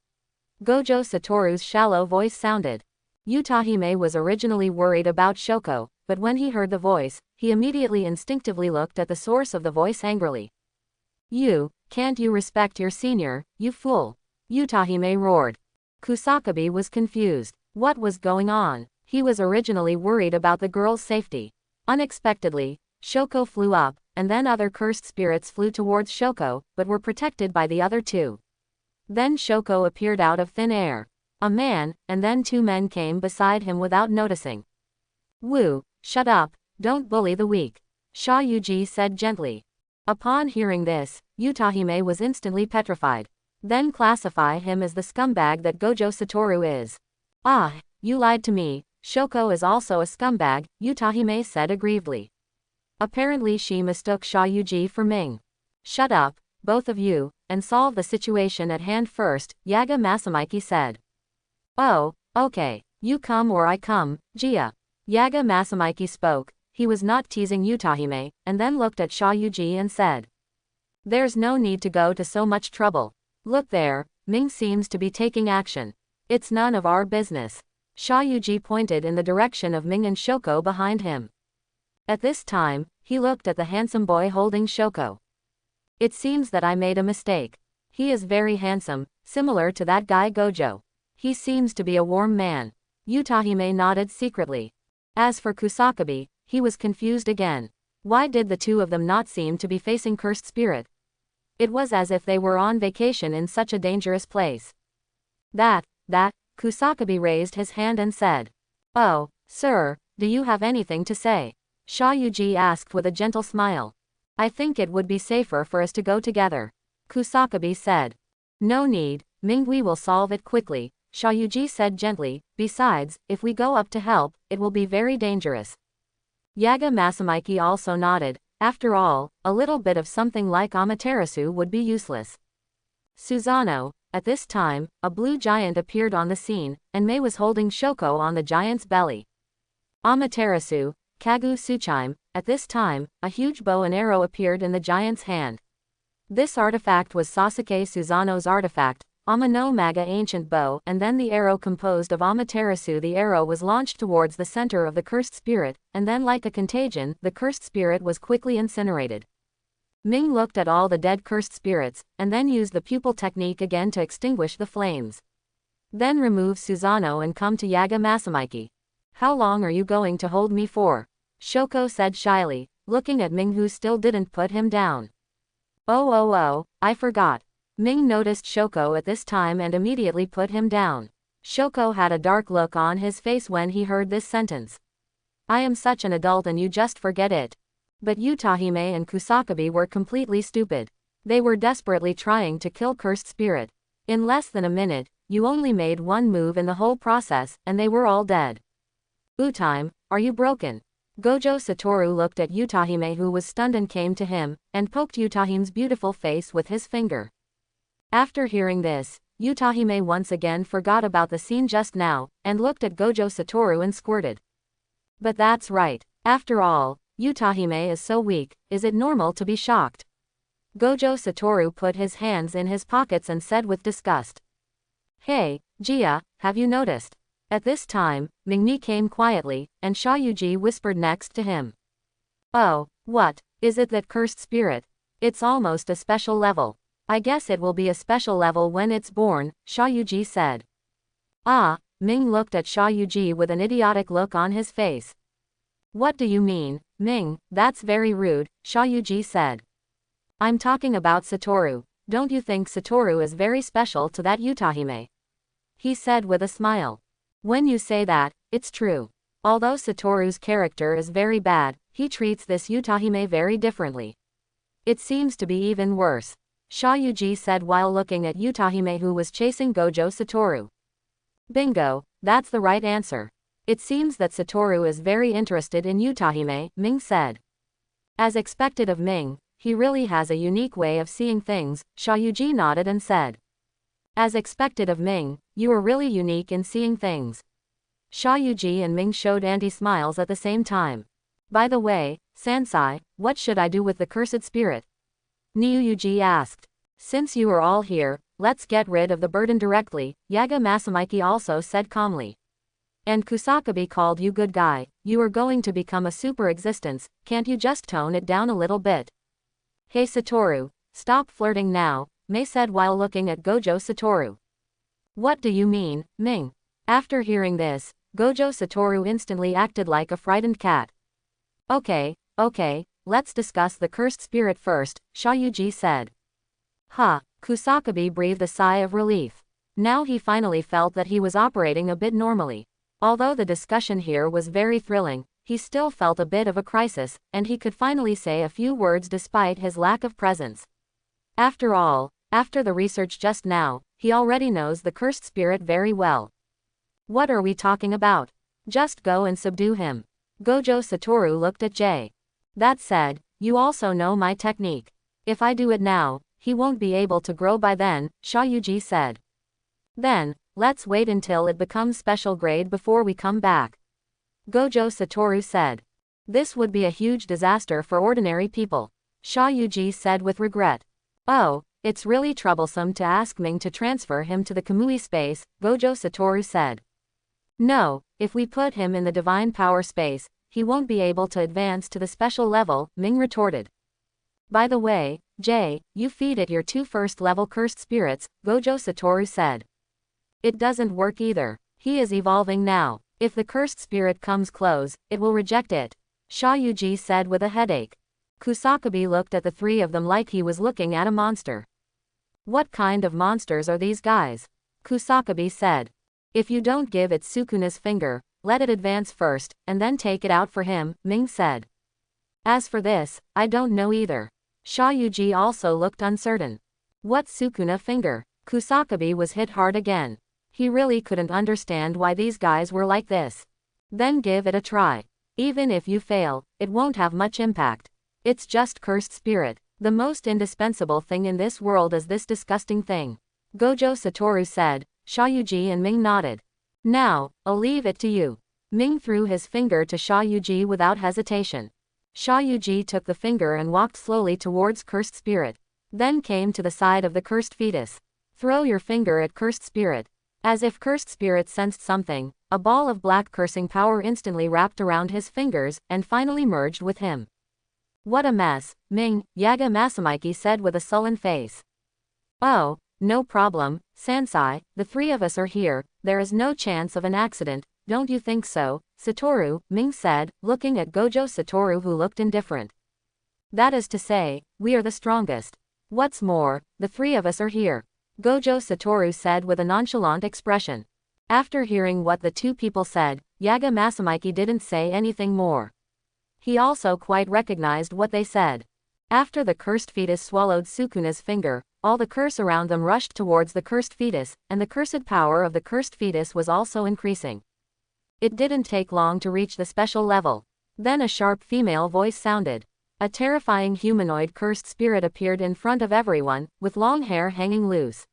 Gojo Satoru's shallow voice sounded. Utahime was originally worried about Shoko, but when he heard the voice, he immediately instinctively looked at the source of the voice angrily. Can't you respect your senior, you fool? Utahime roared. Kusakabe was confused. What was going on? He was originally worried about the girl's safety. Unexpectedly, Shoko flew up, and then other cursed spirits flew towards Shoko, but were protected by the other 2. Then Shoko appeared out of thin air. A man, and then 2 men came beside him without noticing. Woo, shut up, don't bully the weak, Shayuji said gently. Upon hearing this, Utahime was instantly petrified. Then classify him as the scumbag that Gojo Satoru is. Ah, you lied to me, Shoko is also a scumbag, Utahime said aggrievedly. Apparently she mistook Shayuji for Ming. Shut up, both of you, and solve the situation at hand first, Yaga Masamiki said. Oh, okay, you come or I come, Jia. Yaga Masamiki spoke. He was not teasing Utahime, and then looked at Shayuji and said. There's no need to go to so much trouble. Look there, Ming seems to be taking action. It's none of our business. Shayuji pointed in the direction of Ming and Shoko behind him. At this time, he looked at the handsome boy holding Shoko. It seems that I made a mistake. He is very handsome, similar to that guy Gojo. He seems to be a warm man. Utahime nodded secretly. As for Kusakabe, he was confused again. Why did the 2 of them not seem to be facing cursed spirit? It was as if they were on vacation in such a dangerous place. That, Kusakabe raised his hand and said. Oh, sir, do you have anything to say? Shayuji asked with a gentle smile. I think it would be safer for us to go together. Kusakabe said. No need, Ming, we will solve it quickly, Shayuji said gently. Besides, if we go up to help, it will be very dangerous. Yaga Masamiki also nodded. After all, a little bit of something like Amaterasu would be useless. Susanoo. At this time, a blue giant appeared on the scene, and Mei was holding Shoko on the giant's belly. Amaterasu, Kagu Tsuchime. At this time, a huge bow and arrow appeared in the giant's hand. This artifact was Sasuke Susanoo's artifact, Ama no Maga ancient bow, and then the arrow composed of Amaterasu. The arrow was launched towards the center of the cursed spirit, and then like a contagion, the cursed spirit was quickly incinerated. Ming looked at all the dead cursed spirits, and then used the pupil technique again to extinguish the flames. Then remove Susanoo and come to Yaga Masamiki. How long are you going to hold me for? Shoko said shyly, looking at Ming, who still didn't put him down. Oh, I forgot. Ming noticed Shoko at this time and immediately put him down. Shoko had a dark look on his face when he heard this sentence. I am such an adult and you just forget it. But Utahime and Kusakabe were completely stupid. They were desperately trying to kill cursed spirit. In less than a minute, you only made one move in the whole process, and they were all dead. Utime, are you broken? Gojo Satoru looked at Utahime, who was stunned, and came to him, and poked Utahime's beautiful face with his finger. After hearing this, Utahime once again forgot about the scene just now, and looked at Gojo Satoru and squirted. But that's right. After all, Utahime is so weak, is it normal to be shocked? Gojo Satoru put his hands in his pockets and said with disgust. Hey, Jia, have you noticed? At this time, Ming came quietly, and Xiaoyuji whispered next to him. Oh, what? Is it that cursed spirit? It's almost a special level. I guess it will be a special level when it's born, Xiaoyuji said. Ah, Ming looked at Xiaoyuji with an idiotic look on his face. What do you mean, Ming? That's very rude, Xiaoyuji said. I'm talking about Satoru. Don't you think Satoru is very special to that Utahime? He said with a smile. When you say that, it's true. Although Satoru's character is very bad, he treats this Utahime very differently. It seems to be even worse, Xiaoyuji said while looking at Utahime who was chasing Gojo Satoru. Bingo, that's the right answer. It seems that Satoru is very interested in Utahime, Ming said. As expected of Ming, he really has a unique way of seeing things, Xiaoyuji nodded and said. As expected of Ming, you are really unique in seeing things. Xiaoyuji and Ming showed anti-smiles at the same time. By the way, Sansai, what should I do with the cursed spirit? Niuyuji asked. Since you are all here, let's get rid of the burden directly, Yaga Masamiki also said calmly. And Kusakabe called you good guy, you are going to become a super existence, can't you just tone it down a little bit? Hey Satoru, stop flirting now, Mei said while looking at Gojo Satoru. What do you mean, Ming? After hearing this, Gojo Satoru instantly acted like a frightened cat. Okay, let's discuss the cursed spirit first, Xiaoyuji said. Kusakabe breathed a sigh of relief. Now he finally felt that he was operating a bit normally. Although the discussion here was very thrilling, he still felt a bit of a crisis, and he could finally say a few words despite his lack of presence. After all, after the research just now, he already knows the cursed spirit very well. What are we talking about? Just go and subdue him. Gojo Satoru looked at Jay. That said, you also know my technique. If I do it now, he won't be able to grow by then, Xiaoyuji said. Then, let's wait until it becomes special grade before we come back. Gojo Satoru said. This would be a huge disaster for ordinary people, Xiaoyuji said with regret. Oh, it's really troublesome to ask Ming to transfer him to the Kamui space, Gojo Satoru said. No, if we put him in the divine power space, he won't be able to advance to the special level, Ming retorted. By the way, Jay, you feed it your 2 first-level cursed spirits, Gojo Satoru said. It doesn't work either. He is evolving now. If the cursed spirit comes close, it will reject it, Xiaoyuji said with a headache. Kusakabe looked at the 3 of them like he was looking at a monster. What kind of monsters are these guys? Kusakabe said. If you don't give it Sukuna's finger, let it advance first, and then take it out for him, Ming said. As for this, I don't know either. Xiaoyuji also looked uncertain. What Sukuna finger? Kusakabe was hit hard again. He really couldn't understand why these guys were like this. Then give it a try. Even if you fail, it won't have much impact. It's just cursed spirit. The most indispensable thing in this world is this disgusting thing, Gojo Satoru said. Xiaoyuji and Ming nodded. Now, I'll leave it to you. Ming threw his finger to Xiaoyuji without hesitation. Xiaoyuji took the finger and walked slowly towards cursed spirit. Then came to the side of the cursed fetus. Throw your finger at cursed spirit. As if cursed spirit sensed something, a ball of black cursing power instantly wrapped around his fingers and finally merged with him. What a mess, Ming, Yaga Masamiki said with a sullen face. Oh, no problem, Sansai, the 3 of us are here, there is no chance of an accident, don't you think so, Satoru, Ming said, looking at Gojo Satoru who looked indifferent. That is to say, we are the strongest. What's more, the 3 of us are here, Gojo Satoru said with a nonchalant expression. After hearing what the 2 people said, Yaga Masamiki didn't say anything more. He also quite recognized what they said. After the cursed fetus swallowed Sukuna's finger, all the curse around them rushed towards the cursed fetus, and the cursed power of the cursed fetus was also increasing. It didn't take long to reach the special level. Then a sharp female voice sounded. A terrifying humanoid cursed spirit appeared in front of everyone, with long hair hanging loose.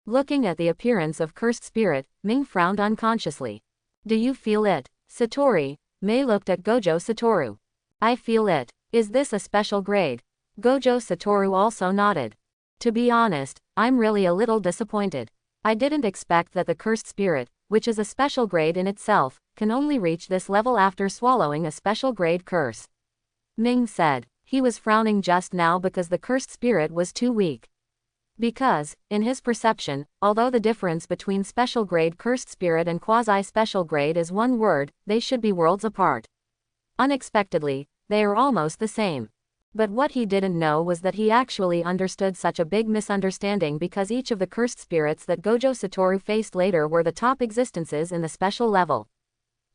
Looking at the appearance of cursed spirit, Ming frowned unconsciously. Do you feel it? Satori, Mei looked at Gojo Satoru. I feel it. Is this a special grade? Gojo Satoru also nodded. To be honest, I'm really a little disappointed. I didn't expect that the cursed spirit, which is a special grade in itself, can only reach this level after swallowing a special grade curse. Ming said. He was frowning just now because the cursed spirit was too weak. Because, in his perception, although the difference between special grade cursed spirit and quasi-special grade is one word, they should be worlds apart. Unexpectedly, they are almost the same. But what he didn't know was that he actually understood such a big misunderstanding because each of the cursed spirits that Gojo Satoru faced later were the top existences in the special level.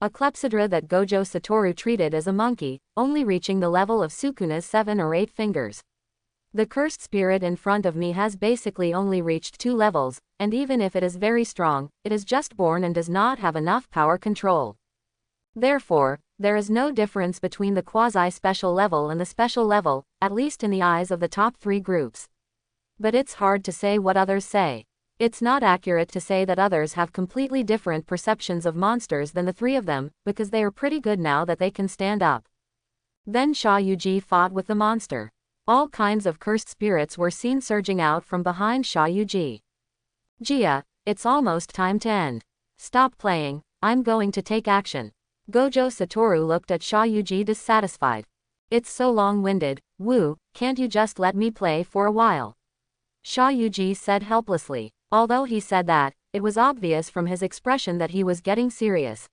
A clepsydra that Gojo Satoru treated as a monkey, only reaching the level of Sukuna's 7 or 8 fingers. The cursed spirit in front of me has basically only reached 2 levels, and even if it is very strong, it is just born and does not have enough power control. Therefore, there is no difference between the quasi-special level and the special level, at least in the eyes of the top 3 groups. But it's hard to say what others say. It's not accurate to say that others have completely different perceptions of monsters than the 3 of them, because they are pretty good now that they can stand up. Then Sha Yuji fought with the monster. All kinds of cursed spirits were seen surging out from behind Sha Yuji. Jia, it's almost time to end. Stop playing, I'm going to take action. Gojo Satoru looked at Sha Yuji dissatisfied. It's so long-winded, Wu, can't you just let me play for a while? Sha Yuji said helplessly. Although he said that, it was obvious from his expression that he was getting serious.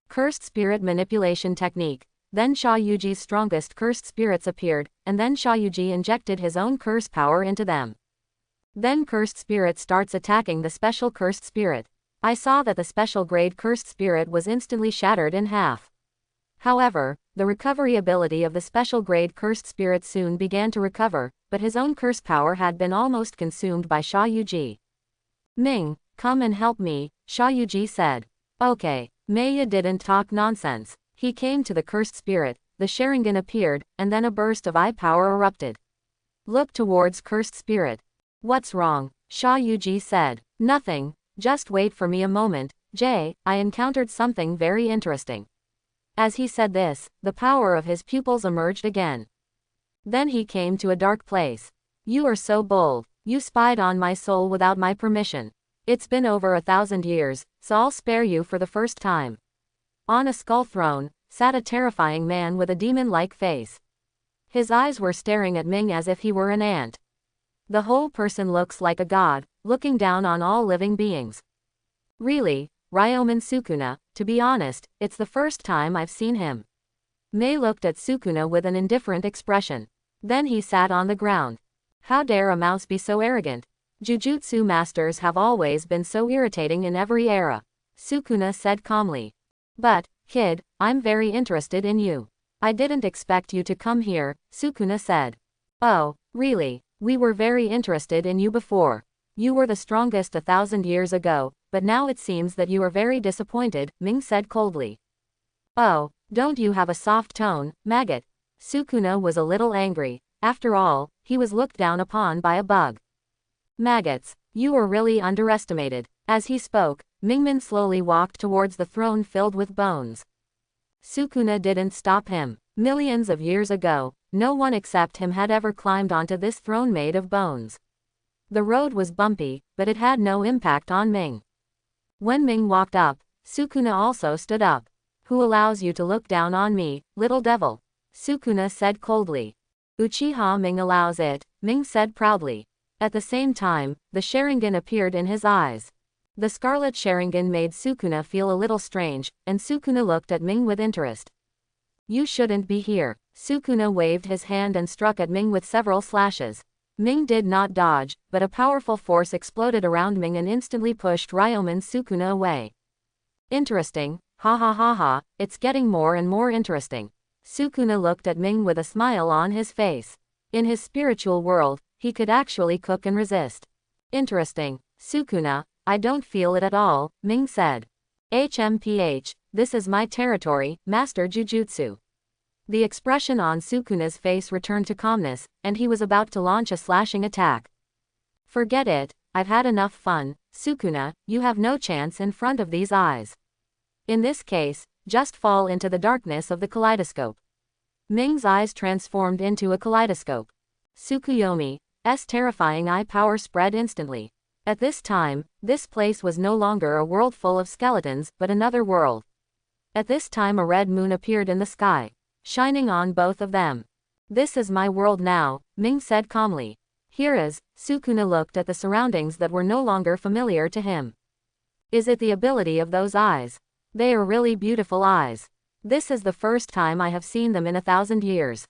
Cursed spirit manipulation technique. Then Sha Yuji's strongest cursed spirits appeared, and then Sha Yuji injected his own curse power into them. Then cursed spirit starts attacking the special cursed spirit. I saw that the special grade cursed spirit was instantly shattered in half. However, the recovery ability of the special grade cursed spirit soon began to recover, but his own curse power had been almost consumed by Sha Yuji. Ming, come and help me, Sha Yuji said. Okay. Meiya didn't talk nonsense. He came to the cursed spirit, the Sharingan appeared, and then a burst of eye power erupted. Look towards cursed spirit. What's wrong? Sha Yuji said. Nothing, just wait for me a moment, Jay, I encountered something very interesting. As he said this, the power of his pupils emerged again. Then he came to a dark place. You are so bold. You spied on my soul without my permission. It's been over 1,000 years, so I'll spare you for the first time. On a skull throne, sat a terrifying man with a demon-like face. His eyes were staring at Ming as if he were an ant. The whole person looks like a god, looking down on all living beings. Really, Ryomen Sukuna, to be honest, it's the first time I've seen him. Mei looked at Sukuna with an indifferent expression. Then he sat on the ground. How dare a mouse be so arrogant? Jujutsu masters have always been so irritating in every era. Sukuna said calmly. But, kid, I'm very interested in you. I didn't expect you to come here, Sukuna said. Oh, really? We were very interested in you before. You were the strongest 1,000 years ago, but now it seems that you are very disappointed, Ming said coldly. Oh, don't you have a soft tone, maggot? Sukuna was a little angry. After all, he was looked down upon by a bug. Maggots, you were really underestimated. As he spoke, Mingmin slowly walked towards the throne filled with bones. Sukuna didn't stop him. Millions of years ago, no one except him had ever climbed onto this throne made of bones. The road was bumpy, but it had no impact on Ming. When Ming walked up, Sukuna also stood up. Who allows you to look down on me, little devil? Sukuna said coldly. Uchiha Ming allows it, Ming said proudly. At the same time, the Sharingan appeared in his eyes. The Scarlet Sharingan made Sukuna feel a little strange, and Sukuna looked at Ming with interest. You shouldn't be here. Sukuna waved his hand and struck at Ming with several slashes. Ming did not dodge, but a powerful force exploded around Ming and instantly pushed Ryomen Sukuna away. Interesting, ha ha ha ha, it's getting more and more interesting. Sukuna looked at Ming with a smile on his face. In his spiritual world, he could actually cook and resist. Interesting, Sukuna, I don't feel it at all, Ming said. HMPH, this is my territory, Master Jujutsu. The expression on Sukuna's face returned to calmness, and he was about to launch a slashing attack. Forget it, I've had enough fun, Sukuna, you have no chance in front of these eyes. In this case, just fall into the darkness of the kaleidoscope. Ming's eyes transformed into a kaleidoscope. Tsukuyomi's terrifying eye power spread instantly. At this time, this place was no longer a world full of skeletons, but another world. At this time a red moon appeared in the sky, shining on both of them. This is my world now, Ming said calmly. Here is. Sukuna looked at the surroundings that were no longer familiar to him. Is it the ability of those eyes? They are really beautiful eyes. This is the first time I have seen them in 1,000 years.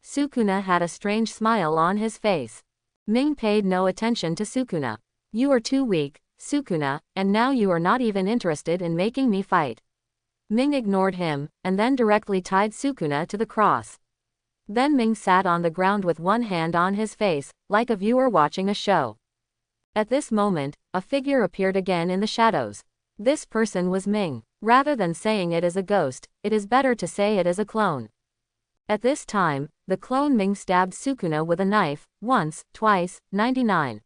Sukuna had a strange smile on his face. Ming paid no attention to Sukuna. You are too weak, Sukuna, and now you are not even interested in making me fight. Ming ignored him, and then directly tied Sukuna to the cross. Then Ming sat on the ground with one hand on his face, like a viewer watching a show. At this moment, a figure appeared again in the shadows. This person was Ming. Rather than saying it is a ghost, it is better to say it is a clone. At this time, the clone Ming stabbed Sukuna with a knife, once, twice, 99.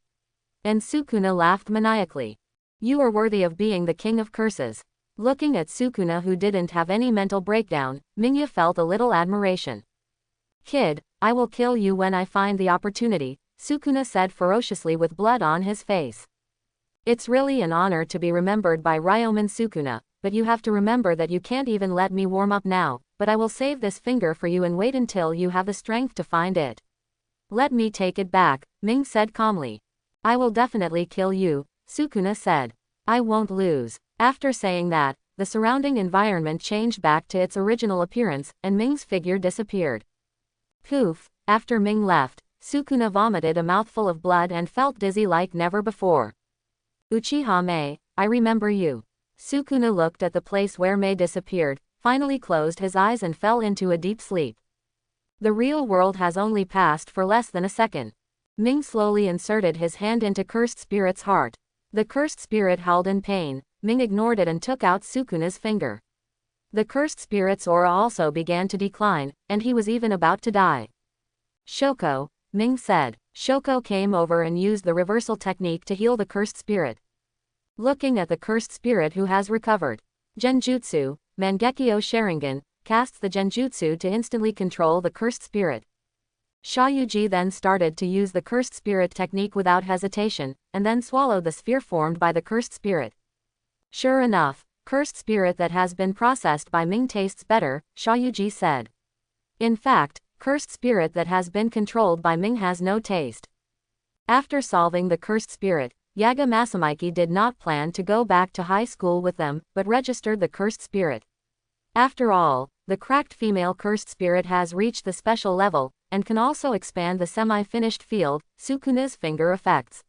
And Sukuna laughed maniacally. You are worthy of being the king of curses. Looking at Sukuna, who didn't have any mental breakdown, Mingya felt a little admiration. Kid, I will kill you when I find the opportunity, Sukuna said ferociously with blood on his face. It's really an honor to be remembered by Ryomen Sukuna, but you have to remember that you can't even let me warm up now, but I will save this finger for you and wait until you have the strength to find it. Let me take it back, Ming said calmly. I will definitely kill you, Sukuna said. I won't lose. After saying that, the surrounding environment changed back to its original appearance, and Ming's figure disappeared. Poof, after Ming left, Sukuna vomited a mouthful of blood and felt dizzy like never before. Uchiha Mei, I remember you. Sukuna looked at the place where Mei disappeared, finally closed his eyes and fell into a deep sleep. The real world has only passed for less than a second. Ming slowly inserted his hand into Cursed Spirit's heart. The Cursed Spirit howled in pain. Ming ignored it and took out Sukuna's finger. The Cursed Spirit's aura also began to decline, and he was even about to die. Shoko, Ming said. Shoko came over and used the reversal technique to heal the Cursed Spirit. Looking at the Cursed Spirit who has recovered. Genjutsu, Mangekyō Sharingan, casts the Genjutsu to instantly control the Cursed Spirit. Shayuji then started to use the Cursed Spirit technique without hesitation, and then swallowed the sphere formed by the Cursed Spirit. Sure enough, Cursed Spirit that has been processed by Ming tastes better, Shayuji said. In fact, Cursed Spirit that has been controlled by Ming has no taste. After solving the Cursed Spirit, Yaga Masamiki did not plan to go back to high school with them, but registered the Cursed Spirit. After all, the cracked female Cursed Spirit has reached the special level, and can also expand the semi-finished field, Sukuna's finger effects.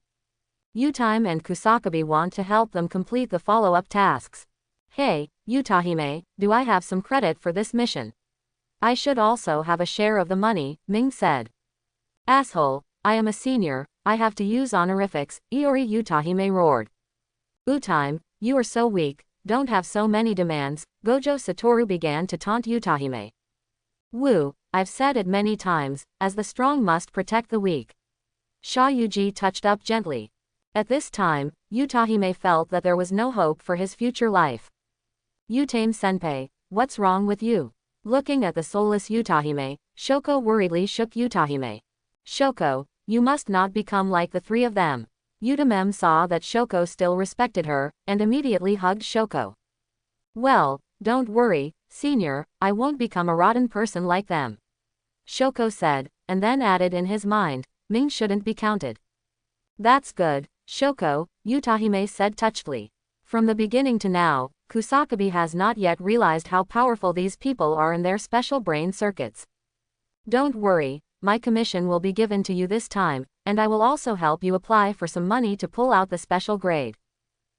Utime and Kusakabe want to help them complete the follow-up tasks. Hey, Utahime, do I have some credit for this mission? I should also have a share of the money, Ming said. Asshole, I am a senior, I have to use honorifics, Iori Utahime roared. Utime, you are so weak, don't have so many demands, Gojo Satoru began to taunt Utahime. Woo, I've said it many times, as the strong must protect the weak. Shayuji touched up gently. At this time, Utahime felt that there was no hope for his future life. Utame-senpai, what's wrong with you? Looking at the soulless Utahime, Shoko worriedly shook Utahime. Shoko, you must not become like the three of them. Utamem saw that Shoko still respected her, and immediately hugged Shoko. Well, don't worry, senior, I won't become a rotten person like them. Shoko said, and then added in his mind, Ming shouldn't be counted. That's good, Shoko, Utahime said touchedly. From the beginning to now, Kusakabe has not yet realized how powerful these people are in their special brain circuits. Don't worry, my commission will be given to you this time, and I will also help you apply for some money to pull out the special grade.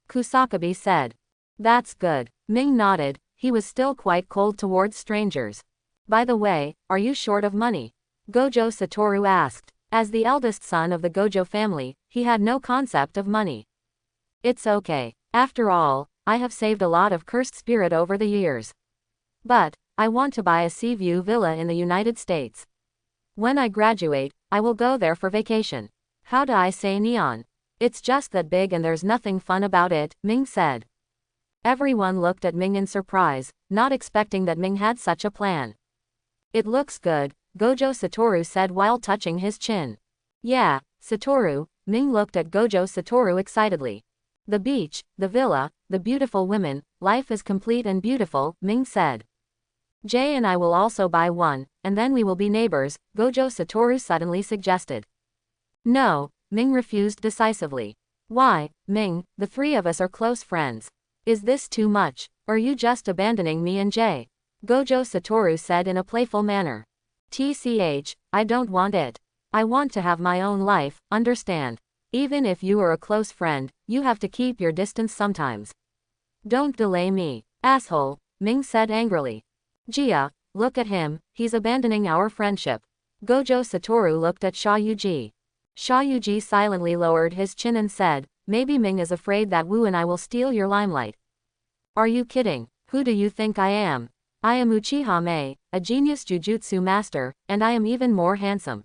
Kusakabe said. That's good. Ming nodded, he was still quite cold towards strangers. By the way, are you short of money? Gojo Satoru asked. As the eldest son of the Gojo family, he had no concept of money. It's okay. After all, I have saved a lot of cursed spirit over the years. But, I want to buy a sea view villa in the United States. When I graduate, I will go there for vacation. How do I say neon? It's just that big and there's nothing fun about it, Ming said. Everyone looked at Ming in surprise, not expecting that Ming had such a plan. It looks good, Gojo Satoru said while touching his chin. Yeah, Satoru, Ming looked at Gojo Satoru excitedly. The beach, the villa, the beautiful women, life is complete and beautiful, Ming said. Jay and I will also buy one, and then we will be neighbors, Gojo Satoru suddenly suggested. No, Ming refused decisively. Why, Ming, the three of us are close friends. Is this too much? Or are you just abandoning me and Jay? Gojo Satoru said in a playful manner. TCH, I don't want it. I want to have my own life, understand? Even if you are a close friend, you have to keep your distance sometimes. Don't delay me, asshole, Ming said angrily. Jia, look at him, he's abandoning our friendship. Gojo Satoru looked at Sha Yuji. Sha Yuji silently lowered his chin and said, maybe Ming is afraid that Wu and I will steal your limelight. Are you kidding? Who do you think I am? I am Uchiha Mei, a genius jujutsu master, and I am even more handsome.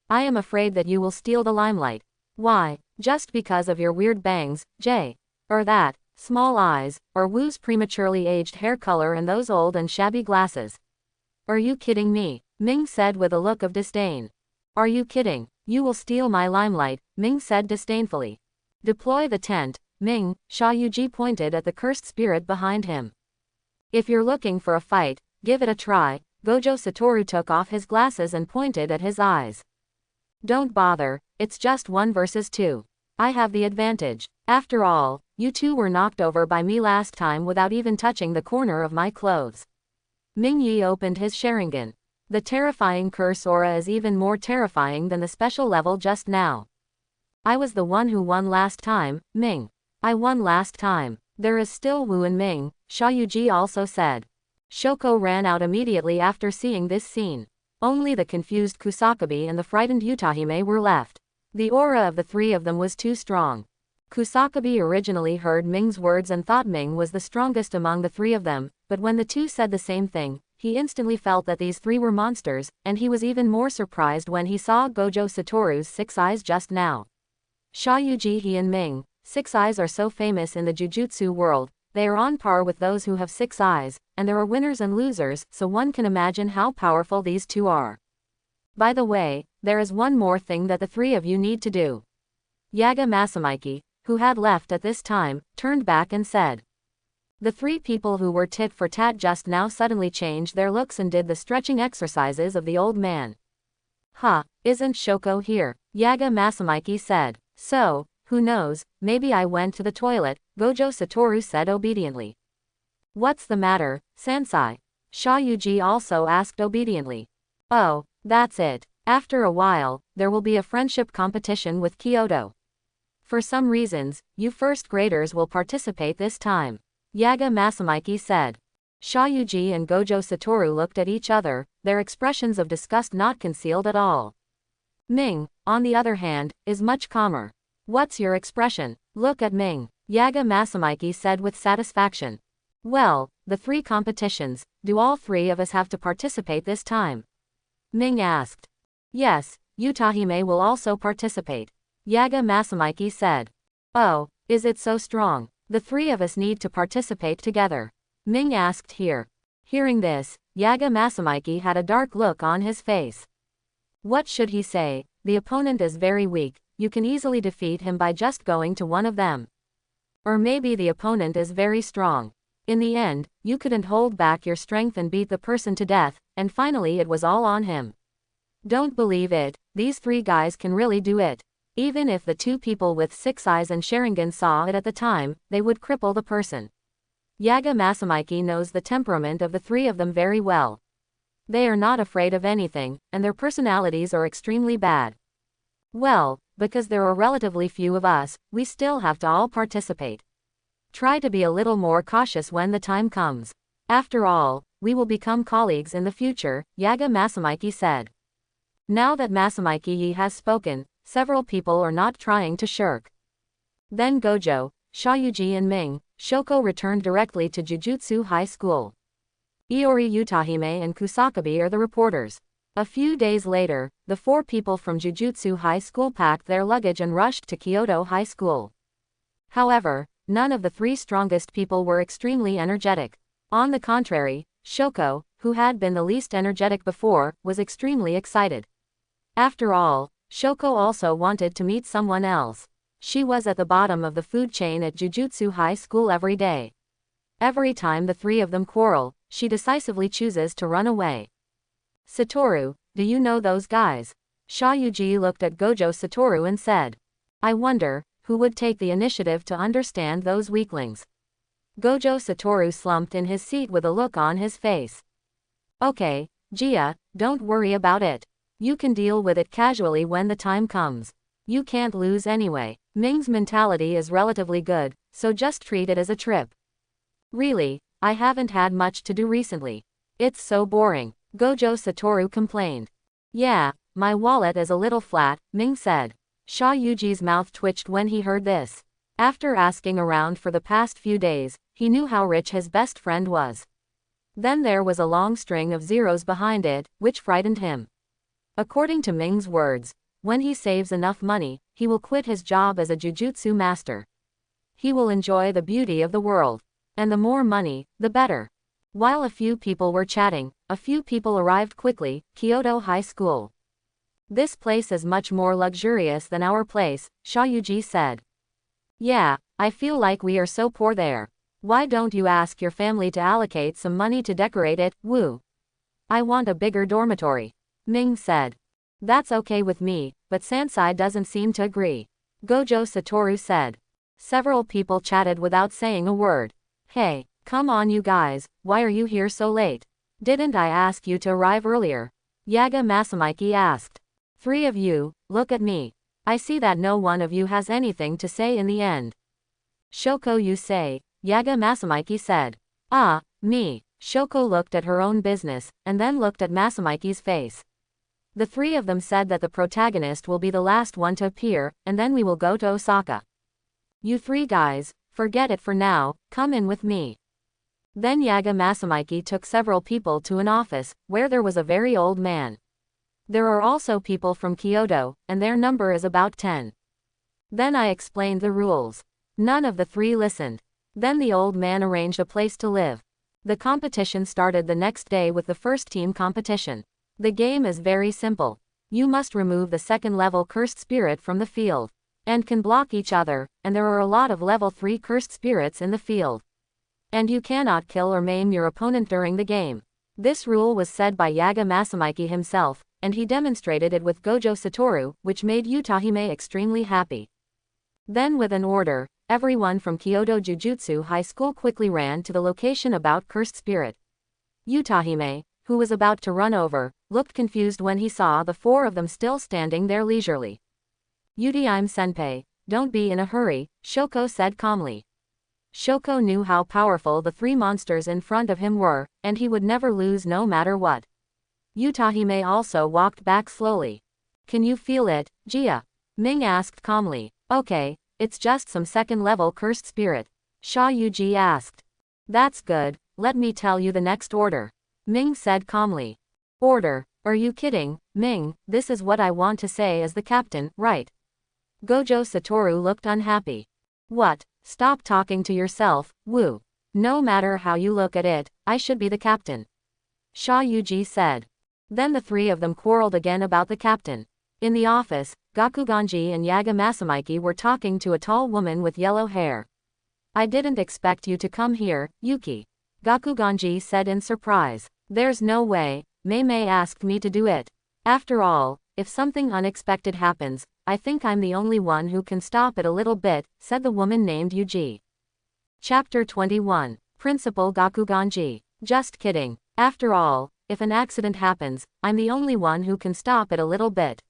I am afraid that you will steal the limelight. Why? Just because of your weird bangs, Jay? Or that, small eyes, or Wu's prematurely aged hair color and those old and shabby glasses? Are you kidding me? Ming said with a look of disdain. Are you kidding? You will steal my limelight, Ming said disdainfully. Deploy the tent, Ming, Sha Yuji pointed at the cursed spirit behind him. If you're looking for a fight, give it a try, Gojo Satoru took off his glasses and pointed at his eyes. Don't bother, it's just 1 versus 2. I have the advantage. After all, you two were knocked over by me last time without even touching the corner of my clothes. Ming Yi opened his Sharingan. The terrifying curse aura is even more terrifying than the special level just now. I was the one who won last time, Ming. I won last time. There is still Wu and Ming, Sha Yuji also said. Shoko ran out immediately after seeing this scene. Only the confused Kusakabe and the frightened Utahime were left. The aura of the three of them was too strong. Kusakabe originally heard Ming's words and thought Ming was the strongest among the three of them, but when the two said the same thing, he instantly felt that these three were monsters, and he was even more surprised when he saw Gojo Satoru's 6 eyes just now. Sha Yuji, he and Ming, 6 eyes are so famous in the jujutsu world, they are on par with those who have 6 eyes, and there are winners and losers, so one can imagine how powerful these two are. By the way, there is one more thing that the three of you need to do. Yaga Masamiki, who had left at this time, turned back and said. The 3 people who were tit for tat just now suddenly changed their looks and did the stretching exercises of the old man. Huh, isn't Shoko here? Yaga Masamiki said. So, who knows, maybe I went to the toilet, Gojo Satoru said obediently. What's the matter, Sansai? Sha Yuji also asked obediently. Oh, that's it. After a while, there will be a friendship competition with Kyoto. For some reasons, you first graders will participate this time. Yaga Masamiki said. Sha Yuji and Gojo Satoru looked at each other, their expressions of disgust not concealed at all. Ming, on the other hand, is much calmer. What's your expression? Look at Ming, Yaga Masamiki said with satisfaction. Well, the 3 competitions, do all 3 of us have to participate this time? Ming asked. Yes, Utahime will also participate. Yaga Masamiki said. Oh, is it so strong? The 3 of us need to participate together. Ming asked here. Hearing this, Yaga Masamiki had a dark look on his face. What should he say? The opponent is very weak, you can easily defeat him by just going to one of them. Or maybe the opponent is very strong. In the end, you couldn't hold back your strength and beat the person to death, and finally it was all on him. Don't believe it, these 3 guys can really do it. Even if the 2 people with 6 eyes and Sharingan saw it at the time, they would cripple the person. Yaga Masamiki knows the temperament of the 3 of them very well. They are not afraid of anything, and their personalities are extremely bad. Well, because there are relatively few of us, we still have to all participate. Try to be a little more cautious when the time comes. After all, we will become colleagues in the future, Yaga Masamiki said. Now that Masamiki has spoken, several people are not trying to shirk. Then Gojo, Sha Yuji and Ming, Shoko returned directly to Jujutsu High School. Iori Utahime and Kusakabe are the reporters. A few days later, the 4 people from Jujutsu High School packed their luggage and rushed to Kyoto High School. However, none of the 3 strongest people were extremely energetic. On the contrary, Shoko, who had been the least energetic before, was extremely excited. After all, Shoko also wanted to meet someone else. She was at the bottom of the food chain at Jujutsu High School every day. Every time the three of them quarrel, she decisively chooses to run away. Satoru, do you know those guys? Shayuji looked at Gojo Satoru and said. I wonder, who would take the initiative to understand those weaklings? Gojo Satoru slumped in his seat with a look on his face. Okay, Gia, don't worry about it. You can deal with it casually when the time comes. You can't lose anyway. Ming's mentality is relatively good, so just treat it as a trip. Really, I haven't had much to do recently. It's so boring, Gojo Satoru complained. Yeah, my wallet is a little flat, Ming said. Shayuji's mouth twitched when he heard this. After asking around for the past few days, he knew how rich his best friend was. Then there was a long string of zeros behind it, which frightened him. According to Ming's words, when he saves enough money, he will quit his job as a jujutsu master. He will enjoy the beauty of the world. And the more money, the better. While a few people were chatting, a few people arrived quickly. Kyoto High School. This place is much more luxurious than our place, Shayuji said. Yeah, I feel like we are so poor there. Why don't you ask your family to allocate some money to decorate it, woo? I want a bigger dormitory, Ming said. That's okay with me, but Sansai doesn't seem to agree, Gojo Satoru said. Several people chatted without saying a word. Hey, come on you guys, why are you here so late? Didn't I ask you to arrive earlier? Yaga Masamiki asked. Three of you, look at me. I see that no one of you has anything to say in the end. Shoko you say, Yaga Masamiki said. Ah, me. Shoko looked at her own business, and then looked at Masamiki's face. The three of them said that the protagonist will be the last one to appear, and then we will go to Osaka. You three guys, forget it for now, come in with me. Then Yaga Masamiki took several people to an office, where there was a very old man. There are also people from Kyoto, and their number is about 10. Then I explained the rules. None of the three listened. Then the old man arranged a place to live. The competition started the next day with the first team competition. The game is very simple. You must remove the second level cursed spirit from the field. And can block each other, and there are a lot of level 3 cursed spirits in the field. And you cannot kill or maim your opponent during the game. This rule was said by Yaga Masamiki himself, and he demonstrated it with Gojo Satoru, which made Utahime extremely happy. Then with an order, everyone from Kyoto Jujutsu High School quickly ran to the location about cursed spirit. Utahime, who was about to run over, looked confused when he saw the four of them still standing there leisurely. Utahime-senpai, don't be in a hurry, Shoko said calmly. Shoko knew how powerful the three monsters in front of him were, and he would never lose no matter what. Utahime also walked back slowly. Can you feel it, Gia? Ming asked calmly. Okay, it's just some second-level cursed spirit. Shayuji asked. That's good, let me tell you the next order. Ming said calmly. Order? Are you kidding, Ming? This is what I want to say as the captain, right? Gojo Satoru looked unhappy. What? Stop talking to yourself, woo. No matter how you look at it, I should be the captain. Shayuji said. Then the three of them quarreled again about the captain. In the office, Gakuganji and Yaga Masamiki were talking to a tall woman with yellow hair. I didn't expect you to come here, Yuki. Gakuganji said in surprise. There's no way, Mei asked me to do it. After all, if something unexpected happens, I think I'm the only one who can stop it a little bit, said the woman named Yuji. Chapter 21. Principal Gakuganji. Just kidding. After all, if an accident happens, I'm the only one who can stop it a little bit.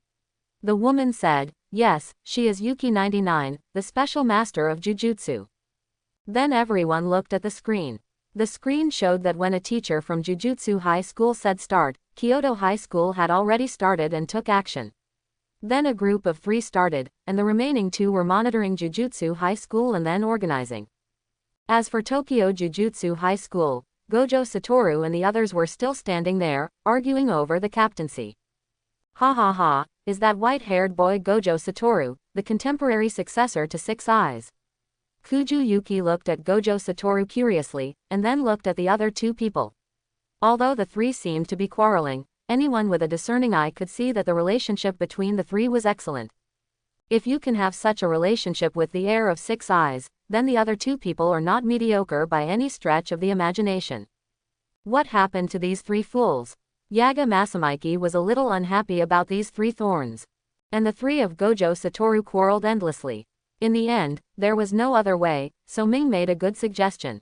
The woman said, yes, she is Yuki 99, the special master of Jujutsu. Then everyone looked at the screen. The screen showed that when a teacher from Jujutsu High School said start, Kyoto High School had already started and took action. Then a group of 3 started, and the remaining 2 were monitoring Jujutsu High School and then organizing. As for Tokyo Jujutsu High School, Gojo Satoru and the others were still standing there, arguing over the captaincy. Ha ha ha, is that white-haired boy Gojo Satoru, the contemporary successor to Six Eyes? Kuju Yuki looked at Gojo Satoru curiously, and then looked at the other 2 people. Although the 3 seemed to be quarreling, anyone with a discerning eye could see that the relationship between the three was excellent. If you can have such a relationship with the heir of 6 eyes, then the other 2 people are not mediocre by any stretch of the imagination. What happened to these 3 fools? Yaga Masamike was a little unhappy about these 3 thorns. And the 3 of Gojo Satoru quarreled endlessly. In the end, there was no other way, so Ming made a good suggestion.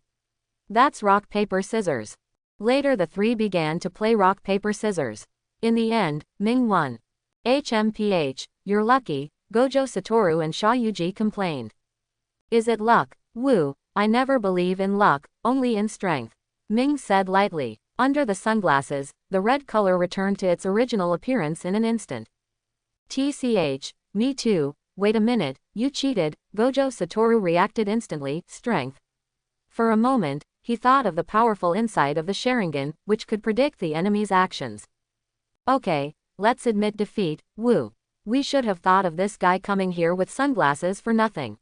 That's rock paper scissors. Later the 3 began to play rock paper scissors. In the end, Ming won. HMPH, you're lucky, Gojo Satoru and Sha Yuji complained. Is it luck? Woo, I never believe in luck, only in strength. Ming said lightly. Under the sunglasses, the red color returned to its original appearance in an instant. TCH, me too, wait a minute, you cheated, Gojo Satoru reacted instantly, strength. For a moment, he thought of the powerful insight of the Sharingan, which could predict the enemy's actions. Okay, let's admit defeat, woo. We should have thought of this guy coming here with sunglasses for nothing.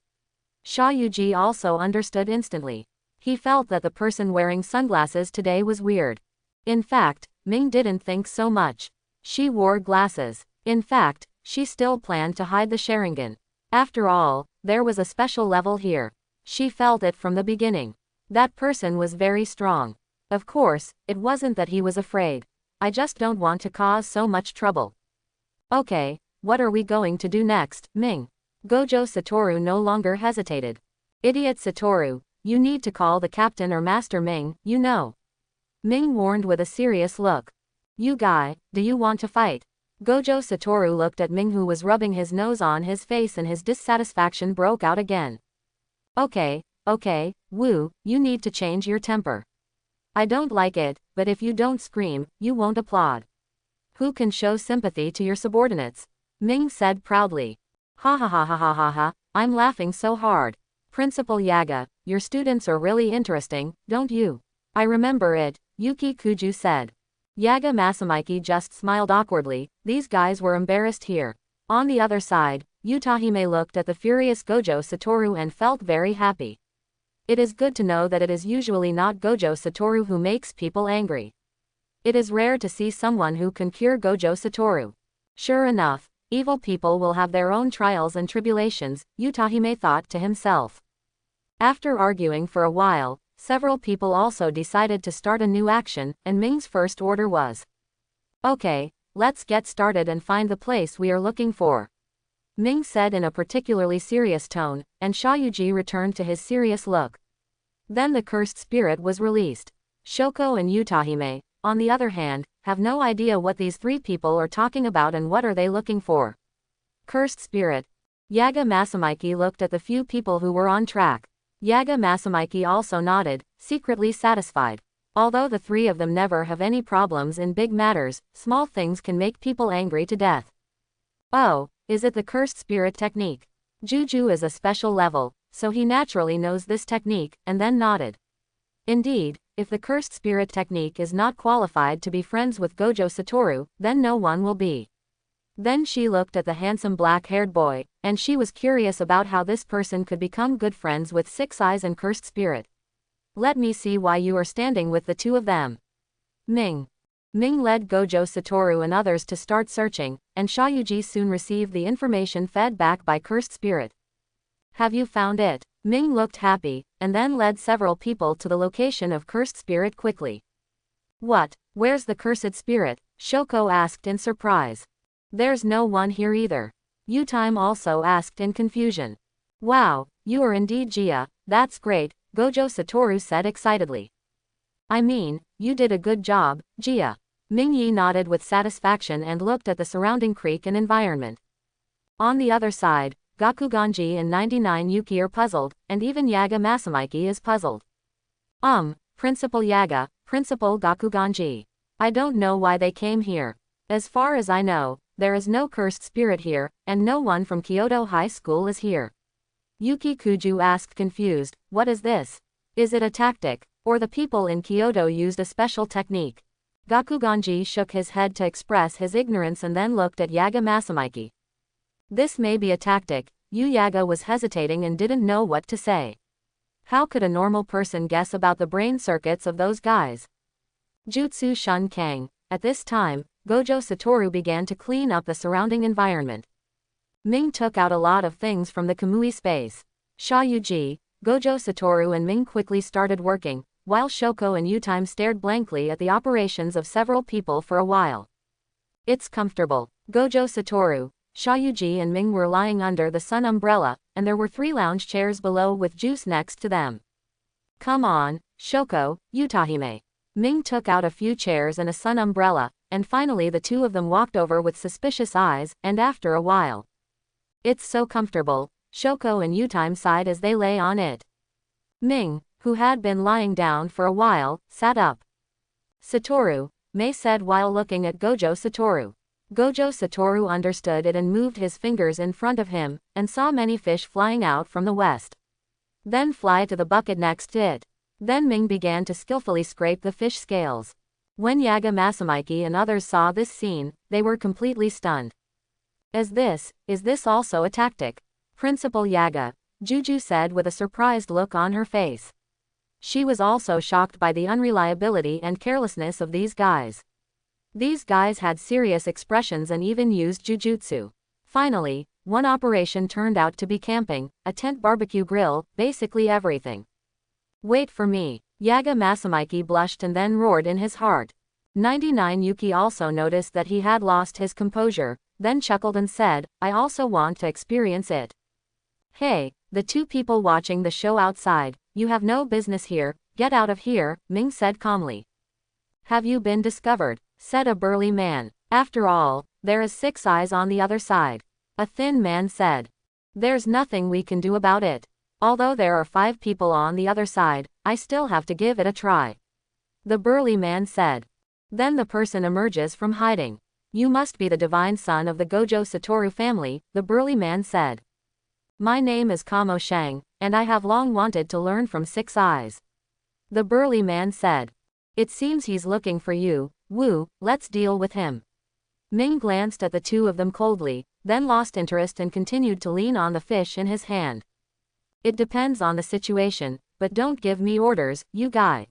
Sha Yuji also understood instantly. He felt that the person wearing sunglasses today was weird. In fact, Ming didn't think so much. She wore glasses. In fact, she still planned to hide the Sharingan. After all, there was a special level here. She felt it from the beginning. That person was very strong. Of course, it wasn't that he was afraid. I just don't want to cause so much trouble. Okay, what are we going to do next, Ming? Gojo Satoru no longer hesitated. Idiot Satoru, you need to call the captain or Master Ming, you know. Ming warned with a serious look. You guy, do you want to fight? Gojo Satoru looked at Ming, who was rubbing his nose on his face, and his dissatisfaction broke out again. Okay, woo, you need to change your temper. I don't like it, but if you don't scream, you won't applaud. Who can show sympathy to your subordinates? Ming said proudly. Ha ha ha ha ha ha ha, I'm laughing so hard. Principal Yaga, your students are really interesting, don't you? I remember it, Yuki Kuju said. Yaga Masamike just smiled awkwardly. These guys were embarrassed here. On the other side, Utahime looked at the furious Gojo Satoru and felt very happy. It is good to know that it is usually not Gojo Satoru who makes people angry. It is rare to see someone who can cure Gojo Satoru. Sure enough, evil people will have their own trials and tribulations, Utahime thought to himself. After arguing for a while, several people also decided to start a new action, and Ming's first order was, okay, let's get started and find the place we are looking for. Ming said in a particularly serious tone, and Sha Yuji returned to his serious look. Then the cursed spirit was released. Shoko and Utahime, on the other hand, have no idea what these 3 people are talking about and what are they looking for. Cursed spirit. Yaga Masamike looked at the few people who were on track. Yaga Masamike also nodded, secretly satisfied. Although the 3 of them never have any problems in big matters, small things can make people angry to death. Oh, is it the cursed spirit technique? Juju is a special level, so he naturally knows this technique, and then nodded. Indeed, if the cursed spirit technique is not qualified to be friends with Gojo Satoru, then no one will be. Then she looked at the handsome black-haired boy, and she was curious about how this person could become good friends with 6 eyes and cursed spirit. Let me see why you are standing with the 2 of them. Ming. Ming led Gojo Satoru and others to start searching, and Sha Yuji soon received the information fed back by cursed spirit. Have you found it? Ming looked happy, and then led several people to the location of cursed spirit quickly. What? Where's the cursed spirit? Shoko asked in surprise. There's no one here either. Utime also asked in confusion. Wow, you are indeed Jia, that's great, Gojo Satoru said excitedly. I mean, you did a good job, Jia. Mingyi nodded with satisfaction and looked at the surrounding creek and environment. On the other side, Gakuganji and 99 Yuki are puzzled, and even Yaga Masamike is puzzled. Principal Yaga, Principal Gakuganji. I don't know why they came here. As far as I know, there is no cursed spirit here, and no one from Kyoto High School is here. Yuki Kuju asked confused, what is this? Is it a tactic, or the people in Kyoto used a special technique? Gakuganji shook his head to express his ignorance and then looked at Yaga Masamike. This may be a tactic. Yaga was hesitating and didn't know what to say. How could a normal person guess about the brain circuits of those guys? Jutsu Shun Kang. At this time, Gojo Satoru began to clean up the surrounding environment. Ming took out a lot of things from the Kamui space. Shayuji, Gojo Satoru and Ming quickly started working, while Shoko and Utime stared blankly at the operations of several people for a while. It's comfortable. Gojo Satoru, Shayuji and Ming were lying under the sun umbrella, and there were 3 lounge chairs below with juice next to them. Come on, Shoko, Utahime. Ming took out a few chairs and a sun umbrella, and finally the 2 of them walked over with suspicious eyes, and after a while. It's so comfortable, Shoko and Utime sighed as they lay on it. Ming, who had been lying down for a while, sat up. Satoru, Mei said while looking at Gojo Satoru. Gojo Satoru understood it and moved his fingers in front of him, and saw many fish flying out from the west. Then fly to the bucket next to it. Then Ming began to skillfully scrape the fish scales. When Yaga Masamiki and others saw this scene, they were completely stunned. Is this also a tactic? Principal Yaga, Juju said with a surprised look on her face. She was also shocked by the unreliability and carelessness of these guys. These guys had serious expressions and even used jujutsu. Finally, one operation turned out to be camping, a tent barbecue grill, basically everything. Wait for me. Yaga Masamiki blushed and then roared in his heart. 99 Yuki also noticed that he had lost his composure, then chuckled and said, I also want to experience it. Hey, the 2 people watching the show outside, you have no business here, get out of here, Ming said calmly. Have you been discovered? Said a burly man. After all, there is 6 eyes on the other side. A thin man said. There's nothing we can do about it. Although there are 5 people on the other side, I still have to give it a try. The burly man said. Then the person emerges from hiding. You must be the divine son of the Gojo Satoru family, the burly man said. My name is Kamo Shang, and I have long wanted to learn from 6 eyes. The burly man said. It seems he's looking for you, Wu, let's deal with him. Ming glanced at the 2 of them coldly, then lost interest and continued to lean on the fish in his hand. It depends on the situation, but don't give me orders, you guy.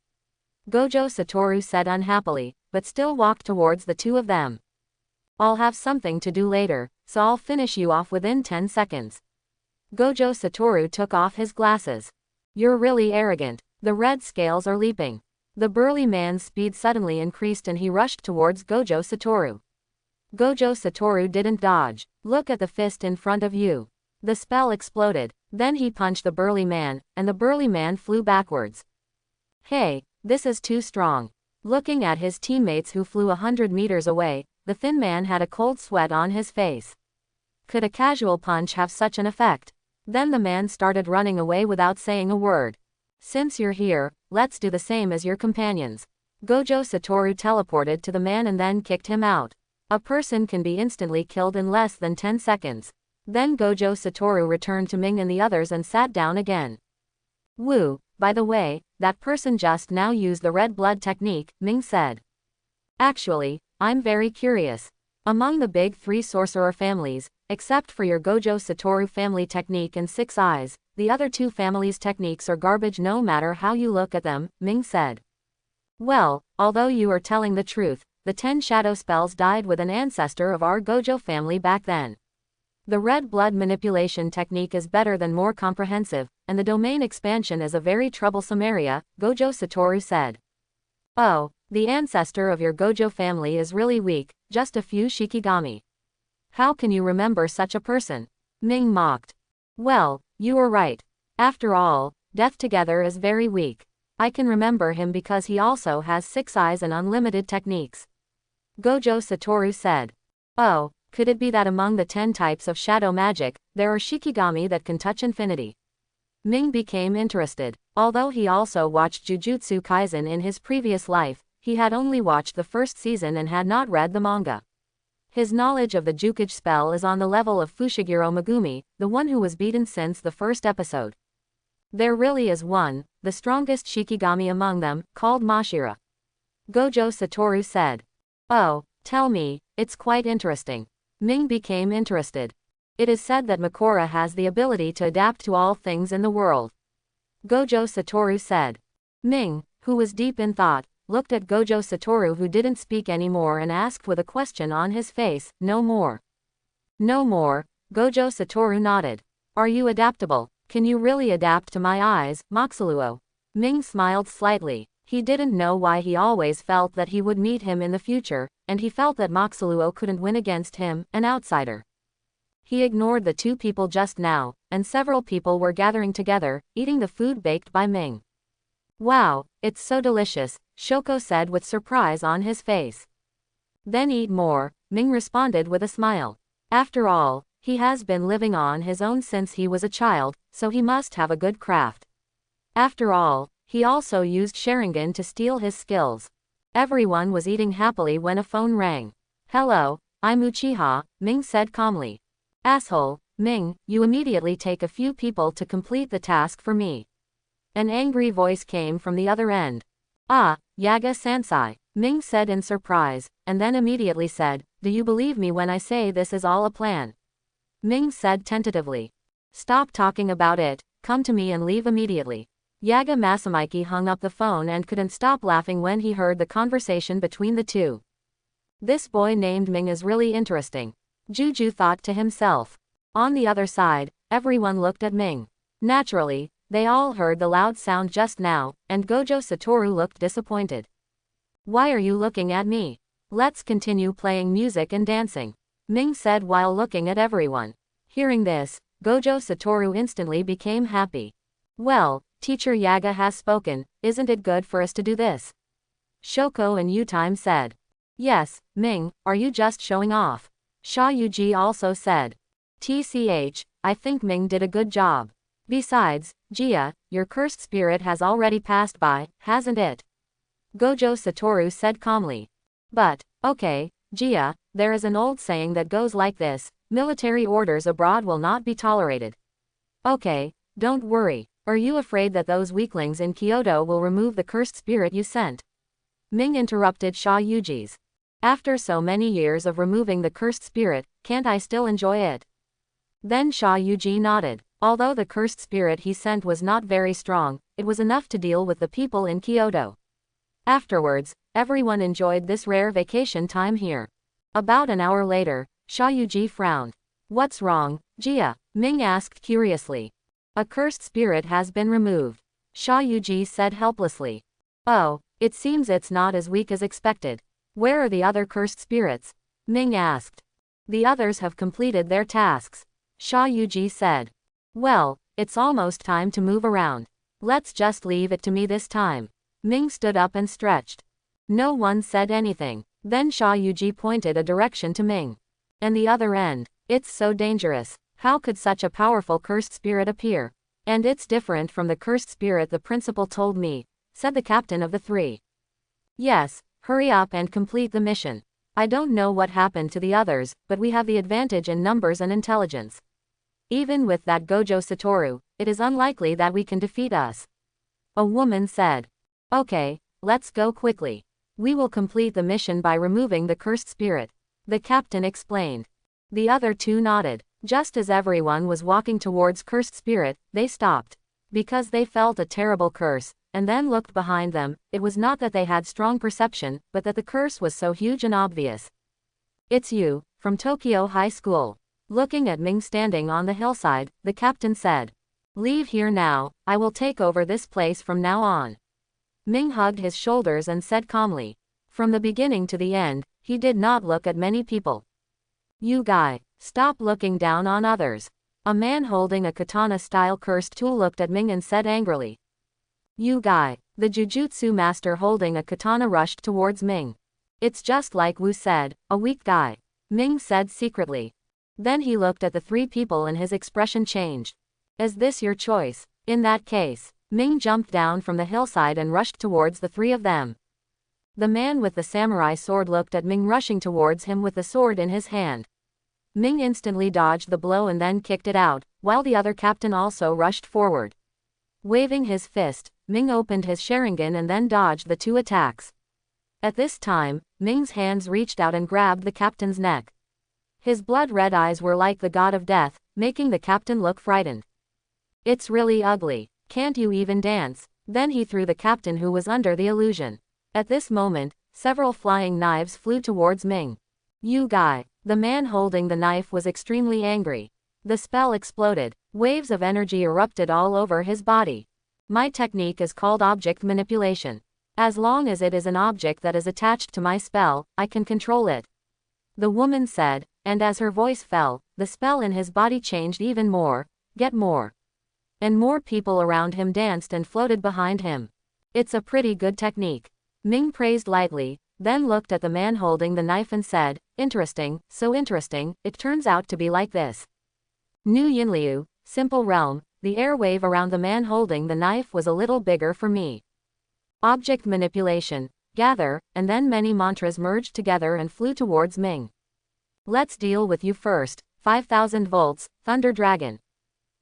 Gojo Satoru said unhappily, but still walked towards the 2 of them. I'll have something to do later, so I'll finish you off within 10 seconds. Gojo Satoru took off his glasses. You're really arrogant. The red scales are leaping. The burly man's speed suddenly increased and he rushed towards Gojo Satoru. Gojo Satoru didn't dodge. Look at the fist in front of you. The spell exploded. Then he punched the burly man, and the burly man flew backwards. Hey, this is too strong. Looking at his teammates who flew 100 meters away, the thin man had a cold sweat on his face. Could a casual punch have such an effect? Then the man started running away without saying a word. Since you're here, let's do the same as your companions. Gojo Satoru teleported to the man and then kicked him out. A person can be instantly killed in less than 10 seconds. Then Gojo Satoru returned to Ming and the others and sat down again. Wu, by the way, that person just now used the red blood technique, Ming said. Actually, I'm very curious. Among the big 3 sorcerer families, except for your Gojo Satoru family technique and 6 eyes, the other 2 families' techniques are garbage no matter how you look at them, Ming said. Well, although you are telling the truth, the 10 shadow spells died with an ancestor of our Gojo family back then. The red blood manipulation technique is better than more comprehensive, and the domain expansion is a very troublesome area, Gojo Satoru said. Oh, the ancestor of your Gojo family is really weak, just a few Shikigami. How can you remember such a person? Ming mocked. Well, you were right. After all, Death Together is very weak. I can remember him because he also has 6 eyes and unlimited techniques. Gojo Satoru said. Oh, could it be that among the 10 types of shadow magic, there are Shikigami that can touch infinity? Ming became interested. Although he also watched Jujutsu Kaisen in his previous life, he had only watched the first season and had not read the manga. His knowledge of the Jukage spell is on the level of Fushiguro Megumi, the one who was beaten since the first episode. There really is one, the strongest Shikigami among them, called Mashira. Gojo Satoru said. Oh, tell me, it's quite interesting. Ming became interested. It is said that Makora has the ability to adapt to all things in the world. Gojo Satoru said. Ming, who was deep in thought, looked at Gojo Satoru, who didn't speak anymore, and asked with a question on his face, "No more?" "No more," Gojo Satoru nodded. "Are you adaptable? Can you really adapt to my eyes, Moxuluo?" Ming smiled slightly. He didn't know why he always felt that he would meet him in the future, and he felt that Moxuluo couldn't win against him, an outsider. He ignored the two people just now, and several people were gathering together, eating the food baked by Ming. "Wow, it's so delicious," Shoko said with surprise on his face. "Then eat more," Ming responded with a smile. After all, he has been living on his own since he was a child, so he must have a good craft. After all, he also used Sharingan to steal his skills. Everyone was eating happily when a phone rang. "Hello, I'm Uchiha," Ming said calmly. "Asshole, Ming, you immediately take a few people to complete the task for me." An angry voice came from the other end. "Ah, Yaga-sansai," Ming said in surprise, and then immediately said, "Do you believe me when I say this is all a plan?" Ming said tentatively. "Stop talking about it, come to me and leave immediately." Yaga Masamiki hung up the phone and couldn't stop laughing when he heard the conversation between the two. This boy named Ming is really interesting, Juju thought to himself. On the other side, everyone looked at Ming. Naturally, they all heard the loud sound just now, and Gojo Satoru looked disappointed. "Why are you looking at me? Let's continue playing music and dancing," Ming said while looking at everyone. Hearing this, Gojo Satoru instantly became happy. "Well, Teacher Yaga has spoken, isn't it good for us to do this?" Shoko and Utime said. "Yes, Ming, are you just showing off?" Sha Yuji also said. "TCH, I think Ming did a good job. Besides, Jia, your cursed spirit has already passed by, hasn't it?" Gojo Satoru said calmly. "But, okay, Jia, there is an old saying that goes like this, military orders abroad will not be tolerated." "Okay, don't worry. Are you afraid that those weaklings in Kyoto will remove the cursed spirit you sent?" Ming interrupted Sha Yuji's. "After so many years of removing the cursed spirit, can't I still enjoy it?" Then Sha Yuji nodded. Although the cursed spirit he sent was not very strong, it was enough to deal with the people in Kyoto. Afterwards, everyone enjoyed this rare vacation time here. About an hour later, Sha Yuji frowned. "What's wrong, Jia?" Ming asked curiously. "A cursed spirit has been removed," Sha Yuji said helplessly. "Oh, it seems it's not as weak as expected. Where are the other cursed spirits?" Ming asked. "The others have completed their tasks," Sha Yuji said. "Well, it's almost time to move around. Let's just leave it to me this time." Ming stood up and stretched. No one said anything. Then Sha Yuji pointed a direction to Ming. "And the other end. It's so dangerous. How could such a powerful cursed spirit appear? And it's different from the cursed spirit the principal told me," said the captain of the three. "Yes, hurry up and complete the mission. I don't know what happened to the others, but we have the advantage in numbers and intelligence. Even with that Gojo Satoru, it is unlikely that we can defeat us," a woman said. "Okay, let's go quickly. We will complete the mission by removing the cursed spirit," the captain explained. The other two nodded. Just as everyone was walking towards cursed spirit, they stopped. Because they felt a terrible curse, and then looked behind them. It was not that they had strong perception, but that the curse was so huge and obvious. "It's you, from Tokyo High School." Looking at Ming standing on the hillside, the captain said. "Leave here now, I will take over this place from now on." Ming hugged his shoulders and said calmly. From the beginning to the end, he did not look at many people. "You guy, stop looking down on others." A man holding a katana-style cursed tool looked at Ming and said angrily. "You guy." The jujutsu master holding a katana rushed towards Ming. "It's just like Wu said, a weak guy," Ming said secretly. Then he looked at the three people and his expression changed. "Is this your choice? In that case." Ming jumped down from the hillside and rushed towards the three of them. The man with the samurai sword looked at Ming rushing towards him with the sword in his hand. Ming instantly dodged the blow and then kicked it out, while the other captain also rushed forward. Waving his fist, Ming opened his Sharingan and then dodged the two attacks. At this time, Ming's hands reached out and grabbed the captain's neck. His blood-red eyes were like the god of death, making the captain look frightened. "It's really ugly. Can't you even dance?" Then he threw the captain who was under the illusion. At this moment, several flying knives flew towards Ming. You guy. The man holding the knife was extremely angry. The spell exploded. Waves of energy erupted all over his body. My technique is called object manipulation. As long as it is an object that is attached to my spell, I can control it. The woman said, and as her voice fell, the spell in his body changed even more. Get more. And more people around him danced and floated behind him. It's a pretty good technique. Ming praised lightly, then looked at the man holding the knife and said, interesting, so interesting, it turns out to be like this. Nu Yinliu, simple realm, the airwave around the man holding the knife was a little bigger for me. Object manipulation, gather, and then many mantras merged together and flew towards Ming. Let's deal with you first, 5000 volts, Thunder Dragon.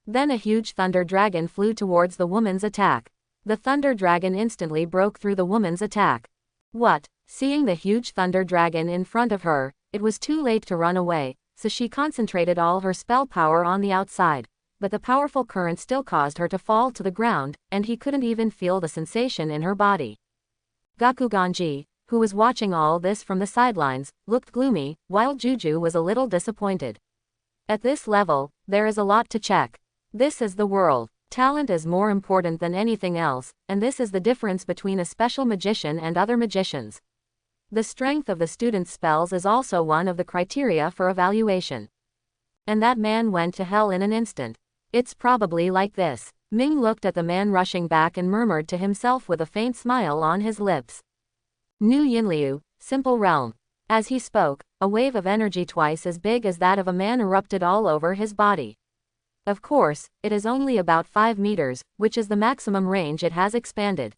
Then a huge Thunder Dragon flew towards the woman's attack. The Thunder Dragon instantly broke through the woman's attack. What? Seeing the huge Thunder Dragon in front of her, it was too late to run away, so she concentrated all her spell power on the outside, but the powerful current still caused her to fall to the ground, and he couldn't even feel the sensation in her body. Gakuganji, who was watching all this from the sidelines, looked gloomy, while Juju was a little disappointed. At this level, there is a lot to check. This is the world. Talent is more important than anything else, and this is the difference between a special magician and other magicians. The strength of the student's spells is also one of the criteria for evaluation. And that man went to hell in an instant. It's probably like this. Ming looked at the man rushing back and murmured to himself with a faint smile on his lips. Nu Yinliu, simple realm. As he spoke, a wave of energy twice as big as that of a man erupted all over his body. Of course, it is only about 5 meters, which is the maximum range it has expanded.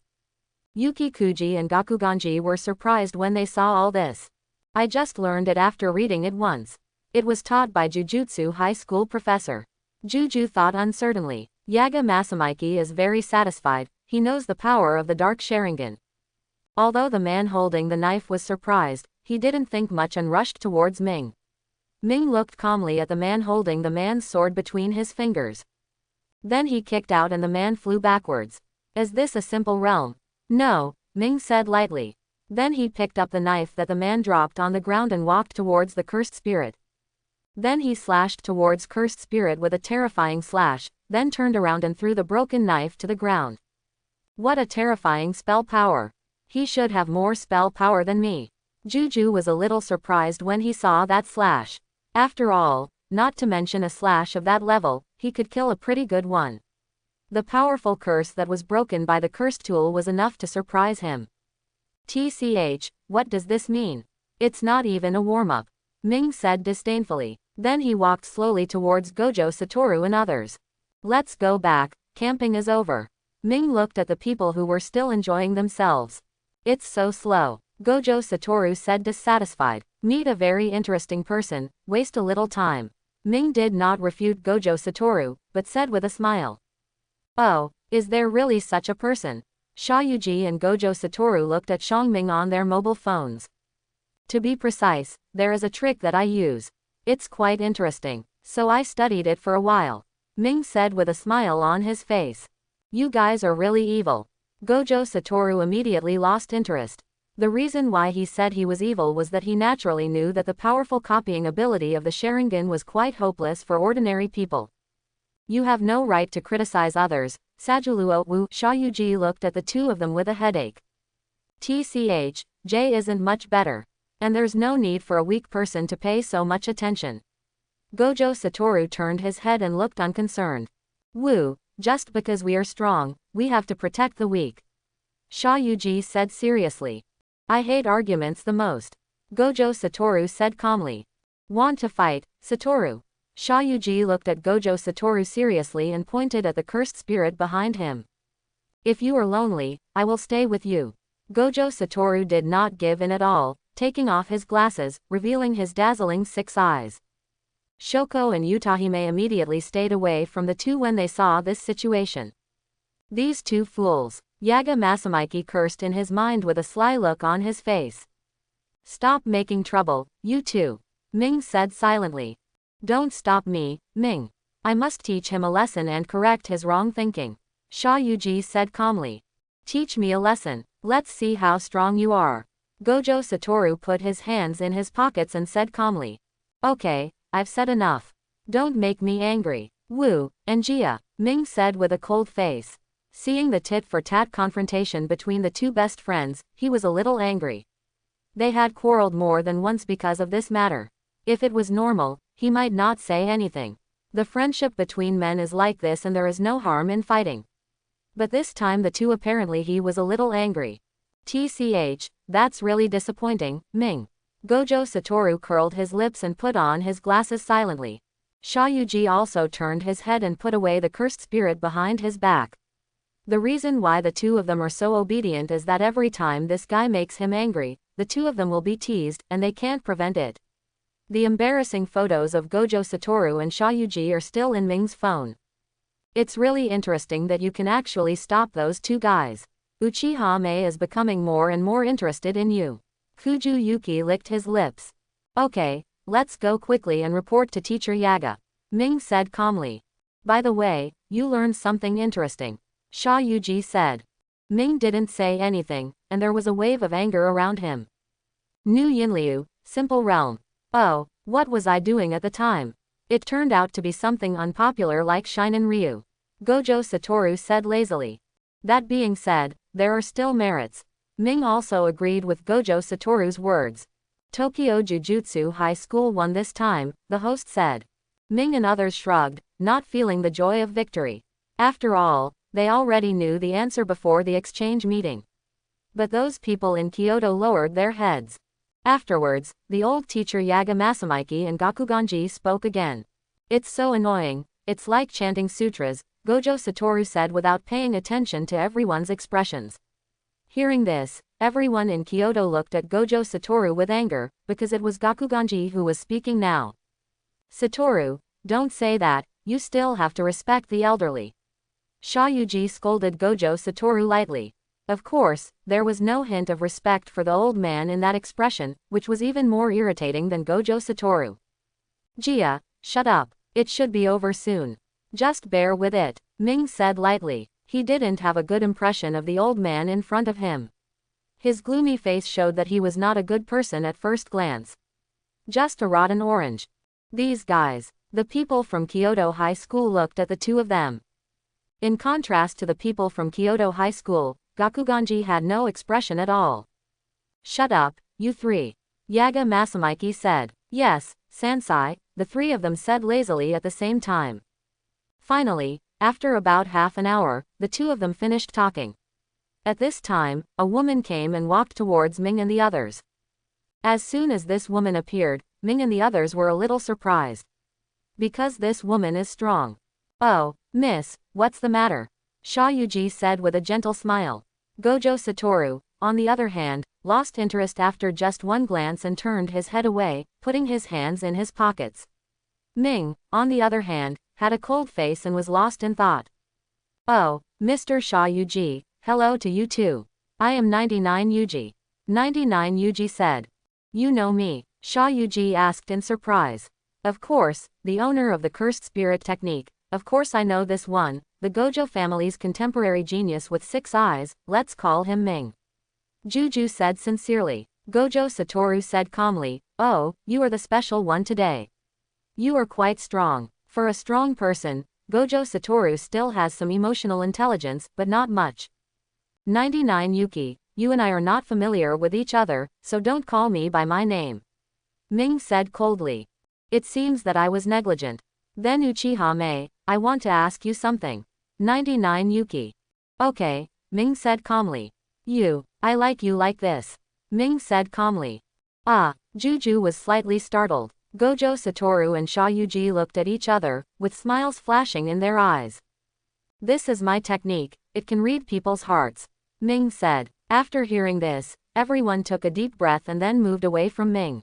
Yuki Kuji and Gakuganji were surprised when they saw all this. I just learned it after reading it once. It was taught by Jujutsu High School professor. Juju thought uncertainly. Yaga Masamiki is very satisfied, he knows the power of the Dark Sharingan. Although the man holding the knife was surprised, he didn't think much and rushed towards Ming. Ming looked calmly at the man holding the man's sword between his fingers. Then he kicked out and the man flew backwards. Is this a simple realm? No, Ming said lightly. Then he picked up the knife that the man dropped on the ground and walked towards the cursed spirit. Then he slashed towards cursed spirit with a terrifying slash, then turned around and threw the broken knife to the ground. What a terrifying spell power. He should have more spell power than me. Juju was a little surprised when he saw that slash. After all, not to mention a slash of that level, he could kill a pretty good one. The powerful curse that was broken by the cursed tool was enough to surprise him. TCH, what does this mean? It's not even a warm-up, Ming said disdainfully. Then he walked slowly towards Gojo Satoru and others. Let's go back, camping is over. Ming looked at the people who were still enjoying themselves. It's so slow, Gojo Satoru said dissatisfied. Meet a very interesting person, waste a little time. Ming did not refute Gojo Satoru, but said with a smile. Oh, is there really such a person? Xiaoyuji and Gojo Satoru looked at Xiongming on their mobile phones. To be precise, there is a trick that I use. It's quite interesting, so I studied it for a while, Ming said with a smile on his face. You guys are really evil. Gojo Satoru immediately lost interest. The reason why he said he was evil was that he naturally knew that the powerful copying ability of the Sharingan was quite hopeless for ordinary people. You have no right to criticize others, Sajuluo Wu. Xiaoyuji looked at the two of them with a headache. TCH, J isn't much better. And there's no need for a weak person to pay so much attention. Gojo Satoru turned his head and looked unconcerned. Wu, just because we are strong, we have to protect the weak. Xiaoyuji said seriously. I hate arguments the most. Gojo Satoru said calmly. Want to fight, Satoru? Xiaoyuji looked at Gojo Satoru seriously and pointed at the cursed spirit behind him. If you are lonely, I will stay with you. Gojo Satoru did not give in at all, taking off his glasses, revealing his dazzling 6 eyes. Shoko and Utahime immediately stayed away from the two when they saw this situation. These two fools. Yaga Masamiki cursed in his mind with a sly look on his face. Stop making trouble, you two, Ming said silently. Don't stop me, Ming. I must teach him a lesson and correct his wrong thinking, Xiaoyuji said calmly. Teach me a lesson, Let's see how strong you are. Gojo Satoru put his hands in his pockets and said calmly. Okay, I've said enough. Don't make me angry. Woo, and Gia, Ming said with a cold face. Seeing the tit-for-tat confrontation between the two best friends, he was a little angry. They had quarreled more than once because of this matter. If it was normal, he might not say anything. The friendship between men is like this and there is no harm in fighting. But this time the two apparently he was a little angry. TCH, that's really disappointing, Ming. Gojo Satoru curled his lips and put on his glasses silently. Shayuji also turned his head and put away the cursed spirit behind his back. The reason why the two of them are so obedient is that every time this guy makes him angry, the two of them will be teased, and they can't prevent it. The embarrassing photos of Gojo Satoru and Shayuji are still in Ming's phone. It's really interesting that you can actually stop those two guys. Uchiha Mei is becoming more and more interested in you. Kuju Yuki licked his lips. Okay, let's go quickly and report to Teacher Yaga. Ming said calmly. By the way, you learned something interesting. Shayuji said. Ming didn't say anything, and there was a wave of anger around him. New Yinliu, Simple Realm. Oh, what was I doing at the time? It turned out to be something unpopular like Shinen Ryu. Gojo Satoru said lazily. That being said, there are still merits. Ming also agreed with Gojo Satoru's words. Tokyo Jujutsu High School won this time, the host said. Ming and others shrugged, not feeling the joy of victory. After all, they already knew the answer before the exchange meeting. But those people in Kyoto lowered their heads. Afterwards, the old teacher Yaga Masamiki and Gakuganji spoke again. It's so annoying, it's like chanting sutras, Gojo Satoru said without paying attention to everyone's expressions. Hearing this, everyone in Kyoto looked at Gojo Satoru with anger, because it was Gakuganji who was speaking now. Satoru, don't say that, you still have to respect the elderly. Shayuji scolded Gojo Satoru lightly. Of course, there was no hint of respect for the old man in that expression, which was even more irritating than Gojo Satoru. Gia, shut up, it should be over soon. Just bear with it, Ming said lightly. He didn't have a good impression of the old man in front of him. His gloomy face showed that he was not a good person at first glance. Just a rotten orange. These guys, the people from Kyoto High School looked at the two of them. In contrast to the people from Kyoto High School, Gakuganji had no expression at all. Shut up, you three. Yaga Masamiki said. Yes, Sansai, the three of them said lazily at the same time. Finally, after about half an hour, the two of them finished talking. At this time, a woman came and walked towards Ming and the others. As soon as this woman appeared, Ming and the others were a little surprised. Because this woman is strong. Oh, miss, what's the matter? Shayuji said with a gentle smile. Gojo Satoru, on the other hand, lost interest after just one glance and turned his head away, putting his hands in his pockets. Ming, on the other hand, had a cold face and was lost in thought. Oh, Mr. Shayuji, hello to you too. I am 99 Yuji. 99 Yuji said. You know me? Shayuji asked in surprise. Of course, the owner of the cursed spirit technique. Of course I know this one, the Gojo family's contemporary genius with 6 eyes, let's call him Ming. Juju said sincerely. Gojo Satoru said calmly, oh, you are the special one today. You are quite strong. For a strong person, Gojo Satoru still has some emotional intelligence, but not much. 99 Yuki, you and I are not familiar with each other, so don't call me by my name. Ming said coldly. It seems that I was negligent. Then Uchiha Mei, I want to ask you something. 99 Yuki. Okay, Ming said calmly. I like you like this. Ming said calmly. Ah, Juju was slightly startled. Gojo Satoru and Shayuji looked at each other, with smiles flashing in their eyes. This is my technique, it can read people's hearts. Ming said. After hearing this, everyone took a deep breath and then moved away from Ming.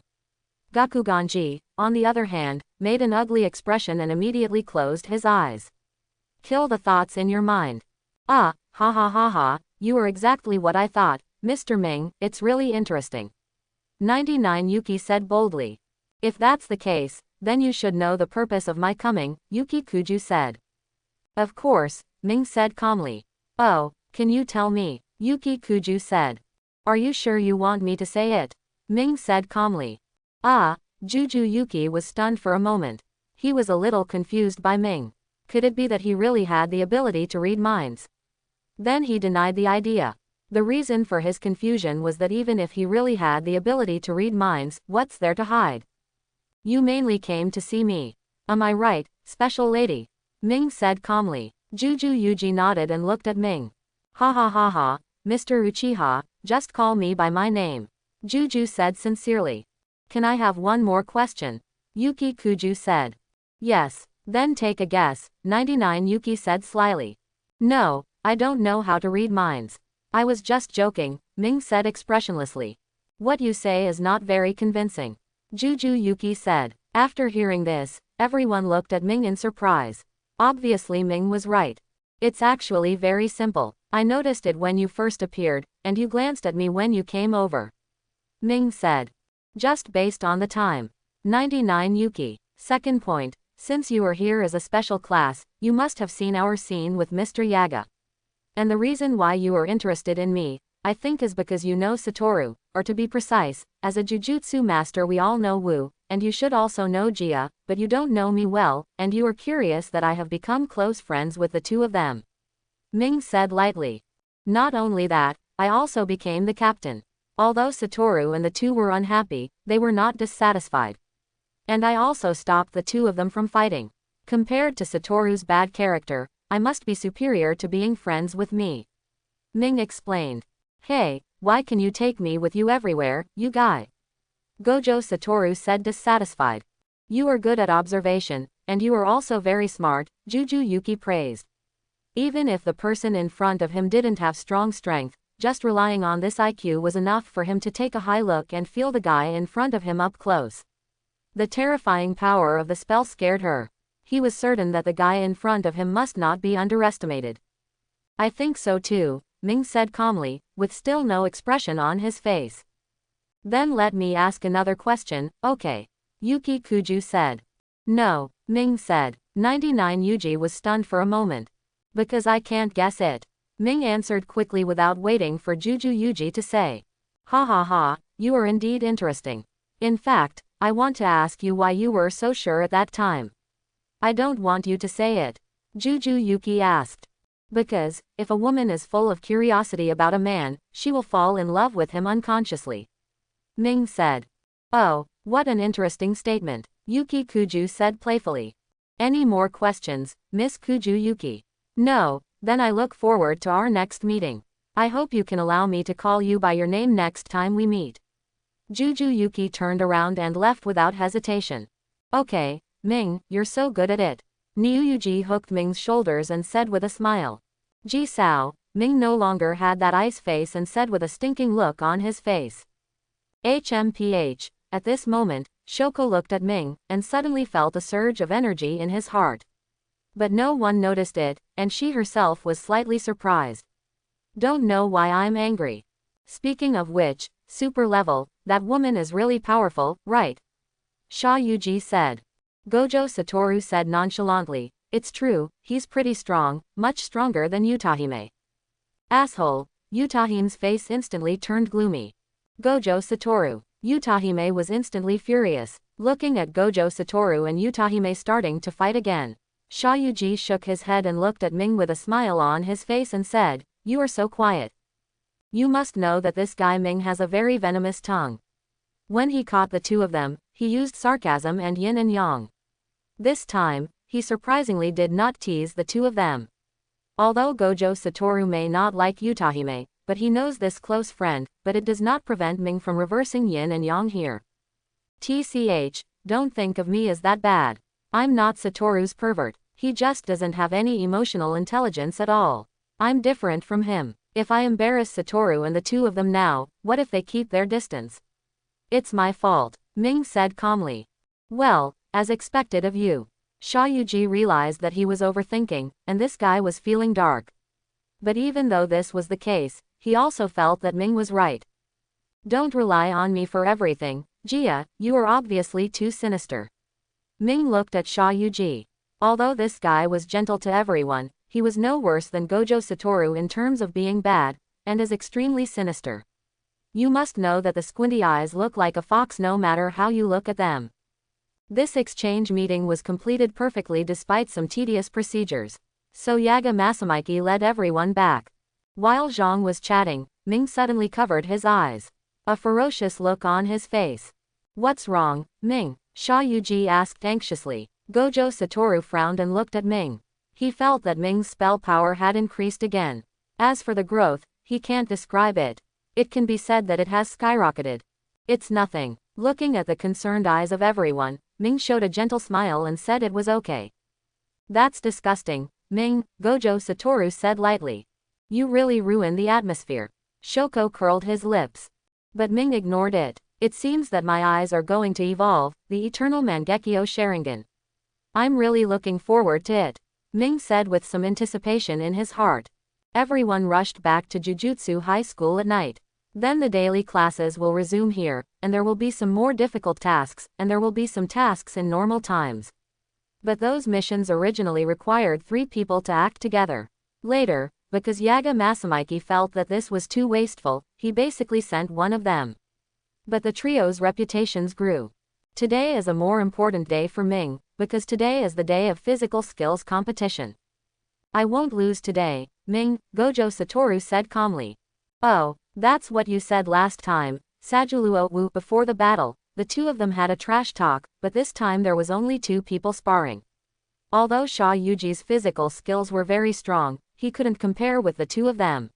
Gakuganji, on the other hand, made an ugly expression and immediately closed his eyes. Kill the thoughts in your mind. Ah, ha ha ha ha, you are exactly what I thought, Mr. Ming, it's really interesting. 99 Yuki said boldly. If that's the case, then you should know the purpose of my coming, Yuki Kuju said. Of course, Ming said calmly. Oh, can you tell me? Yuki Kuju said. Are you sure you want me to say it? Ming said calmly. Ah, Juju Yuki was stunned for a moment. He was a little confused by Ming. Could it be that he really had the ability to read minds? Then he denied the idea. The reason for his confusion was that even if he really had the ability to read minds, what's there to hide? You mainly came to see me. Am I right, special lady? Ming said calmly. Juju Yuji nodded and looked at Ming. Ha ha ha ha, Mr. Uchiha, just call me by my name. Juju said sincerely. Can I have one more question? Yuki Kuju said. Yes, then take a guess, 99 Yuki said slyly. No, I don't know how to read minds. I was just joking, Ming said expressionlessly. What you say is not very convincing. Juju Yuki said. After hearing this, everyone looked at Ming in surprise. Obviously Ming was right. It's actually very simple. I noticed it when you first appeared, and you glanced at me when you came over. Ming said. Just based on the time. 99 Yuki. Second point, since you are here as a special class, you must have seen our scene with Mr. Yaga. And the reason why you are interested in me, I think is because you know Satoru, or to be precise, as a jujutsu master we all know Wu, and you should also know Jia, but you don't know me well, and you are curious that I have become close friends with the two of them. Ming said lightly. Not only that, I also became the captain. Although Satoru and the two were unhappy, they were not dissatisfied. And I also stopped the two of them from fighting. Compared to Satoru's bad character, I must be superior to being friends with me. Ming explained. Hey, why can you take me with you everywhere, you guy? Gojo Satoru said dissatisfied. You are good at observation, and you are also very smart, Juju Yuki praised. Even if the person in front of him didn't have strong strength, just relying on this IQ was enough for him to take a high look and feel the guy in front of him up close. The terrifying power of the spell scared her. He was certain that the guy in front of him must not be underestimated. I think so too, Ming said calmly, with still no expression on his face. Then let me ask another question, okay? Yuki Kuju said. No, Ming said. 99 Yuji was stunned for a moment. Because I can't guess it. Ming answered quickly without waiting for Juju Yuji to say. Ha ha ha, you are indeed interesting. In fact, I want to ask you why you were so sure at that time. I don't want you to say it. Juju Yuki asked. Because, if a woman is full of curiosity about a man, she will fall in love with him unconsciously. Ming said. Oh, what an interesting statement, Yuki Kuju said playfully. Any more questions, Miss Kuju Yuki? No, then I look forward to our next meeting. I hope you can allow me to call you by your name next time we meet. Juju Yuki turned around and left without hesitation. Okay, Ming, you're so good at it. Niuyuji hooked Ming's shoulders and said with a smile. Ji Sao, Ming no longer had that ice face and said with a stinking look on his face. HMPH. At this moment, Shoko looked at Ming, and suddenly felt a surge of energy in his heart. But no one noticed it, and she herself was slightly surprised. Don't know why I'm angry. Speaking of which, super level, that woman is really powerful, right? Sha Yuji said. Gojo Satoru said nonchalantly, it's true, he's pretty strong, much stronger than Utahime. Asshole, Utahime's face instantly turned gloomy. Gojo Satoru. Utahime was instantly furious, looking at Gojo Satoru and Utahime starting to fight again. Sha Yuji shook his head and looked at Ming with a smile on his face and said, you are so quiet. You must know that this guy Ming has a very venomous tongue. When he caught the two of them, he used sarcasm and yin and yang. This time, he surprisingly did not tease the two of them. Although Gojo Satoru may not like Utahime, but he knows this close friend, but it does not prevent Ming from reversing yin and yang here. TCH, don't think of me as that bad. I'm not Satoru's pervert, he just doesn't have any emotional intelligence at all. I'm different from him. If I embarrass Satoru and the two of them now, what if they keep their distance? It's my fault, Ming said calmly. Well, as expected of you. Sha Yuji realized that he was overthinking, and this guy was feeling dark. But even though this was the case, he also felt that Ming was right. Don't rely on me for everything, Jia, you are obviously too sinister. Ming looked at Sha Yuji. Although this guy was gentle to everyone, he was no worse than Gojo Satoru in terms of being bad, and is extremely sinister. You must know that the squinty eyes look like a fox no matter how you look at them. This exchange meeting was completed perfectly despite some tedious procedures. So Yaga Masamiki led everyone back. While Zhang was chatting, Ming suddenly covered his eyes. A ferocious look on his face. What's wrong, Ming? Sha Yuji asked anxiously. Gojo Satoru frowned and looked at Ming. He felt that Ming's spell power had increased again. As for the growth, he can't describe it. It can be said that it has skyrocketed. It's nothing. Looking at the concerned eyes of everyone, Ming showed a gentle smile and said it was okay. That's disgusting, Ming, Gojo Satoru said lightly. You really ruined the atmosphere. Shoko curled his lips. But Ming ignored it. It seems that my eyes are going to evolve, the eternal Mangekyō Sharingan. I'm really looking forward to it, Ming said with some anticipation in his heart. Everyone rushed back to Jujutsu High School at night. Then the daily classes will resume here, and there will be some more difficult tasks, and there will be some tasks in normal times. But those missions originally required 3 people to act together. Later, because Yaga Masamiki felt that this was too wasteful, he basically sent one of them. But the trio's reputations grew. Today is a more important day for Ming, because today is the day of physical skills competition. I won't lose today, Ming, Gojo Satoru said calmly. Oh, that's what you said last time, Sajuluo Wu. Before the battle, the two of them had a trash talk, but this time there was only 2 people sparring. Although Sha Yuji's physical skills were very strong, he couldn't compare with the 2 of them.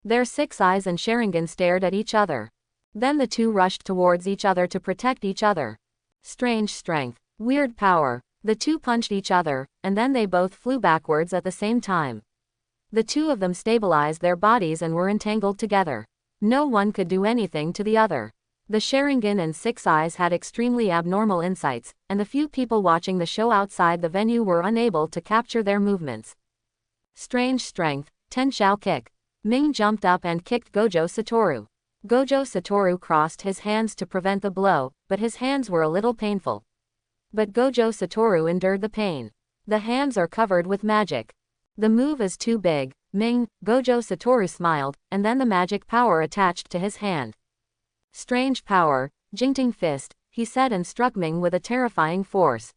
Their 6 eyes and Sharingan stared at each other. Then the 2 rushed towards each other to protect each other. Strange strength, weird power. The 2 punched each other, and then they both flew backwards at the same time. The 2 of them stabilized their bodies and were entangled together. No one could do anything to the other. The Sharingan and 6 eyes had extremely abnormal insights, and the few people watching the show outside the venue were unable to capture their movements. Strange strength, Ten Shao kick. Ming jumped up and kicked Gojo Satoru. Gojo Satoru crossed his hands to prevent the blow, but his hands were a little painful. But Gojo Satoru endured the pain. The hands are covered with magic. The move is too big, Ming, Gojo Satoru smiled, and then the magic power attached to his hand. Strange power, Jingting Fist, he said and struck Ming with a terrifying force.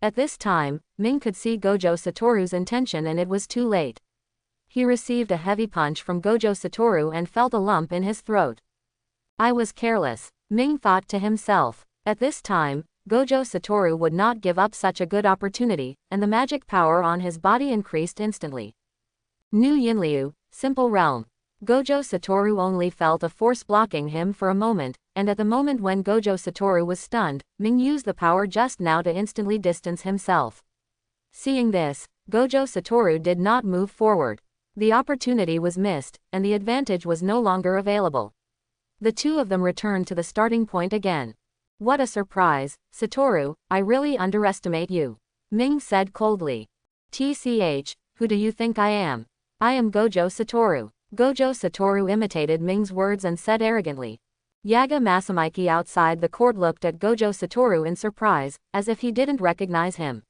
At this time, Ming could see Gojo Satoru's intention and it was too late. He received a heavy punch from Gojo Satoru and felt a lump in his throat. I was careless, Ming thought to himself. At this time, Gojo Satoru would not give up such a good opportunity, and the magic power on his body increased instantly. New Yinliu, Simple Realm. Gojo Satoru only felt a force blocking him for a moment, and at the moment when Gojo Satoru was stunned, Ming used the power just now to instantly distance himself. Seeing this, Gojo Satoru did not move forward. The opportunity was missed, and the advantage was no longer available. The 2 of them returned to the starting point again. What a surprise, Satoru, I really underestimate you, Ming said coldly. TCH, who do you think I am? I am Gojo Satoru. Gojo Satoru imitated Ming's words and said arrogantly. Yaga Masamiki outside the court looked at Gojo Satoru in surprise, as if he didn't recognize him.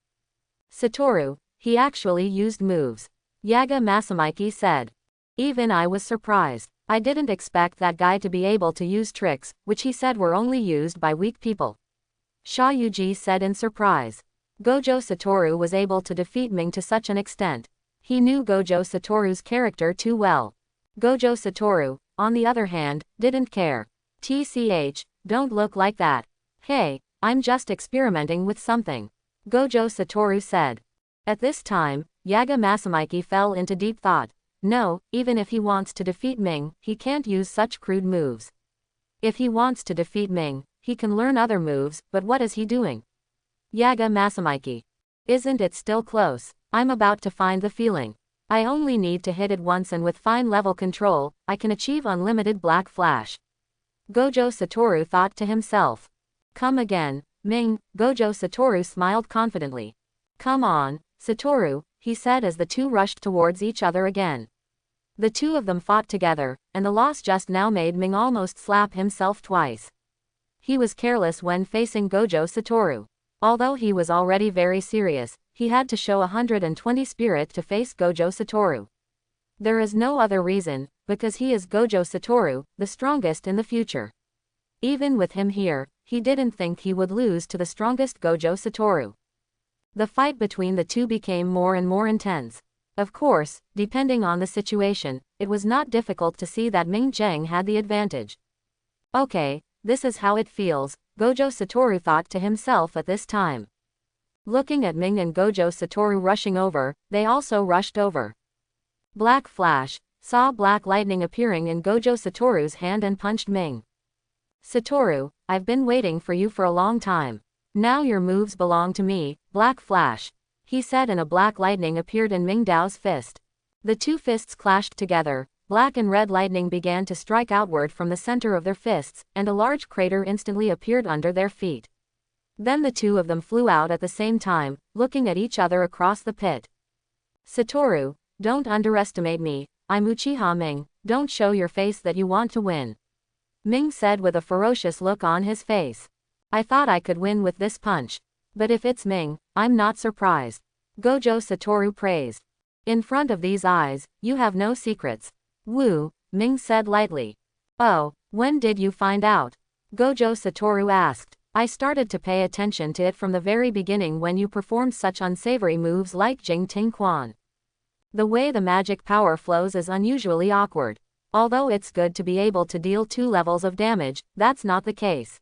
Satoru, he actually used moves, Yaga Masamiki said. Even I was surprised. I didn't expect that guy to be able to use tricks, which he said were only used by weak people. Sha Yuji said in surprise. Gojo Satoru was able to defeat Ming to such an extent. He knew Gojo Satoru's character too well. Gojo Satoru, on the other hand, didn't care. TCH, don't look like that. Hey, I'm just experimenting with something, Gojo Satoru said. At this time, Yaga Masamiki fell into deep thought. No, even if he wants to defeat Ming, he can't use such crude moves. If he wants to defeat Ming, he can learn other moves, but what is he doing? Yaga Masamiki. Isn't it still close? I'm about to find the feeling. I only need to hit it once and with fine level control, I can achieve unlimited black flash. Gojo Satoru thought to himself. Come again, Ming, Gojo Satoru smiled confidently. Come on, Satoru, he said as the 2 rushed towards each other again. The 2 of them fought together, and the loss just now made Ming almost slap himself twice. He was careless when facing Gojo Satoru. Although he was already very serious, he had to show 120 spirit to face Gojo Satoru. There is no other reason, because he is Gojo Satoru, the strongest in the future. Even with him here, he didn't think he would lose to the strongest Gojo Satoru. The fight between the two became more and more intense. Of course, depending on the situation, it was not difficult to see that Ming Zheng had the advantage. Okay, this is how it feels, Gojo Satoru thought to himself at this time. Looking at Ming and Gojo Satoru rushing over, they also rushed over. Black Flash saw black lightning appearing in Gojo Satoru's hand and punched Ming. Satoru, I've been waiting for you for a long time. Now your moves belong to me, Black Flash, he said, and a black lightning appeared in Ming Dao's fist. The two fists clashed together, black and red lightning began to strike outward from the center of their fists, and a large crater instantly appeared under their feet. Then the two of them flew out at the same time, looking at each other across the pit. Satoru, don't underestimate me, I'm Uchiha Ming, don't show your face that you want to win. Ming said with a ferocious look on his face. I thought I could win with this punch. But if it's Ming, I'm not surprised. Gojo Satoru praised. In front of these eyes, you have no secrets. Woo, Ming said lightly. Oh, when did you find out? Gojo Satoru asked. I started to pay attention to it from the very beginning when you performed such unsavory moves like Jing Ting Quan. The way the magic power flows is unusually awkward. Although it's good to be able to deal 2 levels of damage, that's not the case.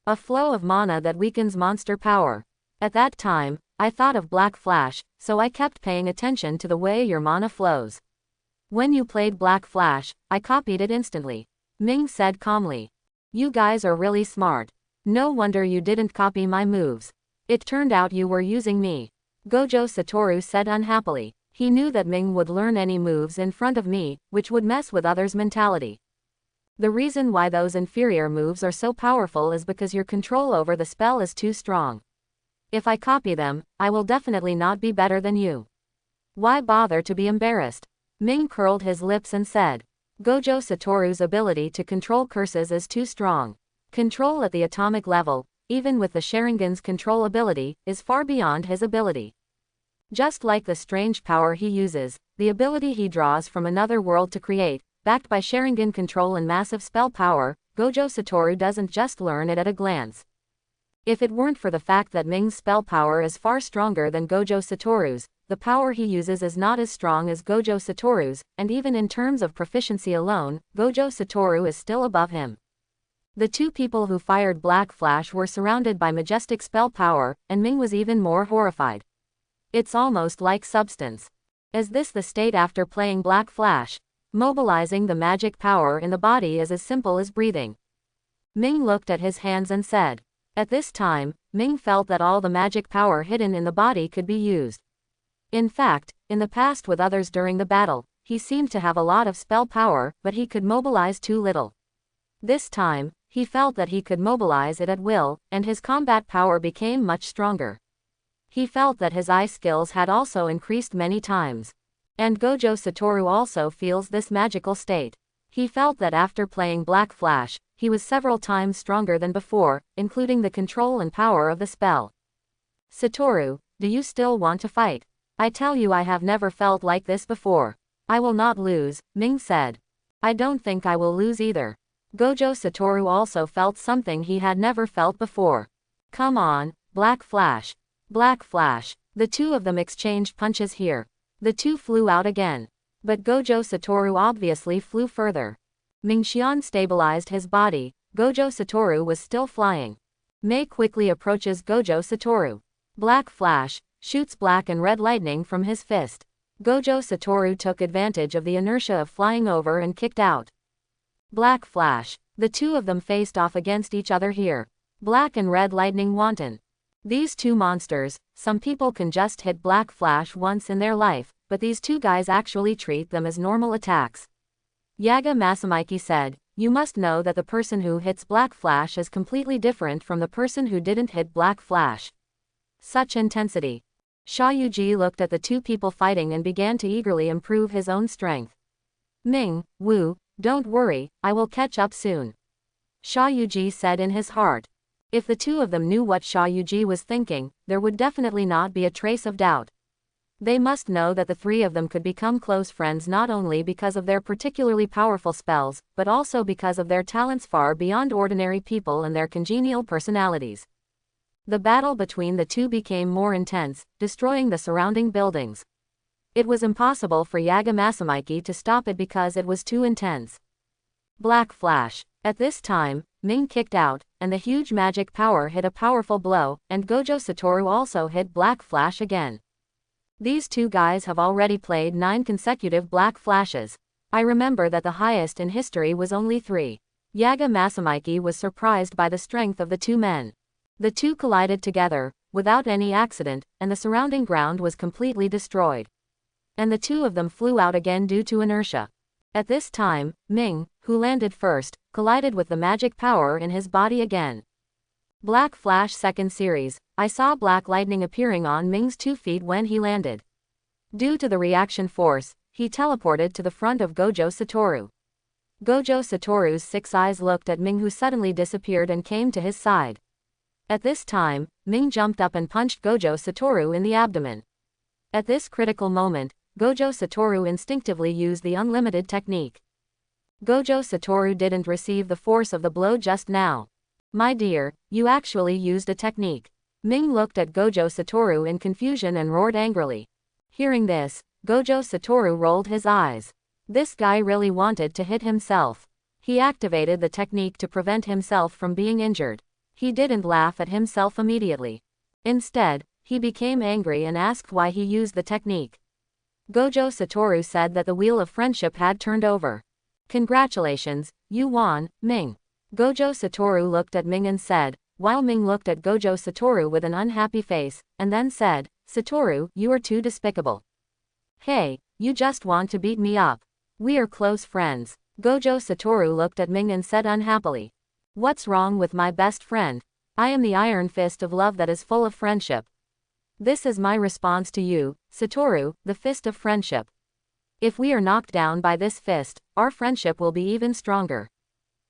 A flow of mana that weakens monster power. At that time, I thought of Black Flash, so I kept paying attention to the way your mana flows. When you played Black Flash, I copied it instantly. Ming said calmly. You guys are really smart. No wonder you didn't copy my moves. It turned out you were using me. Gojo Satoru said unhappily. He knew that Ming would learn any moves in front of me, which would mess with others' mentality. The reason why those inferior moves are so powerful is because your control over the spell is too strong. If I copy them, I will definitely not be better than you. Why bother to be embarrassed? Ming curled his lips and said. Gojo Satoru's ability to control curses is too strong. Control at the atomic level, even with the Sharingan's control ability, is far beyond his ability. Just like the strange power he uses, the ability he draws from another world to create, backed by Sharingan control and massive spell power, Gojo Satoru doesn't just learn it at a glance. If it weren't for the fact that Ming's spell power is far stronger than Gojo Satoru's, the power he uses is not as strong as Gojo Satoru's, and even in terms of proficiency alone, Gojo Satoru is still above him. The two people who fired Black Flash were surrounded by majestic spell power, and Ming was even more horrified. It's almost like substance. Is this the state after playing Black Flash? Mobilizing the magic power in the body is as simple as breathing. Ming looked at his hands and said. At this time, Ming felt that all the magic power hidden in the body could be used. In fact, in the past with others during the battle, he seemed to have a lot of spell power, but he could mobilize too little. This time, he felt that he could mobilize it at will, and his combat power became much stronger. He felt that his eye skills had also increased many times. And Gojo Satoru also feels this magical state. He felt that after playing Black Flash, he was several times stronger than before, including the control and power of the spell. Satoru, do you still want to fight? I tell you I have never felt like this before. I will not lose, Ming said. I don't think I will lose either. Gojo Satoru also felt something he had never felt before. Come on, Black Flash. Black Flash. The two of them exchanged punches here. The two flew out again. But Gojo Satoru obviously flew further. Ming Xian stabilized his body. Gojo Satoru was still flying. Mei quickly approaches Gojo Satoru. Black Flash shoots black and red lightning from his fist. Gojo Satoru took advantage of the inertia of flying over and kicked out. Black Flash. The two of them faced off against each other here. Black and red lightning wanton. These two monsters, some people can just hit Black Flash once in their life, but these two guys actually treat them as normal attacks. Yaga Masamiki said, you must know that the person who hits Black Flash is completely different from the person who didn't hit Black Flash. Such intensity. Xiaoyuji looked at the two people fighting and began to eagerly improve his own strength. Ming, Wu, don't worry, I will catch up soon. Xiaoyuji said in his heart. If the two of them knew what Xiaoyuji was thinking, there would definitely not be a trace of doubt. They must know that the three of them could become close friends not only because of their particularly powerful spells, but also because of their talents far beyond ordinary people and their congenial personalities. The battle between the two became more intense, destroying the surrounding buildings. It was impossible for Yaga Masamiki to stop it because it was too intense. Black Flash. At this time, Ming kicked out, and the huge magic power hit a powerful blow, and Gojo Satoru also hit Black Flash again. These two guys have already played 9 consecutive Black Flashes. I remember that the highest in history was only 3. Yaga Masamiki was surprised by the strength of the two men. The two collided together, without any accident, and the surrounding ground was completely destroyed. And the two of them flew out again due to inertia. At this time, Ming, who landed first, collided with the magic power in his body again. Black Flash Second Series. I saw black lightning appearing on Ming's 2 feet when he landed. Due to the reaction force, he teleported to the front of Gojo Satoru. Gojo Satoru's 6 eyes looked at Ming, who suddenly disappeared and came to his side. At this time, Ming jumped up and punched Gojo Satoru in the abdomen. At this critical moment, Gojo Satoru instinctively used the unlimited technique. Gojo Satoru didn't receive the force of the blow just now. My dear, you actually used a technique. Ming looked at Gojo Satoru in confusion and roared angrily. Hearing this, Gojo Satoru rolled his eyes. This guy really wanted to hit himself. He activated the technique to prevent himself from being injured. He didn't laugh at himself immediately. Instead, he became angry and asked why he used the technique. Gojo Satoru said that the wheel of friendship had turned over. Congratulations, you won, Ming. Gojo Satoru looked at Ming and said, while Ming looked at Gojo Satoru with an unhappy face, and then said, Satoru, you are too despicable. Hey, you just want to beat me up. We are close friends. Gojo Satoru looked at Ming and said unhappily. What's wrong with my best friend? I am the iron fist of love that is full of friendship. This is my response to you, Satoru, the fist of friendship. If we are knocked down by this fist, our friendship will be even stronger.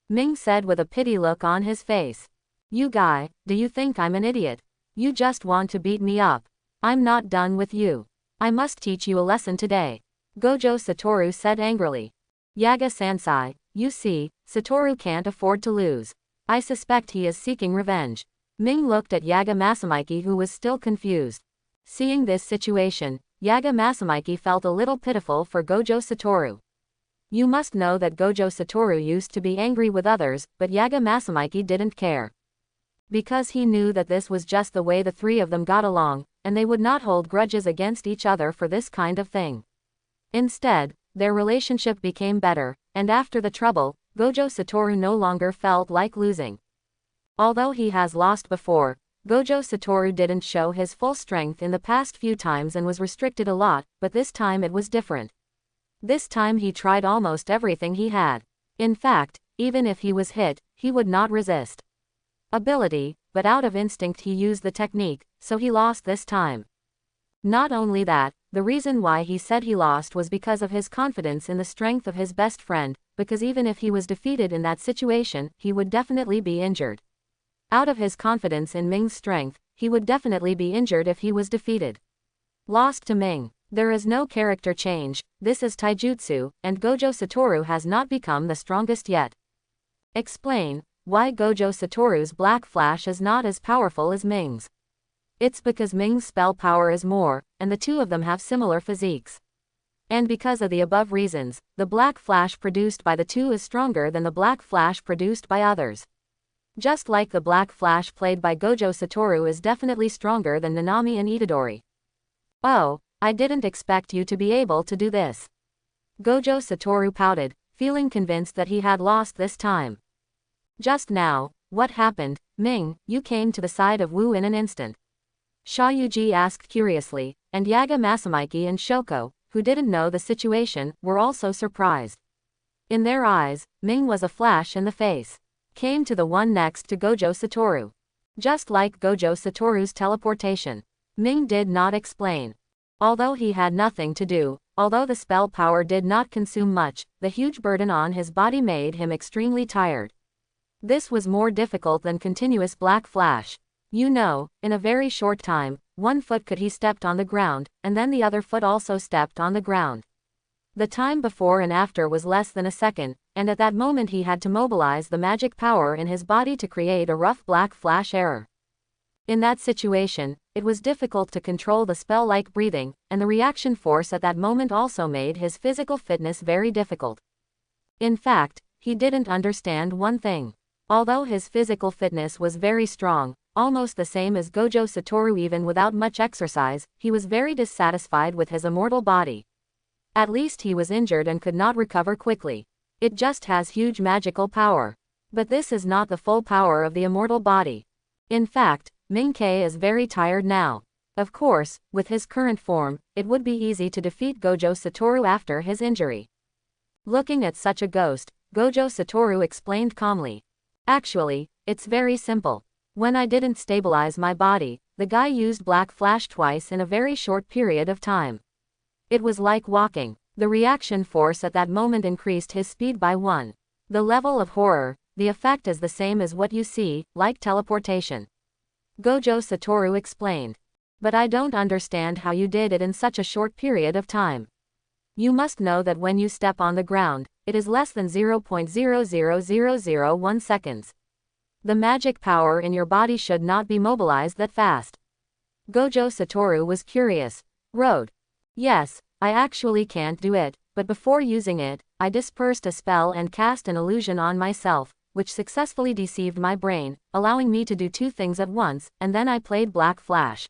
Ming said with a pity look on his face. You guy, do you think I'm an idiot? You just want to beat me up. I'm not done with you. I must teach you a lesson today. Gojo Satoru said angrily. Yaga-sansai, you see, Satoru can't afford to lose. I suspect he is seeking revenge. Ming looked at Yaga Masamiki, who was still confused. Seeing this situation, Yaga Masamiki felt a little pitiful for Gojo Satoru. You must know that Gojo Satoru used to be angry with others, but Yaga Masamiki didn't care. Because he knew that this was just the way the three of them got along, and they would not hold grudges against each other for this kind of thing. Instead, their relationship became better, and after the trouble, Gojo Satoru no longer felt like losing. Although he has lost before, Gojo Satoru didn't show his full strength in the past few times and was restricted a lot, but this time it was different. This time he tried almost everything he had. In fact, even if he was hit, he would not resist. Ability, but out of instinct he used the technique, so he lost this time. Not only that, the reason why he said he lost was because of his confidence in the strength of his best friend, because even if he was defeated in that situation, he would definitely be injured. Out of his confidence in Ming's strength, he would definitely be injured if he was defeated. Lost to Ming. There is no character change, this is taijutsu, and Gojo Satoru has not become the strongest yet. Explain why Gojo Satoru's Black Flash is not as powerful as Ming's. It's because Ming's spell power is more, and the two of them have similar physiques. And because of the above reasons, the Black Flash produced by the two is stronger than the Black Flash produced by others. Just like the Black Flash played by Gojo Satoru is definitely stronger than Nanami and Itadori. Oh, I didn't expect you to be able to do this. Gojo Satoru pouted, feeling convinced that he had lost this time. Just now, what happened, Ming? You came to the side of Wu in an instant. Shayuji asked curiously, and Yaga Masamiki and Shoko, who didn't know the situation, were also surprised. In their eyes, Ming was a flash in the face. Came to the one next to Gojo Satoru. Just like Gojo Satoru's teleportation. Ming did not explain. Although he had nothing to do, although the spell power did not consume much, the huge burden on his body made him extremely tired. This was more difficult than continuous Black Flash. You know, in a very short time, one foot he stepped on the ground, and then the other foot also stepped on the ground. The time before and after was less than a second, and at that moment he had to mobilize the magic power in his body to create a rough black flash error. In that situation, it was difficult to control the spell-like breathing, and the reaction force at that moment also made his physical fitness very difficult. In fact, he didn't understand one thing. Although his physical fitness was very strong, almost the same as Gojo Satoru even without much exercise, he was very dissatisfied with his immortal body. At least he was injured and could not recover quickly. It just has huge magical power. But this is not the full power of the immortal body. In fact, Mangekyō is very tired now. Of course, with his current form, it would be easy to defeat Gojo Satoru after his injury. Looking at such a ghost, Gojo Satoru explained calmly. Actually, it's very simple. When I didn't stabilize my body, the guy used Black Flash twice in a very short period of time. It was like walking. The reaction force at that moment increased his speed by 1. The level of horror, the effect is the same as what you see, like teleportation. Gojo Satoru explained. But I don't understand how you did it in such a short period of time. You must know that when you step on the ground, it is less than 0.00001 seconds. The magic power in your body should not be mobilized that fast. Gojo Satoru was curious. Road. Yes, I actually can't do it, but before using it, I dispersed a spell and cast an illusion on myself, which successfully deceived my brain, allowing me to do two things at once, and then I played Black Flash.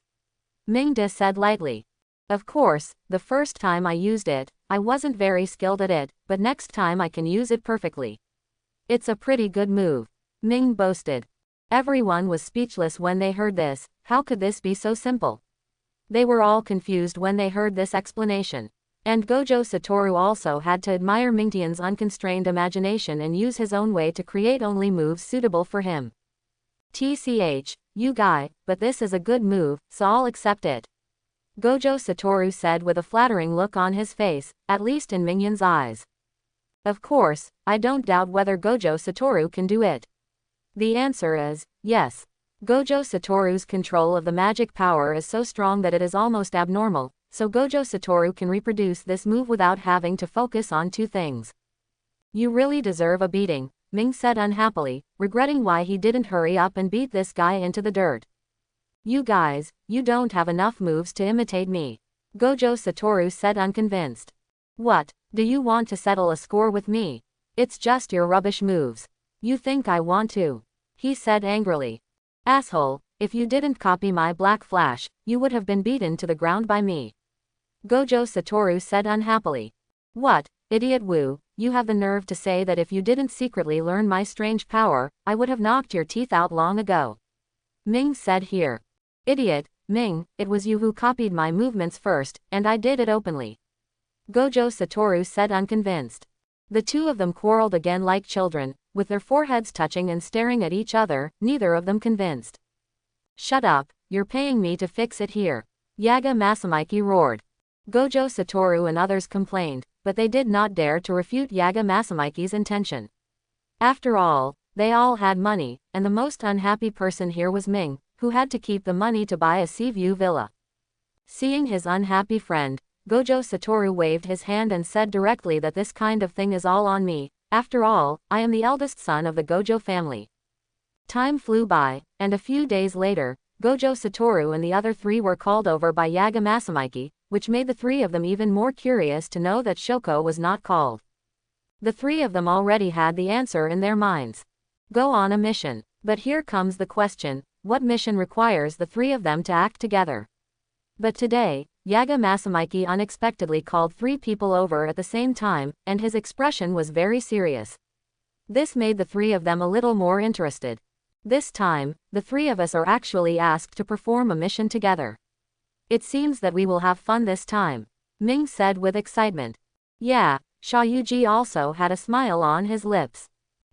Mingde said lightly. Of course, the first time I used it, I wasn't very skilled at it, but next time I can use it perfectly. It's a pretty good move. Ming boasted. Everyone was speechless when they heard this. How could this be so simple? They were all confused when they heard this explanation. And Gojo Satoru also had to admire Mingtian's unconstrained imagination and use his own way to create only moves suitable for him. TCH, you guy, but this is a good move, so I'll accept it. Gojo Satoru said with a flattering look on his face, at least in Mingyan's eyes. Of course, I don't doubt whether Gojo Satoru can do it. The answer is, yes. Gojo Satoru's control of the magic power is so strong that it is almost abnormal, so Gojo Satoru can reproduce this move without having to focus on two things. You really deserve a beating, Ming said unhappily, regretting why he didn't hurry up and beat this guy into the dirt. You guys, you don't have enough moves to imitate me. Gojo Satoru said unconvinced. What, do you want to settle a score with me? It's just your rubbish moves. You think I want to? He said angrily. Asshole, if you didn't copy my Black Flash, you would have been beaten to the ground by me. Gojo Satoru said unhappily. What, idiot Wu, you have the nerve to say that if you didn't secretly learn my strange power, I would have knocked your teeth out long ago. Ming said here. Idiot, Ming, it was you who copied my movements first, and I did it openly. Gojo Satoru said unconvinced. The two of them quarreled again like children, with their foreheads touching and staring at each other, neither of them convinced. Shut up, you're paying me to fix it here. Yaga Masamiki roared. Gojo Satoru and others complained, but they did not dare to refute Yaga Masamiki's intention. After all, they all had money, and the most unhappy person here was Ming, who had to keep the money to buy a sea view villa. Seeing his unhappy friend, Gojo Satoru waved his hand and said directly that this kind of thing is all on me. After all, I am the eldest son of the Gojo family. Time flew by, and a few days later, Gojo Satoru and the other three were called over by Yaga Masamiki, which made the three of them even more curious to know that Shoko was not called. The three of them already had the answer in their minds. Go on a mission. But here comes the question, what mission requires the three of them to act together? But today, Yaga Masamiki unexpectedly called three people over at the same time, and his expression was very serious. This made the three of them a little more interested. This time, the three of us are actually asked to perform a mission together. It seems that we will have fun this time, Ming said with excitement. Yeah, Shayuji also had a smile on his lips.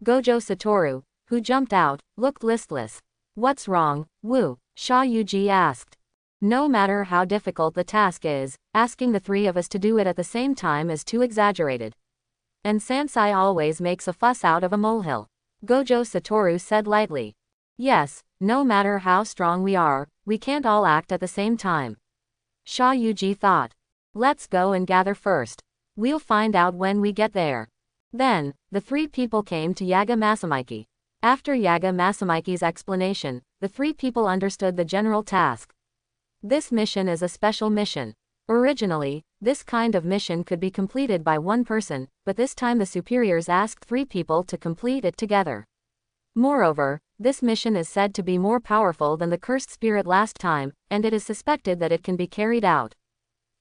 Gojo Satoru, who jumped out, looked listless. What's wrong, Wu? Shayuji asked. No matter how difficult the task is, asking the three of us to do it at the same time is too exaggerated. And Sansai always makes a fuss out of a molehill. Gojo Satoru said lightly. Yes, no matter how strong we are, we can't all act at the same time. Sha Yuji thought. Let's go and gather first. We'll find out when we get there. Then, the three people came to Yaga Masamiki. After Yaga Masamiki's explanation, the three people understood the general task. This mission is a special mission. Originally, this kind of mission could be completed by one person, but this time the superiors asked three people to complete it together. Moreover, this mission is said to be more powerful than the cursed spirit last time, and it is suspected that it can be carried out.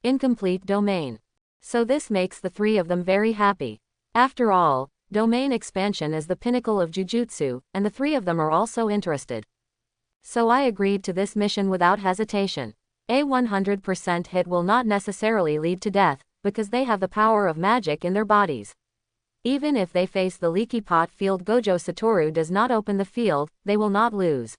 Incomplete domain. So this makes the three of them very happy. After all, domain expansion is the pinnacle of Jujutsu, and the three of them are also interested. So I agreed to this mission without hesitation. A 100% hit will not necessarily lead to death, because they have the power of magic in their bodies. Even if they face the leaky pot field, Gojo Satoru does not open the field, they will not lose.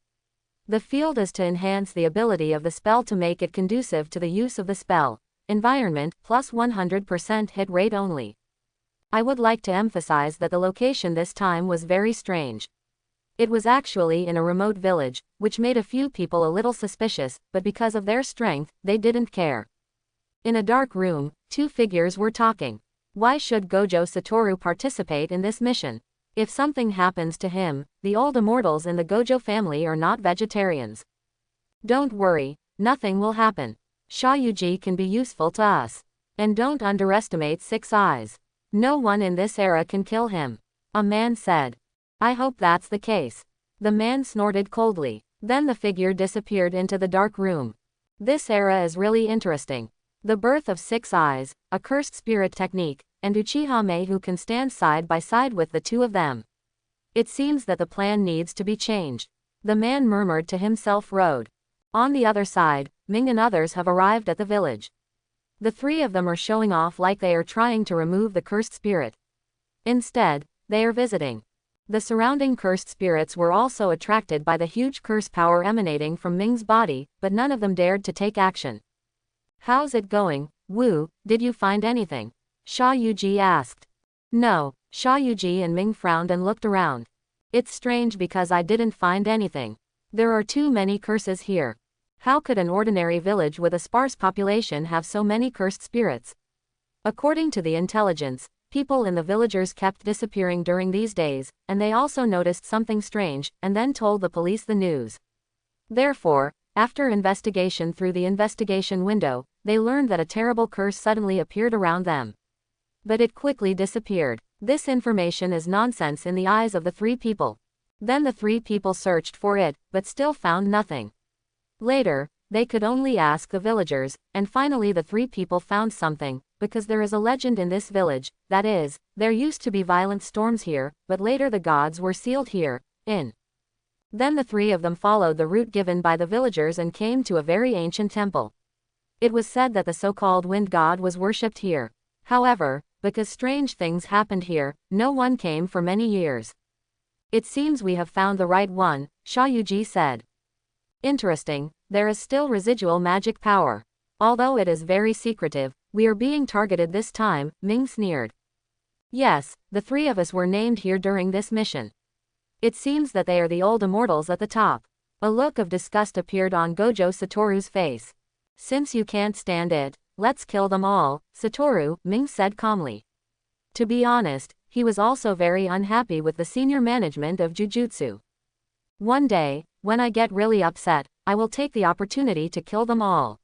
The field is to enhance the ability of the spell to make it conducive to the use of the spell. Environment, plus 100% hit rate only. I would like to emphasize that the location this time was very strange. It was actually in a remote village, which made a few people a little suspicious, but because of their strength, they didn't care. In a dark room, two figures were talking. Why should Gojo Satoru participate in this mission? If something happens to him, the old immortals in the Gojo family are not vegetarians. Don't worry, nothing will happen. Sha Yuji can be useful to us. And don't underestimate Six Eyes. No one in this era can kill him. A man said. I hope that's the case. The man snorted coldly. Then the figure disappeared into the dark room. This era is really interesting. The birth of Six Eyes, a cursed spirit technique, and Uchiha Mei who can stand side by side with the two of them. It seems that the plan needs to be changed. The man murmured to himself. Road. On the other side, Ming and others have arrived at the village. The three of them are showing off like they are trying to remove the cursed spirit. Instead, they are visiting. The surrounding cursed spirits were also attracted by the huge curse power emanating from Ming's body, but none of them dared to take action. How's it going, Wu? Did you find anything? Sha Yuji asked. No, Sha Yuji and Ming frowned and looked around. It's strange because I didn't find anything. There are too many curses here. How could an ordinary village with a sparse population have so many cursed spirits? According to the intelligence, people in the villagers kept disappearing during these days, and they also noticed something strange, and then told the police the news. Therefore, after investigation through the investigation window, they learned that a terrible curse suddenly appeared around them. But it quickly disappeared. This information is nonsense in the eyes of the three people. Then the three people searched for it, but still found nothing. Later, they could only ask the villagers, and finally the three people found something, because there is a legend in this village, that is, there used to be violent storms here, but later the gods were sealed here, in. Then the three of them followed the route given by the villagers and came to a very ancient temple. It was said that the so-called wind god was worshipped here. However, because strange things happened here, no one came for many years. It seems we have found the right one, Sha Yuji said. Interesting, there is still residual magic power. Although it is very secretive, we are being targeted this time, Ming sneered. Yes, the three of us were named here during this mission. It seems that they are the old immortals at the top. A look of disgust appeared on Gojo Satoru's face. Since you can't stand it, let's kill them all, Satoru, Ming said calmly. To be honest, he was also very unhappy with the senior management of Jujutsu. One day, when I get really upset, I will take the opportunity to kill them all.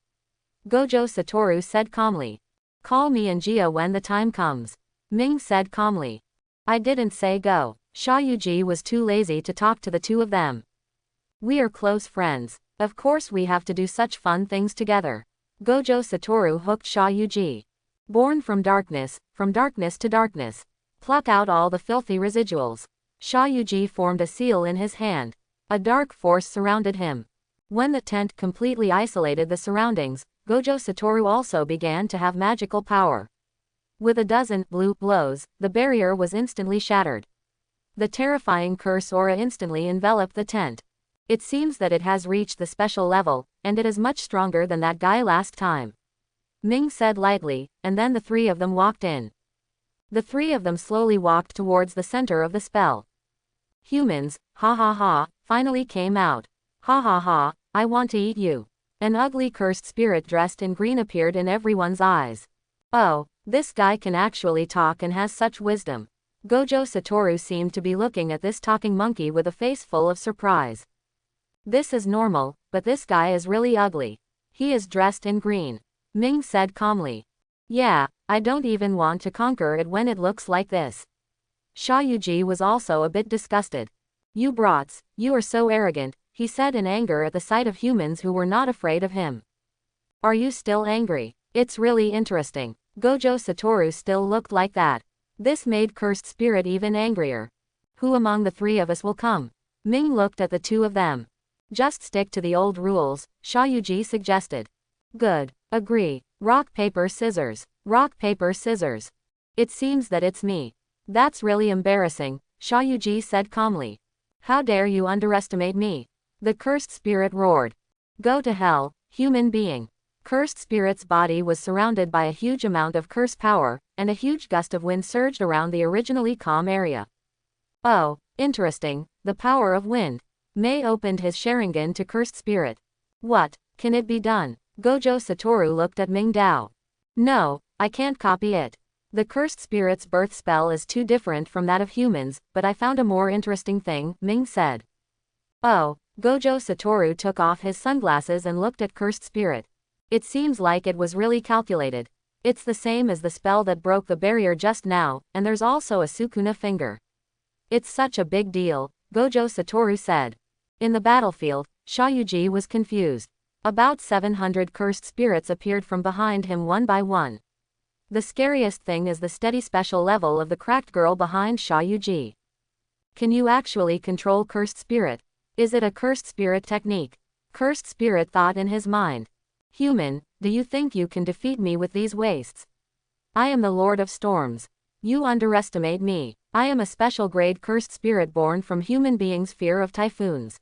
Gojo Satoru said calmly. Call me Angia when the time comes. Ming said calmly. I didn't say go. Sha Yuji was too lazy to talk to the two of them. We are close friends. Of course we have to do such fun things together. Gojo Satoru hooked Sha Yuji. Born from darkness to darkness. Pluck out all the filthy residuals. Sha Yuji formed a seal in his hand. A dark force surrounded him. When the tent completely isolated the surroundings, Gojo Satoru also began to have magical power. With a dozen blue blows, the barrier was instantly shattered. The terrifying curse aura instantly enveloped the tent. It seems that it has reached the special level, and it is much stronger than that guy last time. Ming said lightly, and then the three of them walked in. The three of them slowly walked towards the center of the spell. Humans, ha ha ha, finally came out. Ha ha ha, I want to eat you. An ugly cursed spirit dressed in green appeared in everyone's eyes. Oh, this guy can actually talk and has such wisdom. Gojo Satoru seemed to be looking at this talking monkey with a face full of surprise. This is normal, but this guy is really ugly. He is dressed in green. Ming said calmly. Yeah, I don't even want to conquer it when it looks like this. Shayuji was also a bit disgusted. You brats, you are so arrogant, he said in anger at the sight of humans who were not afraid of him. Are you still angry? It's really interesting. Gojo Satoru still looked like that. This made Cursed Spirit even angrier. Who among the three of us will come? Ming looked at the two of them. Just stick to the old rules, Shayuji suggested. Good. Agree. Rock, paper, scissors. Rock, paper, scissors. It seems that it's me. That's really embarrassing, Shayuji said calmly. How dare you underestimate me? The Cursed Spirit roared. Go to hell, human being. Cursed Spirit's body was surrounded by a huge amount of curse power, and a huge gust of wind surged around the originally calm area. Oh, interesting, the power of wind. Mei opened his Sharingan to Cursed Spirit. What, can it be done? Gojo Satoru looked at Ming Dao. No, I can't copy it. The Cursed Spirit's birth spell is too different from that of humans, but I found a more interesting thing, Ming said. Oh, Gojo Satoru took off his sunglasses and looked at Cursed Spirit. It seems like it was really calculated. It's the same as the spell that broke the barrier just now, and there's also a Sukuna finger. It's such a big deal, Gojo Satoru said. In the battlefield, Shayuji was confused. About 700 cursed spirits appeared from behind him one by one. The scariest thing is the steady special level of the cracked girl behind Shayuji. Can you actually control cursed spirit? Is it a cursed spirit technique? Cursed spirit thought in his mind. Human, do you think you can defeat me with these wastes? I am the Lord of Storms. You underestimate me. I am a special grade cursed spirit born from human beings' fear of typhoons.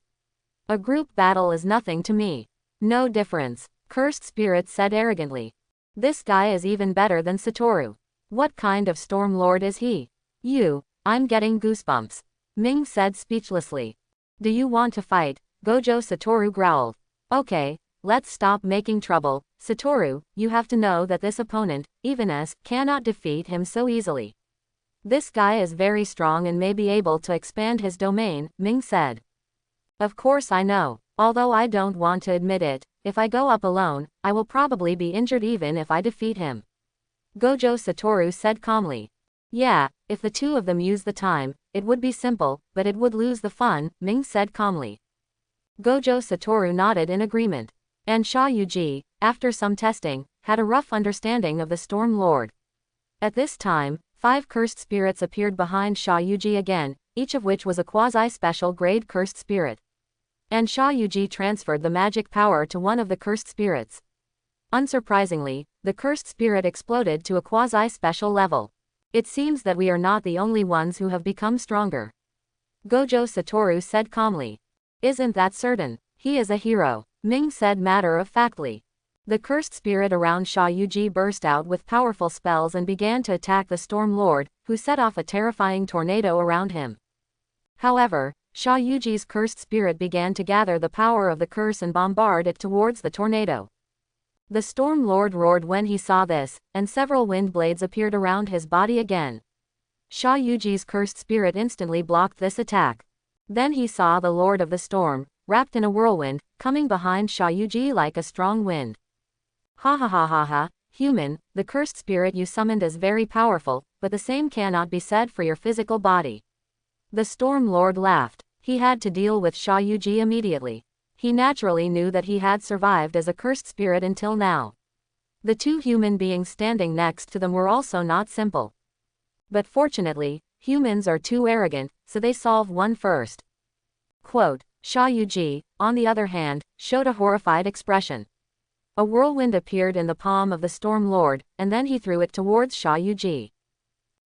A group battle is nothing to me. No difference, Cursed Spirit said arrogantly. This guy is even better than Satoru. What kind of storm lord is he? I'm getting goosebumps. Ming said speechlessly. Do you want to fight? Gojo Satoru growled. Okay, let's stop making trouble. Satoru, you have to know that this opponent, even us, cannot defeat him so easily. This guy is very strong and may be able to expand his domain, Ming said. Of course I know. Although I don't want to admit it, if I go up alone, I will probably be injured even if I defeat him. Gojo Satoru said calmly. Yeah, if the two of them use the time, it would be simple, but it would lose the fun, Ming said calmly. Gojo Satoru nodded in agreement. And Shayuji, after some testing, had a rough understanding of the Storm Lord. At this time, 5 cursed spirits appeared behind Shayuji again, each of which was a quasi-special grade cursed spirit. And Shayuji transferred the magic power to one of the cursed spirits. Unsurprisingly, the cursed spirit exploded to a quasi-special level. It seems that we are not the only ones who have become stronger. Gojo Satoru said calmly. Isn't that certain? He is a hero, Ming said matter-of-factly. The cursed spirit around Shayuji burst out with powerful spells and began to attack the Storm Lord, who set off a terrifying tornado around him. However, Shayuji's cursed spirit began to gather the power of the curse and bombard it towards the tornado. The Storm Lord roared when he saw this, and several wind blades appeared around his body again. Shayuji's cursed spirit instantly blocked this attack. Then he saw the Lord of the Storm, wrapped in a whirlwind, coming behind Shayuji like a strong wind. Ha ha ha ha ha, human, the cursed spirit you summoned is very powerful, but the same cannot be said for your physical body. The Storm Lord laughed. He had to deal with Shayuji immediately. He naturally knew that he had survived as a cursed spirit until now. The two human beings standing next to them were also not simple. But fortunately, humans are too arrogant, so they solve one first. Quote, Shayuji, on the other hand, showed a horrified expression. A whirlwind appeared in the palm of the Storm Lord, and then he threw it towards Shayuji.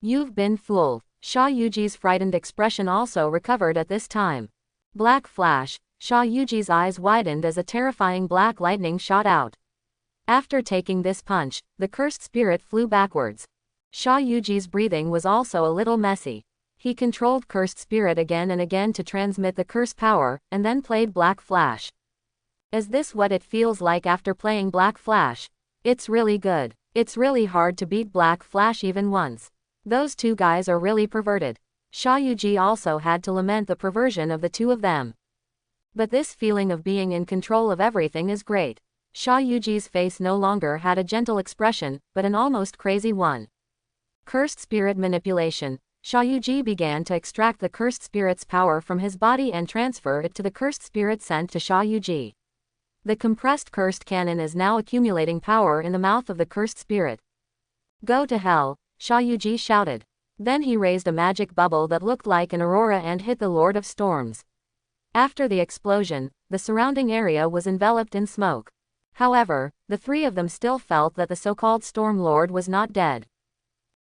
You've been fooled. Shayuji's frightened expression also recovered at this time. Black flash, Shayuji's eyes widened as a terrifying black lightning shot out. After taking this punch, the cursed spirit flew backwards. Shayuji's breathing was also a little messy. He controlled cursed spirit again and again to transmit the curse power, and then played black flash. Is this what it feels like after playing Black Flash? It's really good. It's really hard to beat Black Flash even once. Those two guys are really perverted. Xiaoyuji also had to lament the perversion of the two of them. But this feeling of being in control of everything is great. Xiaoyuji's face no longer had a gentle expression, but an almost crazy one. Cursed spirit manipulation. Xiaoyuji began to extract the cursed spirit's power from his body and transfer it to the cursed spirit sent to Xiaoyuji. The compressed cursed cannon is now accumulating power in the mouth of the cursed spirit. Go to hell, Xiaoyuji shouted. Then he raised a magic bubble that looked like an aurora and hit the Lord of Storms. After the explosion, the surrounding area was enveloped in smoke. However, the three of them still felt that the so-called Storm Lord was not dead.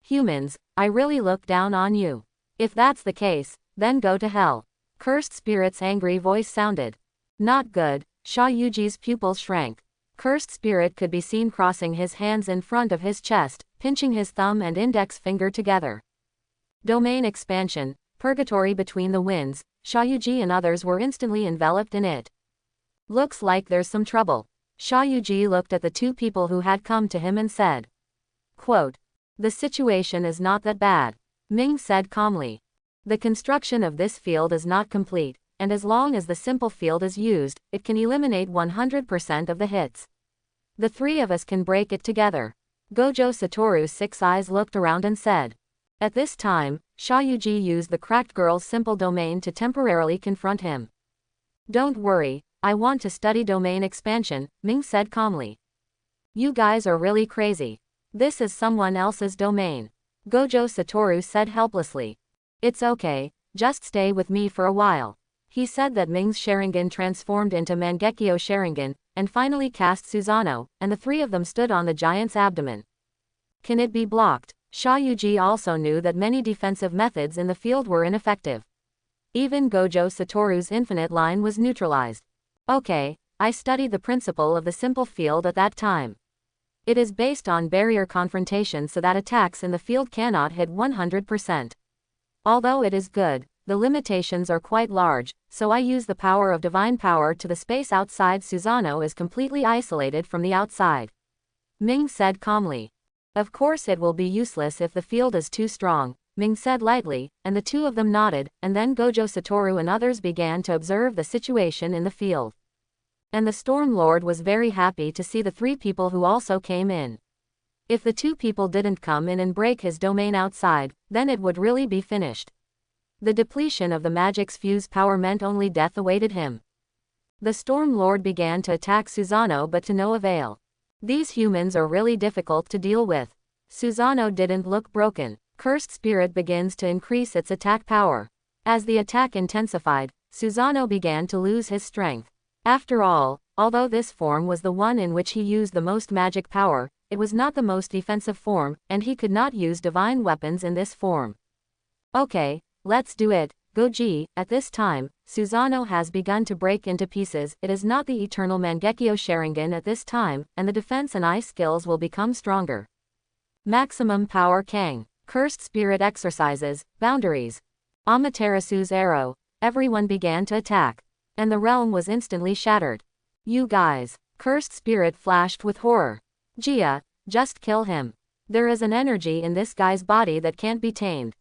Humans, I really look down on you. If that's the case, then go to hell. Cursed Spirit's angry voice sounded. Not good. Xiaoyuji's pupils shrank. Cursed Spirit could be seen crossing his hands in front of his chest, pinching his thumb and index finger together. Domain expansion, purgatory between the winds, Xiaoyuji and others were instantly enveloped in it. Looks like there's some trouble. Xiaoyuji looked at the two people who had come to him and said, quote, "The situation is not that bad," Ming said calmly. "The construction of this field is not complete, and as long as the simple field is used, it can eliminate 100% of the hits. The three of us can break it together." Gojo Satoru's 6 eyes looked around and said. At this time, Xiaoyuji used the cracked girl's simple domain to temporarily confront him. "Don't worry, I want to study domain expansion," Ming said calmly. "You guys are really crazy. This is someone else's domain," Gojo Satoru said helplessly. "It's okay, just stay with me for a while." He said that Ming's Sharingan transformed into Mangekyō Sharingan, and finally cast Susanoo, and the three of them stood on the giant's abdomen. Can it be blocked? Xiaoyuji also knew that many defensive methods in the field were ineffective. Even Gojo Satoru's infinite line was neutralized. Okay, I studied the principle of the simple field at that time. It is based on barrier confrontation so that attacks in the field cannot hit 100%. Although it is good, the limitations are quite large, so I use the power of divine power to the space outside. Susanoo is completely isolated from the outside. Ming said calmly. Of course it will be useless if the field is too strong, Ming said lightly, and the two of them nodded, and then Gojo Satoru and others began to observe the situation in the field. And the Storm Lord was very happy to see the three people who also came in. If the two people didn't come in and break his domain outside, then it would really be finished. The depletion of the magic's fuse power meant only death awaited him. The Storm Lord began to attack Susanoo but to no avail. These humans are really difficult to deal with. Susanoo didn't look broken. Cursed Spirit begins to increase its attack power. As the attack intensified, Susanoo began to lose his strength. After all, although this form was the one in which he used the most magic power, it was not the most defensive form, and he could not use divine weapons in this form. Okay, let's do it, Goji. At this time, Susanoo has begun to break into pieces. It is not the eternal Mangekyō Sharingan at this time, and the defense and ice skills will become stronger. Maximum power Kang. Cursed Spirit exercises, boundaries. Amaterasu's arrow. Everyone began to attack. And the realm was instantly shattered. You guys. Cursed Spirit flashed with horror. Jia, just kill him. There is an energy in this guy's body that can't be tamed.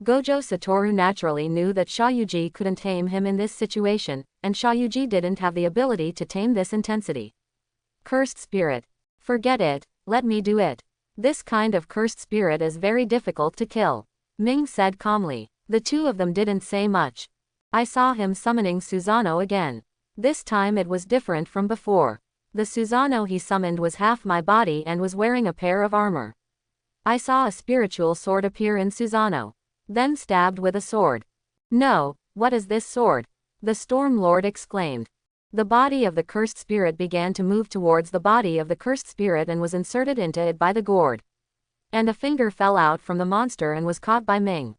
Gojo Satoru naturally knew that Xiaoyuji couldn't tame him in this situation, and Xiaoyuji didn't have the ability to tame this intensity. Cursed Spirit. Forget it, let me do it. This kind of cursed spirit is very difficult to kill, Ming said calmly. The two of them didn't say much. I saw him summoning Susanoo again. This time it was different from before. The Susanoo he summoned was half my body and was wearing a pair of armor. I saw a spiritual sword appear in Susanoo. Then stabbed with a sword. No, what is this sword? The Storm Lord exclaimed. The body of the cursed spirit began to move towards the body of the cursed spirit and was inserted into it by the gourd. And a finger fell out from the monster and was caught by Ming.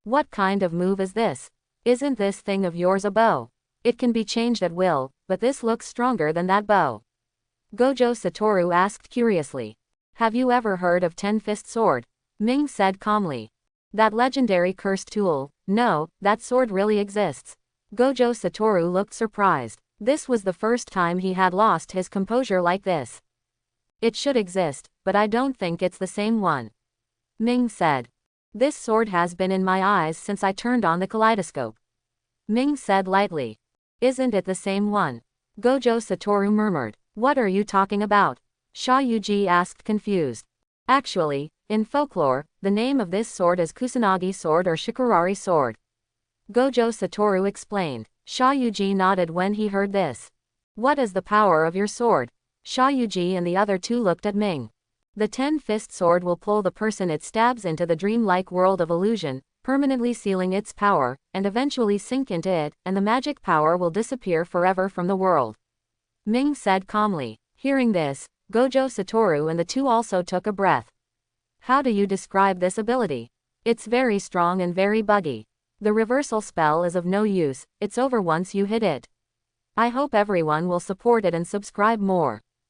What kind of move is this? Isn't this thing of yours a bow? It can be changed at will, but this looks stronger than that bow. Gojo Satoru asked curiously. Have you ever heard of Ten-Fist Sword? Ming said calmly. That legendary cursed tool, no, that sword really exists. Gojo Satoru looked surprised. This was the first time he had lost his composure like this. It should exist, but I don't think it's the same one. Ming said. This sword has been in my eyes since I turned on the kaleidoscope. Ming said lightly. Isn't it the same one? Gojo Satoru murmured. What are you talking about? Sha Yuji asked confused. Actually, in folklore, the name of this sword is Kusanagi sword or Shikurari sword. Gojo Satoru explained. Sha Yuji nodded when he heard this. What is the power of your sword? Sha Yuji and the other two looked at Ming. The 10-fist sword will pull the person it stabs into the dreamlike world of illusion, permanently sealing its power, and eventually sink into it, and the magic power will disappear forever from the world. Ming said calmly. Hearing this, Gojo Satoru and the two also took a breath. How do you describe this ability? It's very strong and very buggy. The reversal spell is of no use, it's over once you hit it. I hope everyone will support it and subscribe more.